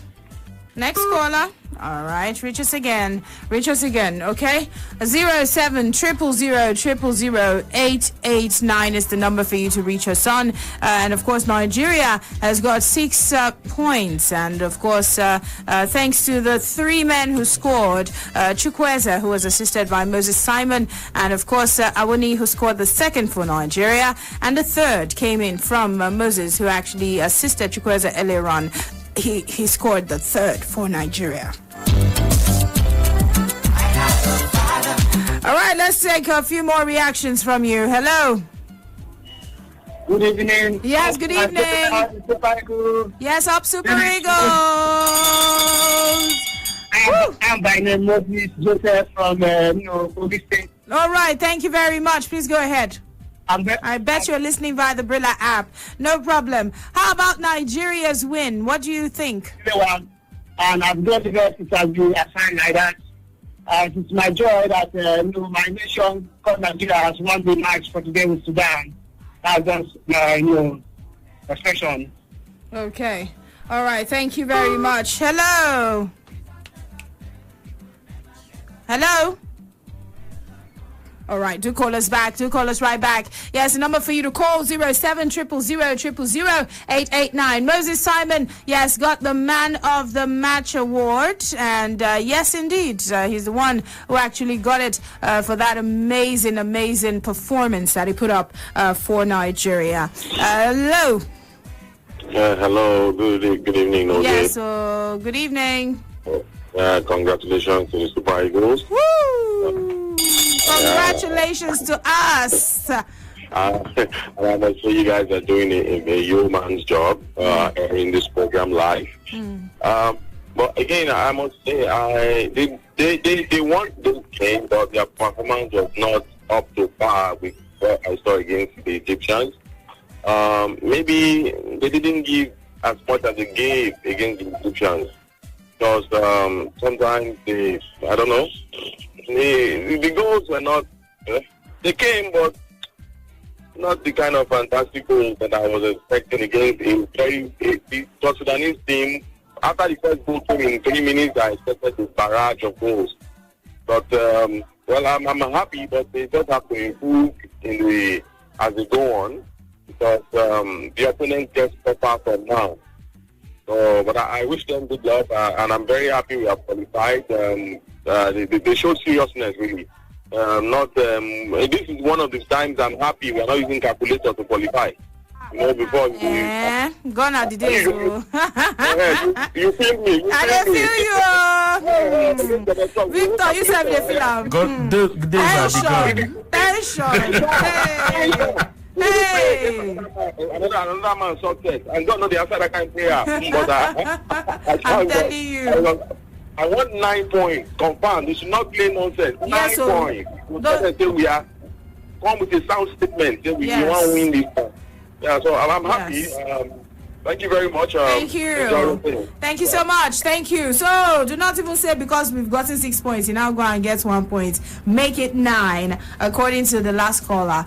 Next caller. All right, reach us again, okay? 0700000889 is the number for you to reach us on. And of course, Nigeria has got 6 points. And of course, thanks to the 3 men who scored, Chukwueze, who was assisted by Moses Simon, and of course, Awuni, who scored the second for Nigeria. And the third came in from Moses, who actually assisted Chukwueze earlier on. He scored the third for Nigeria. All right, let's take a few more reactions from you. Hello.
Good evening.
Yes, good evening. Yes, up Super Eagles.
I'm by name Moses Joseph from Kogi State.
All right, thank you very much. Please go ahead. I bet you're listening via the Brila app. No problem. How about Nigeria's win? What do you think?
And I'm going to get it as you assigned like that. It's my joy that my nation, called Nigeria, has won the match for today with Sudan. That's just expression.
Okay. All right. Thank you very much. Hello. Hello. All right, do call us back. Do call us right back. Yes, the number for you to call 0700000889. Moses Simon, yes, got the Man of the Match award, and yes, indeed, he's the one who actually got it for that amazing performance that he put up for Nigeria. Hello.
Hello. Good evening. Okay.
Yes. Good evening.
Congratulations to the Super Eagles.
Woo! Congratulations to us.
And I must say you guys are doing a yeoman's job in this program live. But again, I must say they won this game, but their performance was not up to par with what I saw against the Egyptians. Maybe they didn't give as much as they gave against the Egyptians. Because sometimes I don't know, the goals were not, they came, but not the kind of fantastic goals that I was expecting against the Sudanese team. After the first goal came in 3 minutes, I expected a barrage of goals. But, I'm happy, but they just have to improve as they go on, because the opponent gets better from now. So, but I wish them good luck, and I'm very happy we have qualified. They showed seriousness, really. This is one of the times I'm happy we're not using calculator to qualify. Before
gone are the days.
You feel me?
I feel you. Victor, you said the film. Tension. Hey.
Another man success. I don't know the answer. I can't say but
I'm telling you.
I want 9 points confirmed. They should not play nonsense. 9 points. We are come with a sound statement. We want to win this time. Yeah, so I'm happy. Thank you very much.
Thank you. Thank you so much. Thank you. So do not even say because we've gotten 6 points, you now go and get 1 point. Make it 9, according to the last caller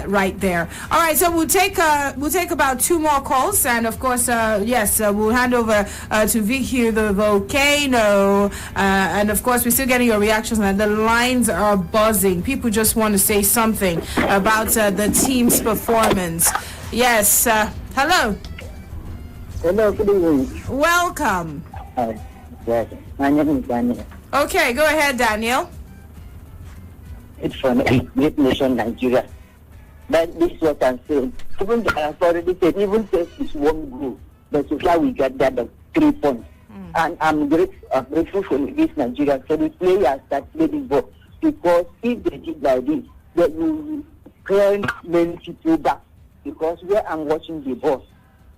right there. All right. So we'll take about 2 more calls, and of course, we'll hand over to Vicky the Volcano, and of course, we're still getting your reactions, and the lines are buzzing. People just want to say something about the team's performance. Yes. Hello.
Hello, good evening.
Welcome.
Hi. Yes, my name is Daniel.
Okay, go ahead, Daniel.
It's from great nation, Nigeria. But this is what I'm saying. Even the authority said, even if it's 1 goal, but so far we got that 3 points. And I'm grateful for this Nigeria, for the players that play this ball. Because if they did like this, they will clear many people back. Because where I'm watching the ball,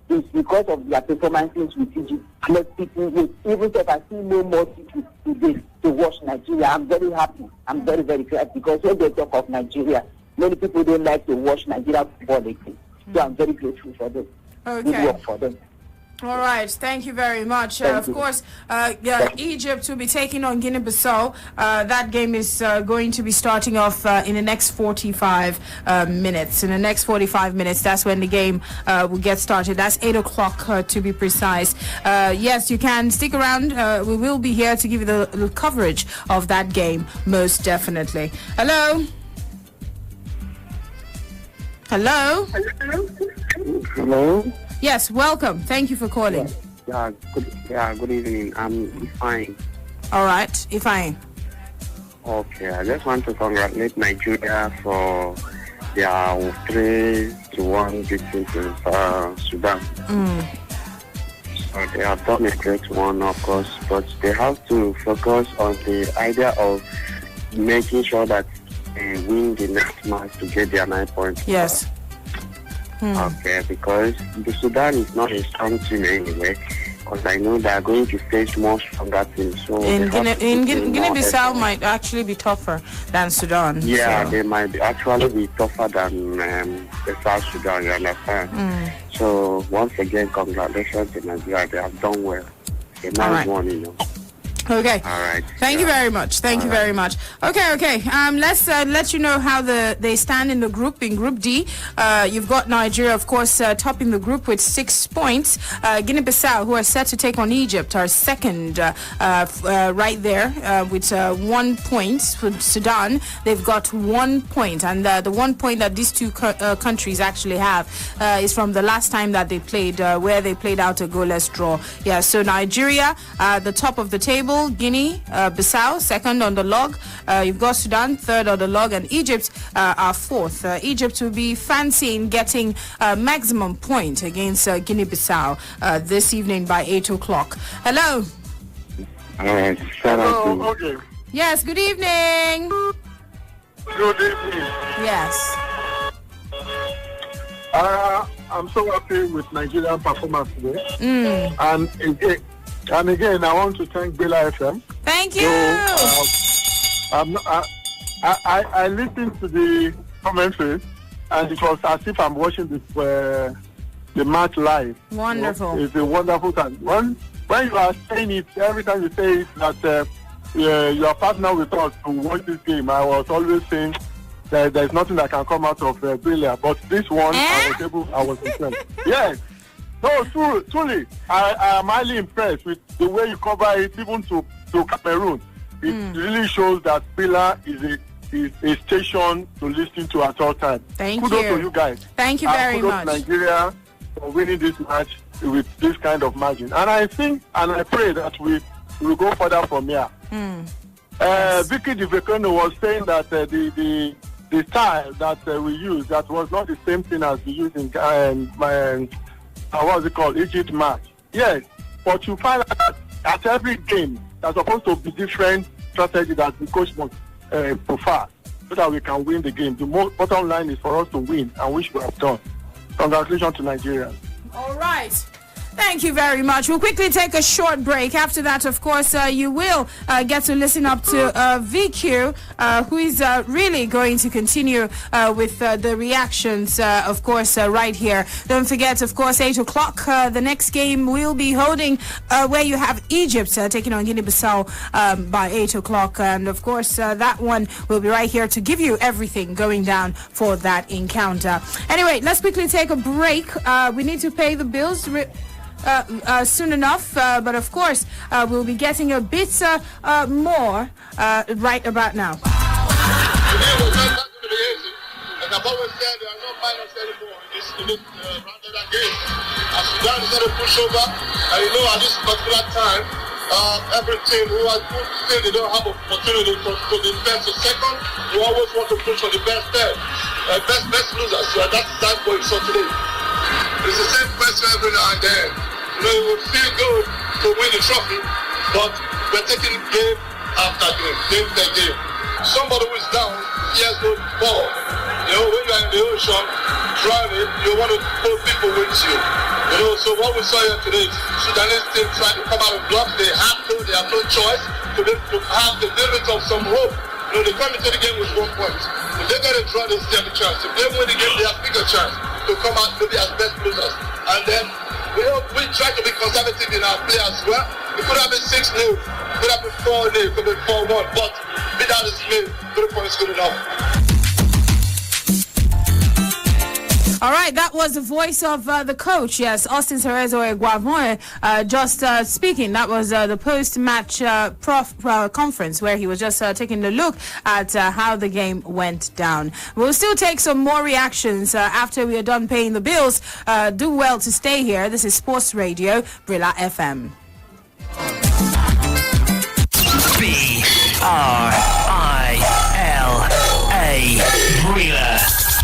It's because of their performances with Egypt. Let people wait. Even if I see no more people today to watch Nigeria, I'm very happy. I'm very, very glad because when they talk of Nigeria, many people don't like to watch Nigeria football again. So I'm very grateful for them.
Okay.
Good work for them.
All right, thank you very much. Of course, Egypt will be taking on Guinea-Bissau. That game is going to be starting off in the next 45 minutes. In the next 45 minutes, that's when the game will get started. That's 8 o'clock to be precise. Yes, you can stick around. We will be here to give you the coverage of that game, most definitely. Hello? Hello?
Hello?
Yes, welcome. Thank you for calling.
Good evening. I'm fine.
All right, fine.
Okay, I just want to congratulate Nigeria for their 3-1 victory to Sudan. So they have done a great one, of course, but they have to focus on the idea of making sure that they win the next match to get their 9 points.
Yes.
Okay, because the Sudan is not a strong team anyway, because I know they are going to face more stronger teams. So
Guinea-Bissau might actually be tougher than Sudan.
Yeah,
so.
they might actually be tougher than the South Sudan, you understand? So once again, congratulations to Nigeria. They have done well. A nice one, you know.
Okay.
All right.
Thank you very much. Thank you very much. Okay. Let's let you know how they stand in the group. In Group D, you've got Nigeria, of course, topping the group with 6 points. Guinea-Bissau, who are set to take on Egypt, are second right there with 1 point. Sudan, they've got 1 point. And the 1 point that these two countries actually have is from the last time that they played, where they played out a goalless draw. Yeah, so Nigeria, the top of the table. Guinea-Bissau, second on the log. You've got Sudan, third on the log, and Egypt are fourth. Egypt will be fancying getting maximum point against Guinea-Bissau this evening by 8 o'clock. Hello.
All right.
Hello. Okay.
Yes, good evening.
Good evening.
Yes.
I'm so happy with Nigerian performance today. And again, I want to thank Brila FM.
Thank you.
So, I listened to the commentary, and it was as if I'm watching the match live.
Wonderful.
So it's a wonderful time. When you are saying it, every time you say it, that your partner with us to watch this game, I was always saying that there's nothing that can come out of Brila. But this one, I was impressed. Yes. No, truly, I am highly impressed with the way you cover it, even to Cameroon. It really shows that Brila is a station to listen to at all times. Kudos to you guys.
Thank you very much.
Kudos to Nigeria for winning this match with this kind of margin. And I think and I pray that we will go further from here. Vicky Divekano was saying that the style that we use, that was not the same thing as we use in what's it called, Egypt match. Yes, but you find out at every game there's supposed to be different strategy that the coach must prefer so that we can win the game. The bottom line is for us to win, and which we have done. Congratulations to Nigeria.
All right. Thank you very much. We'll quickly take a short break. After that, of course, you will get to listen up to VQ, who is really going to continue with the reactions, of course, right here. Don't forget, of course, 8 o'clock, the next game we'll be holding where you have Egypt taking on Guinea-Bissau by 8 o'clock. And, of course, that one will be right here to give you everything going down for that encounter. Anyway, let's quickly take a break. We need to pay the bills soon enough, but of course we'll be getting a bit more right about now.
Like I've always said, there are no minors anymore in this game. As Sudan is a pushover, and you know at this particular time, every team who has still they don't have opportunity to the best to second, you always want to push for the best third, best losers. So that's time for it. So today, it's the same question every now and then. You know, it would feel good to win the trophy, but we're taking game after game, game per game. Somebody who is down, he has no ball. You know, when you are are in the ocean drowning, you want to pull people with you. You know, so what we saw here today, Sudanese team trying to come out of blocks. They have no choice to have the little bit of some hope. You know, they come into the game with 1 point. If they get a draw, they still have a chance. If they win the game, they have a bigger chance to come out maybe as best losers. And then we try to be conservative in our play as well. It could have been 6-0, it could have been 4-0, it could have been 4-1, but be that as it may, 3 points good enough.
All right, that was the voice of the coach, yes, Austin Cerezo Eguavon, just speaking. That was the post-match conference where he was just taking a look at how the game went down. We'll still take some more reactions after we are done paying the bills. Do well to stay here. This is Sports Radio, Brila FM.
B-R-I-L-A, Brila.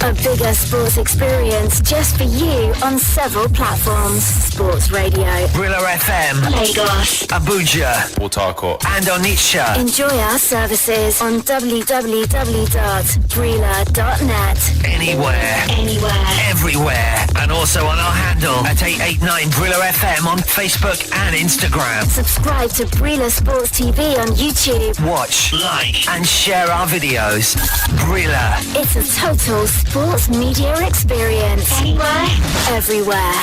A bigger sports experience just for you on several platforms. Sports Radio.
Brila FM.
Lagos.
Abuja.
Port Harcourt.
And Onitsha.
Enjoy our services on www.brila.net.
Anywhere. Everywhere. And also on our handle at 889 Brila FM on Facebook and Instagram.
Subscribe to Brila Sports TV on YouTube.
Watch, like, and share our videos. Brila.
It's a total sports media experience. Anywhere, everywhere.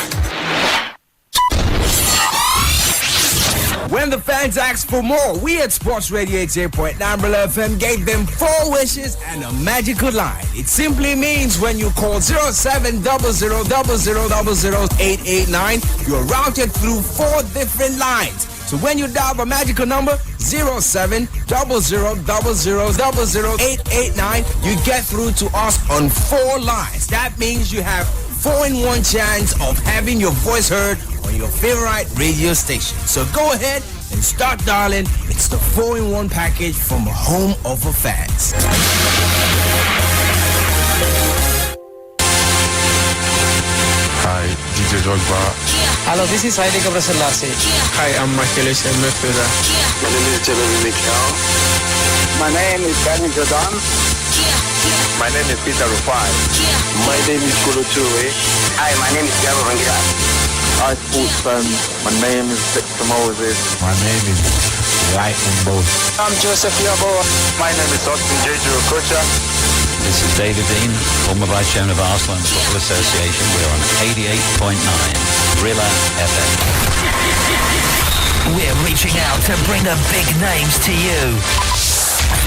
When the fans asked for more, we at Sports Radio 88.9 Brila FM gave them 4 wishes and a magical line. It simply means when you call 0700000889, you're routed through 4 different lines. So when you dial the magical number 0700000889, you get through to us on 4 lines. That means you have 4-in-1 chance of having your voice heard on your favorite radio station. So go ahead and start dialing. It's the 4-in-1 package from a home of the fans.
Hi, DJ Drogba.
Hello, this is Heidi Gabraselassie.
Hi, I'm Michael Midfielder.
My name is Jeremy Mikel.
My name is Danny Jordan.
My name is Peter Rufai.
My name is Kolo Toure.
Hi, my name is Garo Rangira.
Hi, sports fans. My name is Victor Moses.
My name is Lightning Bolt.
I'm Joseph Yabo.
My name is Austin Jeju Okocha.
This is David Dean, former Vice Chairman of Arsenal Football Association. We're on 88.9 Brila FM.
We're reaching out to bring the big names to you.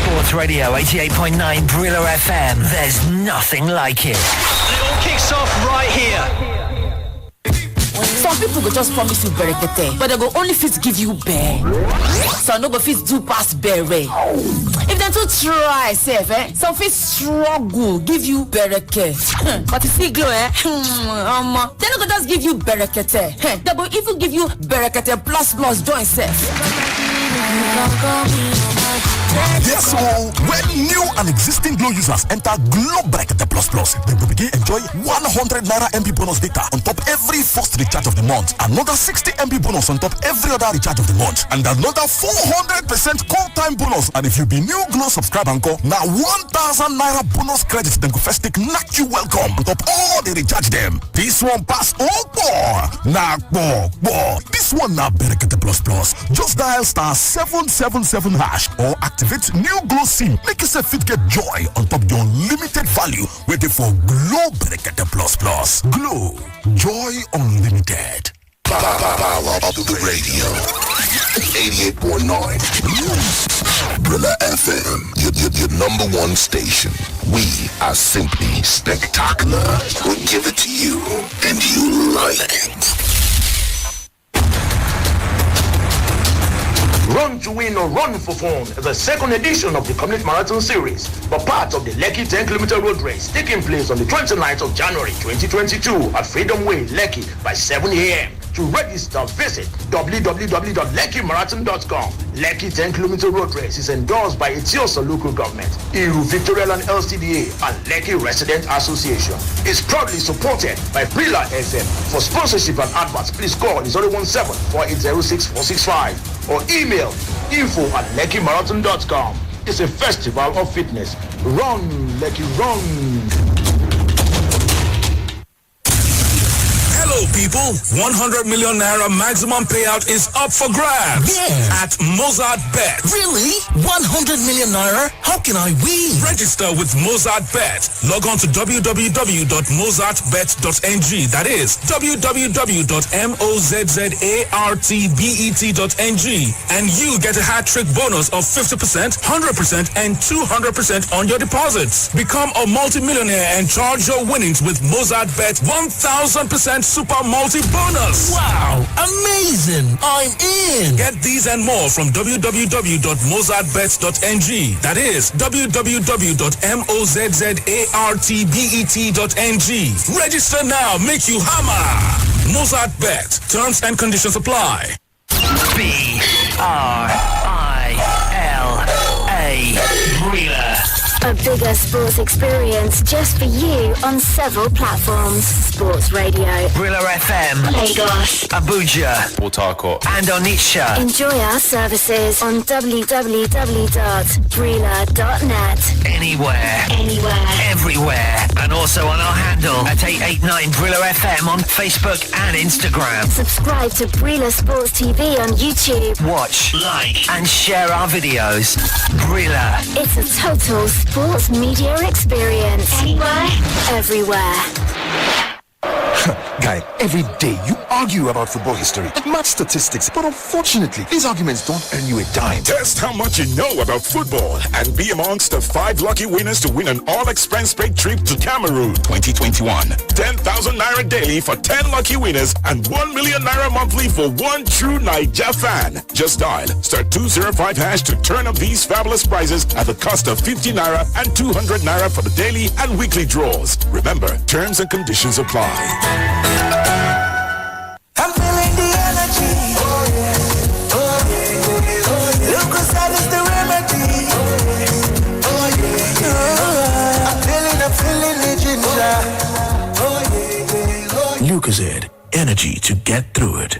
Sports Radio 88.9 Brila FM. There's nothing like it.
It all kicks off right here.
Some people go just promise you berekete, but they go only fit give you bear. Some no go fit do pass bere. If they too try, some fit struggle give you bereke. But you see glow, they no go just give you berekete. They go even give you berekete plus join self.
Yes, so when new and existing Glow users enter Glow Bracket Plus, they will begin enjoy 100 Naira MB bonus data on top every first recharge of the month, another 60 MB bonus on top every other recharge of the month, and another 400% call time bonus. And if you be new Glow subscriber encore, now 1,000 Naira bonus credits then go first take knock you welcome on top all the recharge them. This one pass all four. Nah, boy. This one now Bracket Plus. Just dial *777# or activate new Glow SIM. Make yourself fit get joy on top your unlimited value. Waiting for Glow Bracket Plus. Glow, joy unlimited.
Power of the radio. 88.9 Brila FM, your number one station. We are simply spectacular. We give it to you, and you like it.
Run to Win or Run for Fun, the second edition of the Community Marathon Series, but part of the Lekki 10-kilometer road race taking place on the 29th of January 2022 at Freedom Way, Lekki by 7 a.m. To register, visit www.lekkimarathon.com. Lekki 10-kilometer road race is endorsed by Etiosa local government, Iru Victorial and LCDA, and Lekki Resident Association. It's proudly supported by Brila FM. For sponsorship and adverts, please call 017-4806-465 or email info@lekkimarathon.com. It's a festival of fitness. Run, Lekki, run!
Hello, people. 100 million naira maximum payout is up for grabs.
Yeah.
At Mozart Bet.
Really? 100 million naira? How can I win?
Register with Mozart Bet. Log on to www.mozartbet.ng. That is www.mozzartbet.ng. And you get a hat-trick bonus of 50%, 100%, and 200% on your deposits. Become a multi-millionaire and charge your winnings with Mozart Bet 1,000% super multi-bonus.
Wow, amazing. I'm in.
Get these and more from www.mozartbet.ng. That is www.mozzartbet.ng. Register now. Make you hammer. Mozart Bet. Terms and conditions apply.
B-R-I-L-A. Brila.
A bigger sports experience just for you on several platforms. Sports Radio.
Brila FM.
Lagos.
Abuja.
Port Harcourt.
And Onitsha.
Enjoy our services on www.brila.net.
Anywhere.
Anywhere.
Everywhere. And also on our handle at 889 Brila FM on Facebook and Instagram.
Subscribe to Brila Sports TV on YouTube.
Watch, like, and share our videos. Brila.
It's a total sports media experience. Anywhere, everywhere.
Guy, every day you argue about football history, match statistics, but unfortunately, these arguments don't earn you a dime.
Test how much you know about football and be amongst the 5 lucky winners to win an all-expense-paid trip to Cameroon 2021. 10,000 naira daily for 10 lucky winners and 1 million naira monthly for one true Naija fan. Just dial *205# to turn up these fabulous prizes at the cost of 50 naira and 200 naira for the daily and weekly draws. Remember, terms and conditions apply.
I'm feeling the energy. Oh yeah, oh yeah, oh yeah. Look inside is the remedy. Oh yeah, oh, I'm feeling the ginger. Oh yeah, oh yeah.
Lucozade, energy to get through it.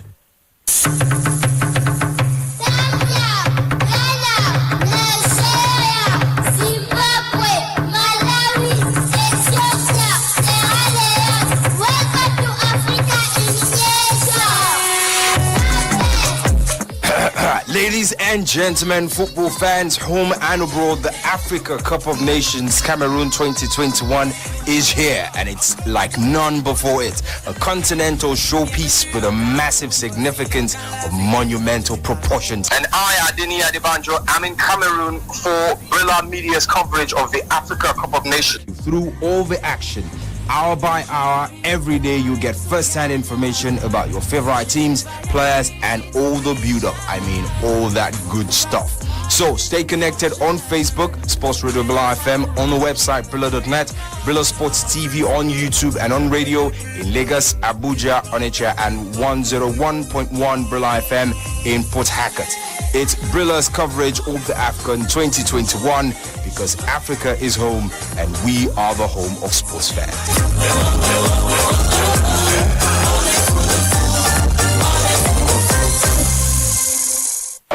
Ladies and gentlemen, football fans, home and abroad, the Africa Cup of Nations Cameroon 2021 is here, and it's like none before it. A continental showpiece with a massive significance of monumental proportions.
And I, Adini Adebanjo, am in Cameroon for Brila Media's coverage of the Africa Cup of Nations.
Through all the action, hour by hour, every day you get first-hand information about your favorite teams, players, and all the build-up. I mean, all that good stuff. So stay connected on Facebook, Sports Radio Brila FM, on the website Brila.net, Brila Sports TV on YouTube, and on radio in Lagos, Abuja, Onitsha, and 101.1 Brila FM in Port Harcourt. It's Brila's coverage of the AFCON 2021 because Africa is home and we are the home of sports fans.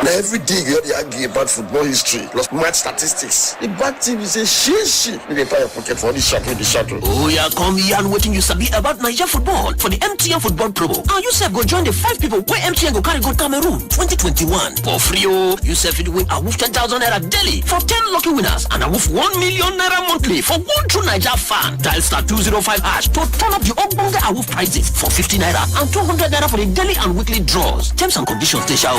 Now every day you argue about football history plus match statistics. The bad team is a shit. You buy your pocket for the shuttle.
Oh yeah, come here and waiting you sabi about Niger football for the MTN football promo. And you sef go join the 5 people where MTN go carry go Cameroon 2021 for free. You sef will win a woof 10,000 naira daily for 10 lucky winners and a woof 1 million naira monthly for one true Niger fan. Dial *205# to turn up the ogbonge awoof prizes for 50 naira and 200 naira for the daily and weekly draws. Terms and conditions they shall.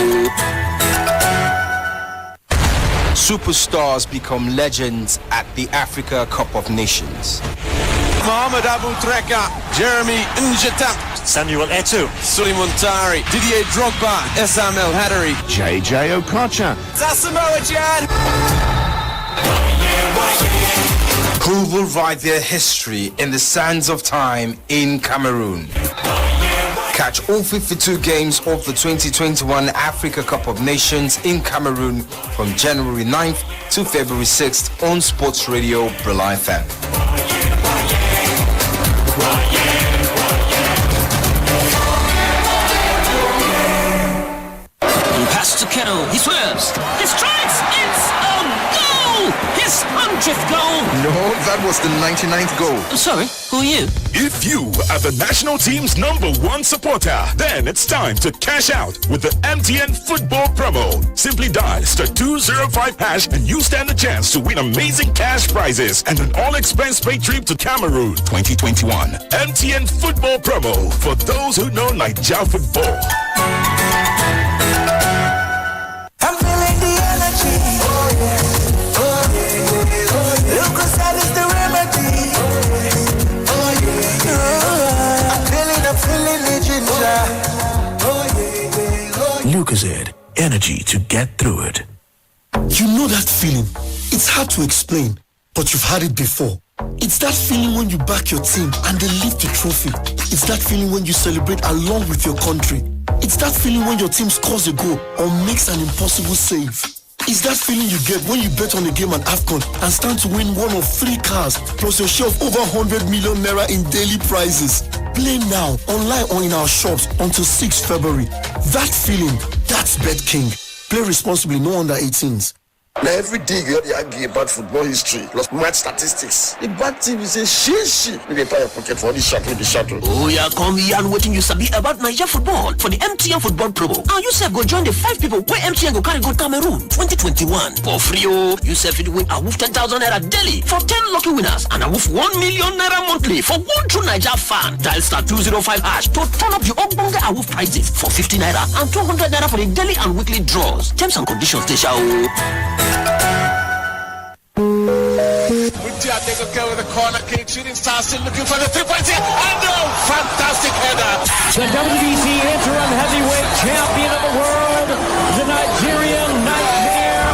Superstars become legends at the Africa Cup of Nations.
Mohamed Abu Treka, Jeremy Njata,
Samuel Eto'o,
Suleiman Tari, Didier Drogba, Essam El Hadari,
JJ Okocha,
Sasamoa Gyan.
Who will write their history in the sands of time in Cameroon? Catch all 52 games of the 2021 Africa Cup of Nations in Cameroon from January 9th to February 6th on Sports Radio Brila FM.
He passes to Kettle, he swerves, he strikes, it's a goal! He Yes! Handshake goal!
No, that was the 99th goal.
Sorry, who are you?
If you are the national team's #1 supporter, then it's time to cash out with the MTN football promo. Simply dial *205# and you stand a chance to win amazing cash prizes and an all-expense paid trip to Cameroon 2021. MTN football promo for those who know Nigeria football.
I'm feeling the energy. Oh yeah. Oh yeah. Oh yeah. Lucozade is the remedy. Oh yeah. I'm feeling the ginger. Oh yeah.
Lucozade, energy to get through it.
You know that feeling. It's hard to explain, but you've had it before. It's that feeling when you back your team and they lift the trophy. It's that feeling when you celebrate along with your country. It's that feeling when your team scores a goal or makes an impossible save. It's that feeling you get when you bet on a game at AFCON and stand to win one of 3 cars plus your share of over 100 million naira in daily prizes. Play now, online or in our shops until 6 February. That feeling, that's Bet King. Play responsibly, no under 18s.
Now every day you argue about football history plus match statistics. The bad team is a shit. You get your pocket for the shuttle.
Oh yeah, come here and waiting you sabi about Nigeria football for the MTN football promo. And you say go join the 5 people where MTN go carry go Cameroon 2021 for free. You say fit win a woof 10,000 naira daily for 10 lucky winners and a woof 1 million naira monthly for one true Nigeria fan. Dial *205# to turn up your ogbonge a woof prizes for 50 naira and 200 naira for the daily and weekly draws. Terms and conditions they shall.
They go with the corner kick, shooting star still looking for the 3-point here, and fantastic header.
The WBC interim heavyweight champion of the world, the Nigerian Nightmare,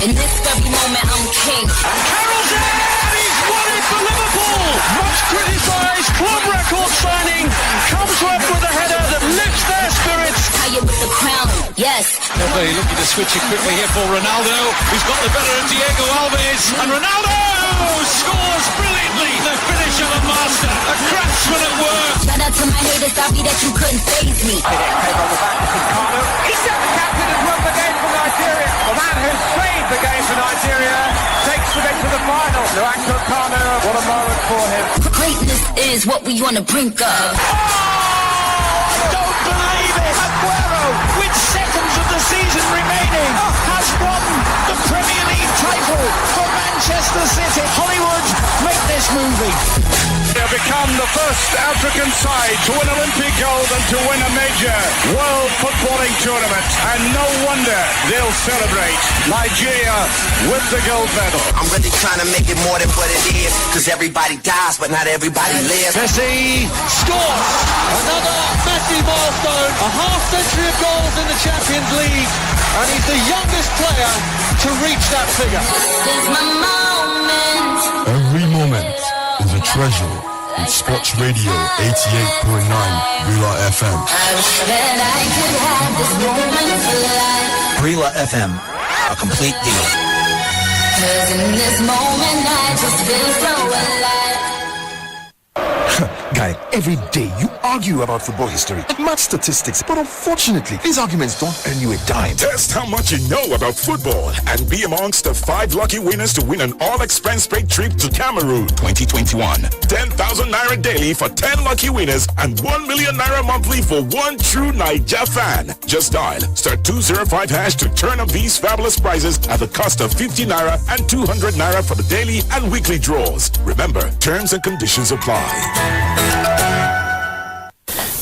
In this very moment, I'm king.
Carroll's there! He's won it for Liverpool! Much criticised club record signing comes up with a header that lifts their spirits.
Higher with the crown, yes.
They're looking to switch it quickly here for Ronaldo. He's got the better of Diego Alves. And Ronaldo scores brilliantly. The finish of a master. A craftsman at work.
Shout out to my haters, sorry that you couldn't faze me.
He set the captain and won the game for Nigeria. The man who saved the game for Nigeria takes them into the final. Luanko Kanu, what a moment for him.
Greatness is what we on the brink of.
Don't believe it. Aguero, with seconds of the season remaining, has won the Premier League title for Manchester City. Hollywood, make this movie. They have become the first African side to win Olympic gold and to win a major world footballing tournament. And no wonder they'll celebrate. Nigeria with the gold medal.
I'm really trying to make it more than what it is, because everybody dies, but not everybody lives.
Messi scores another massive milestone, a half-century of goals in the Champions League, and he's the youngest player to reach that figure.
This is my moment.
Every moment is a treasure in Sports Radio 88.9 Brila FM.
I wish that I could have this moment for life.
Brila FM, a complete deal.
'Cause in this moment I just feel so alive.
Guy, every day you argue about football history, match statistics, but unfortunately, these arguments don't earn you a dime.
Test how much you know about football and be amongst the 5 lucky winners to win an all-expense paid trip to Cameroon 2021. 10,000 naira daily for 10 lucky winners and 1 million naira monthly for one true Nigeria fan. Just dial *205# to turn up these fabulous prizes at the cost of 50 naira and 200 naira for the daily and weekly draws. Remember, terms and conditions apply.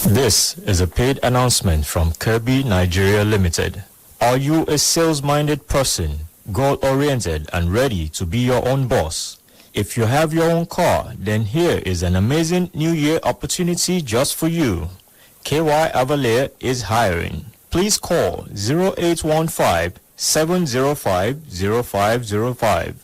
This is a paid announcement from Kirby Nigeria Limited. Are you a sales-minded person, goal-oriented and ready to be your own boss? If you have your own car, then here is an amazing New Year opportunity just for you. KY Avalier is hiring. Please call 0815-705-0505.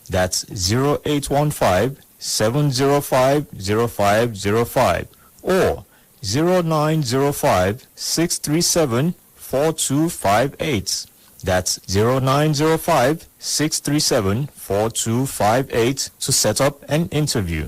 That's 0815-705-0505 or 0905-637-4258. That's 0905-637-4258 to set up an interview.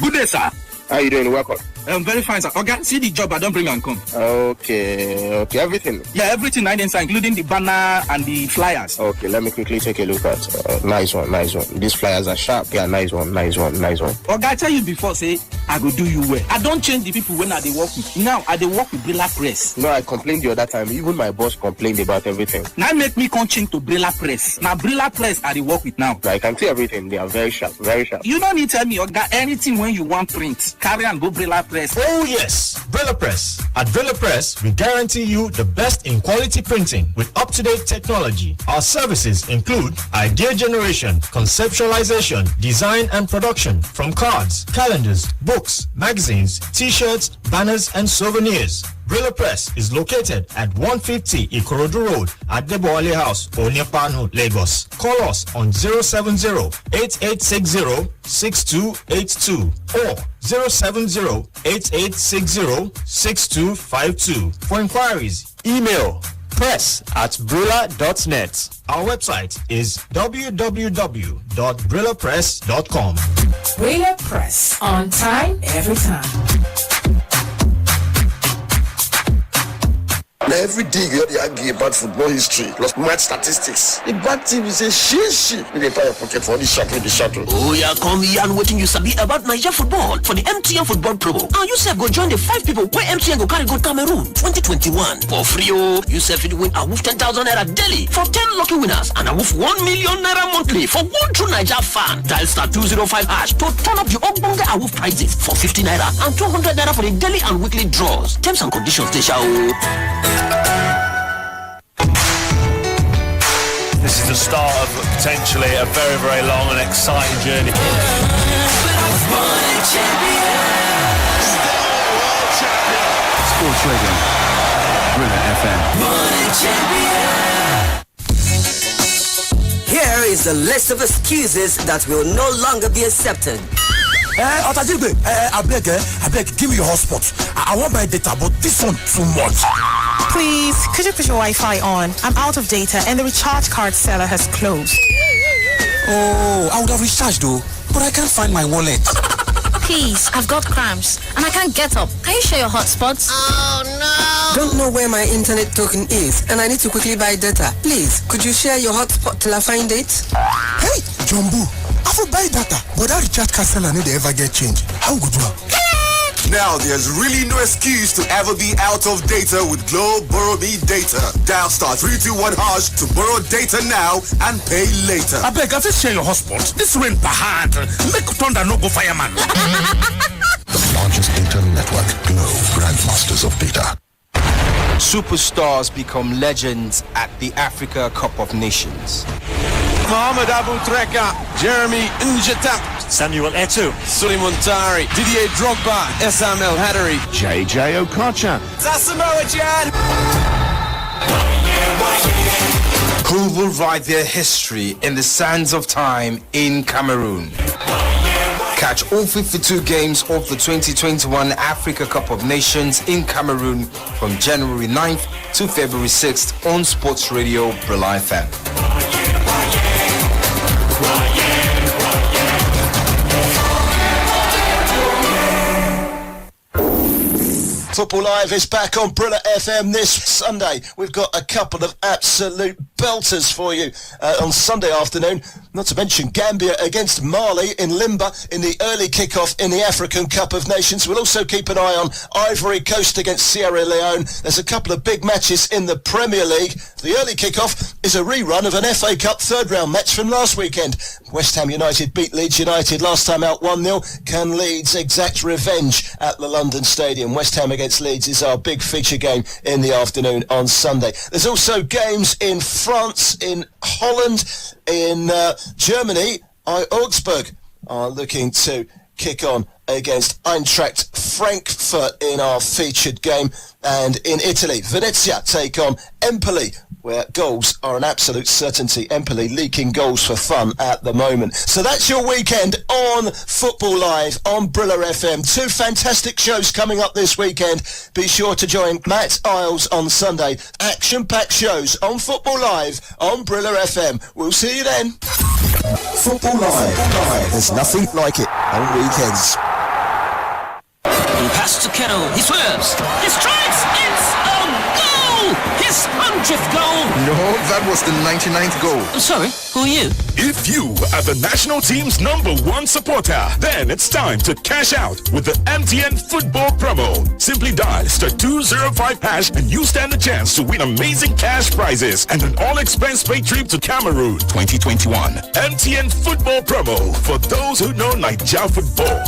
Good day, sir. How you doing? Welcome.
Very fine, sir. Okay, see the job I don't bring and come.
Okay, everything.
Yeah, everything I didn't say, including the banner and the flyers.
Okay, let me quickly take a look at. Nice one. These flyers are sharp. Yeah, nice one.
Okay, I tell you before, say I go do you well. I don't change the people when I they work with. Now I they work with Brila Press.
No, I complained the other time. Even my boss complained about everything.
Now make me come change to Brila Press. Now Brila Press I they work with now.
I can see everything. They are very sharp.
You don't need to tell me, okay, anything when you want print, carry and go Brila Press.
Oh yes, Brila Press. At Brila Press, we guarantee you the best in quality printing with up-to-date technology. Our services include idea generation, conceptualization, design and production from cards, calendars, books, magazines, t-shirts, banners and souvenirs. Brila Press is located at 150 Ikorodu Road at the Boale House, Onyepano, Lagos. Call us on 070-8860-6282 or 070-8860-6252. For inquiries, email press@brila.net. Our website is www.brilapress.com.
Brila Press. On time, every time.
Now every day you argue about football history plus match statistics. The bad team is a she. They pay your pocket for the shuttle.
Oh yeah, come here and waiting you sabi about Niger football for the MTN football promo. And you sef go join the 5 people where MTN go carry go Cameroon 2021 for free. Oh, you sef fit win a woof 10,000 naira daily for 10 lucky winners and a woof 1 million naira monthly for one true Niger fan. Dial star 205 hash to turn up the ogbonge a woof prizes for 50 naira and 200 naira for the daily and weekly draws. Terms and conditions they shall.
This is the start of potentially a very, very long and exciting journey.
Sports Radio, Brila FM.
Here is a list of excuses that will no longer be accepted.
I beg, give me your hotspot. I want my data, but this one too much.
Please, could you put your Wi-Fi on? I'm out of data and the recharge card seller has closed.
Oh, I would have recharged though, but I can't find my wallet.
Please, I've got cramps and I can't get up. Can you share your hotspots?
Oh no! Don't know where my internet token is and I need to quickly buy data. Please, could you share your hotspot till I find it?
Hey, Jumbo, I will buy data, but that recharge card seller need to ever get change. How good you?
Now there's really no excuse to ever be out of data with Glow Borrow Me Data. Dial star 321 hash to borrow data now and pay later.
I beg, I just share your hotspot. This rain bahad. Make thunder no go fireman.
The largest data network, Glow, grandmasters of data.
Superstars become legends at the Africa Cup of Nations.
Mohamed Abu Treka, Jeremy Njata,
Samuel Eto'o,
Suleiman Tari, Didier Drogba, SML Hadari, JJ Okocha,
Sasamoa Gyan. Who will write their history in the sands of time in Cameroon? Catch all 52 games of the 2021 Africa Cup of Nations in Cameroon from January 9th to February 6th on Sports Radio Brila FM.
Football Live is back on Brila FM this Sunday. We've got a couple of absolute belters for you on Sunday afternoon. Not to mention Gambia against Mali in Limba in the early kickoff in the African Cup of Nations. We'll also keep an eye on Ivory Coast against Sierra Leone. There's a couple of big matches in the Premier League. The early kickoff is a rerun of an FA Cup third round match from last weekend. West Ham United beat Leeds United last time out 1-0. Can Leeds exact revenge at the London Stadium? West Ham against Leeds is our big feature game in the afternoon on Sunday. There's also games in France, in Holland, in Germany. Augsburg are looking to kick on against Eintracht Frankfurt in our featured game. And in Italy, Venezia take on Empoli, where goals are an absolute certainty. Empoli leaking goals for fun at the moment. So that's your weekend on Football Live on Brila FM. 2 fantastic shows coming up this weekend. Be sure to join Matt Isles on Sunday. Action-packed shows on Football Live on Brila FM. We'll see you then.
Football Live. There's nothing like it on weekends.
Pass to Kettle. He swerves. He strikes. It's a goal! His 100th goal.
No, that was the 99th goal.
I'm sorry, who are you?
If you are the national team's #1 supporter, then it's time to cash out with the MTN football promo. Simply dial *205# and you stand a chance to win amazing cash prizes and an all-expense-paid trip to Cameroon 2021. MTN football promo for those who know Naija football.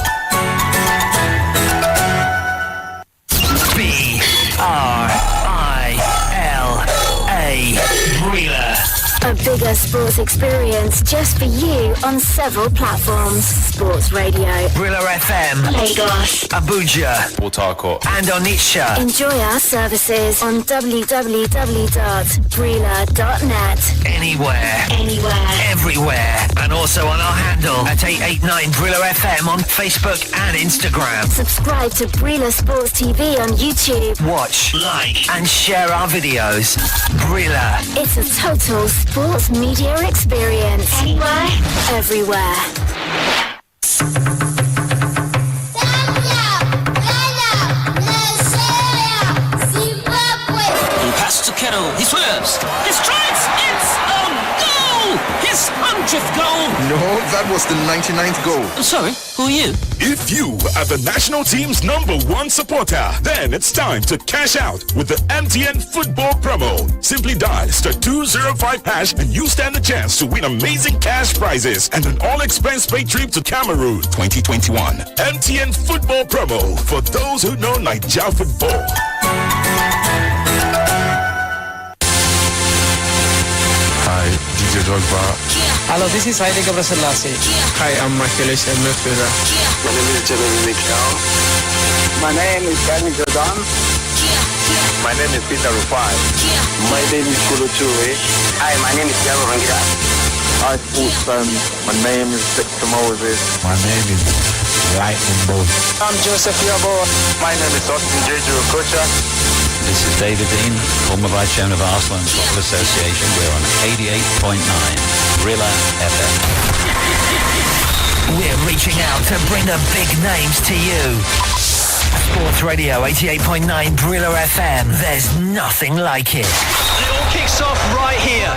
B-R-I-L-A Brila.
A bigger sports experience just for you on several platforms. Sports Radio.
Brila FM.
Lagos.
Abuja.
Port Harcourt.
And Onitsha.
Enjoy our services on www.brila.net.
Anywhere.
Anywhere.
Everywhere. And also on our handle at 889 Brila FM on Facebook and Instagram.
Subscribe to Brila Sports TV on YouTube.
Watch, like, and share our videos. Brila.
It's a total sports media experience. Anywhere. Everywhere.
Pass to Kettle. He swerves. He strikes. It's a goal! His 100th goal.
No, that was the 99th goal.
I'm sorry, who are you?
If you are the national team's #1 supporter, then it's time to cash out with the MTN football promo. Simply dial *205# and you stand a chance to win amazing cash prizes and an all-expense-paid trip to Cameroon 2021. MTN football promo for those who know Naija football.
Hi, DJ Drogba.
Hello, this is Haile Gebrselassie.
Hi, I'm Michael Midfielder.
My name is Jeremy Mikel. My name is Danny Jordan.
My name is Peter Rufai.
My name is Kolo Toure.
Hi, my name is Thiago Rangira.
Hi, sports fans. My name is Victor Moses.
My name is Lightning Bolt.
I'm Joseph Yabo.
My name is Austin Jeju Okocha.
This is David Dean, former Vice Chairman of Arsenal Football Association. We're on 88.9 Brila FM.
We're reaching out to bring the big names to you. Sports Radio 88.9 Brila FM. There's nothing like it.
And it all kicks off right here.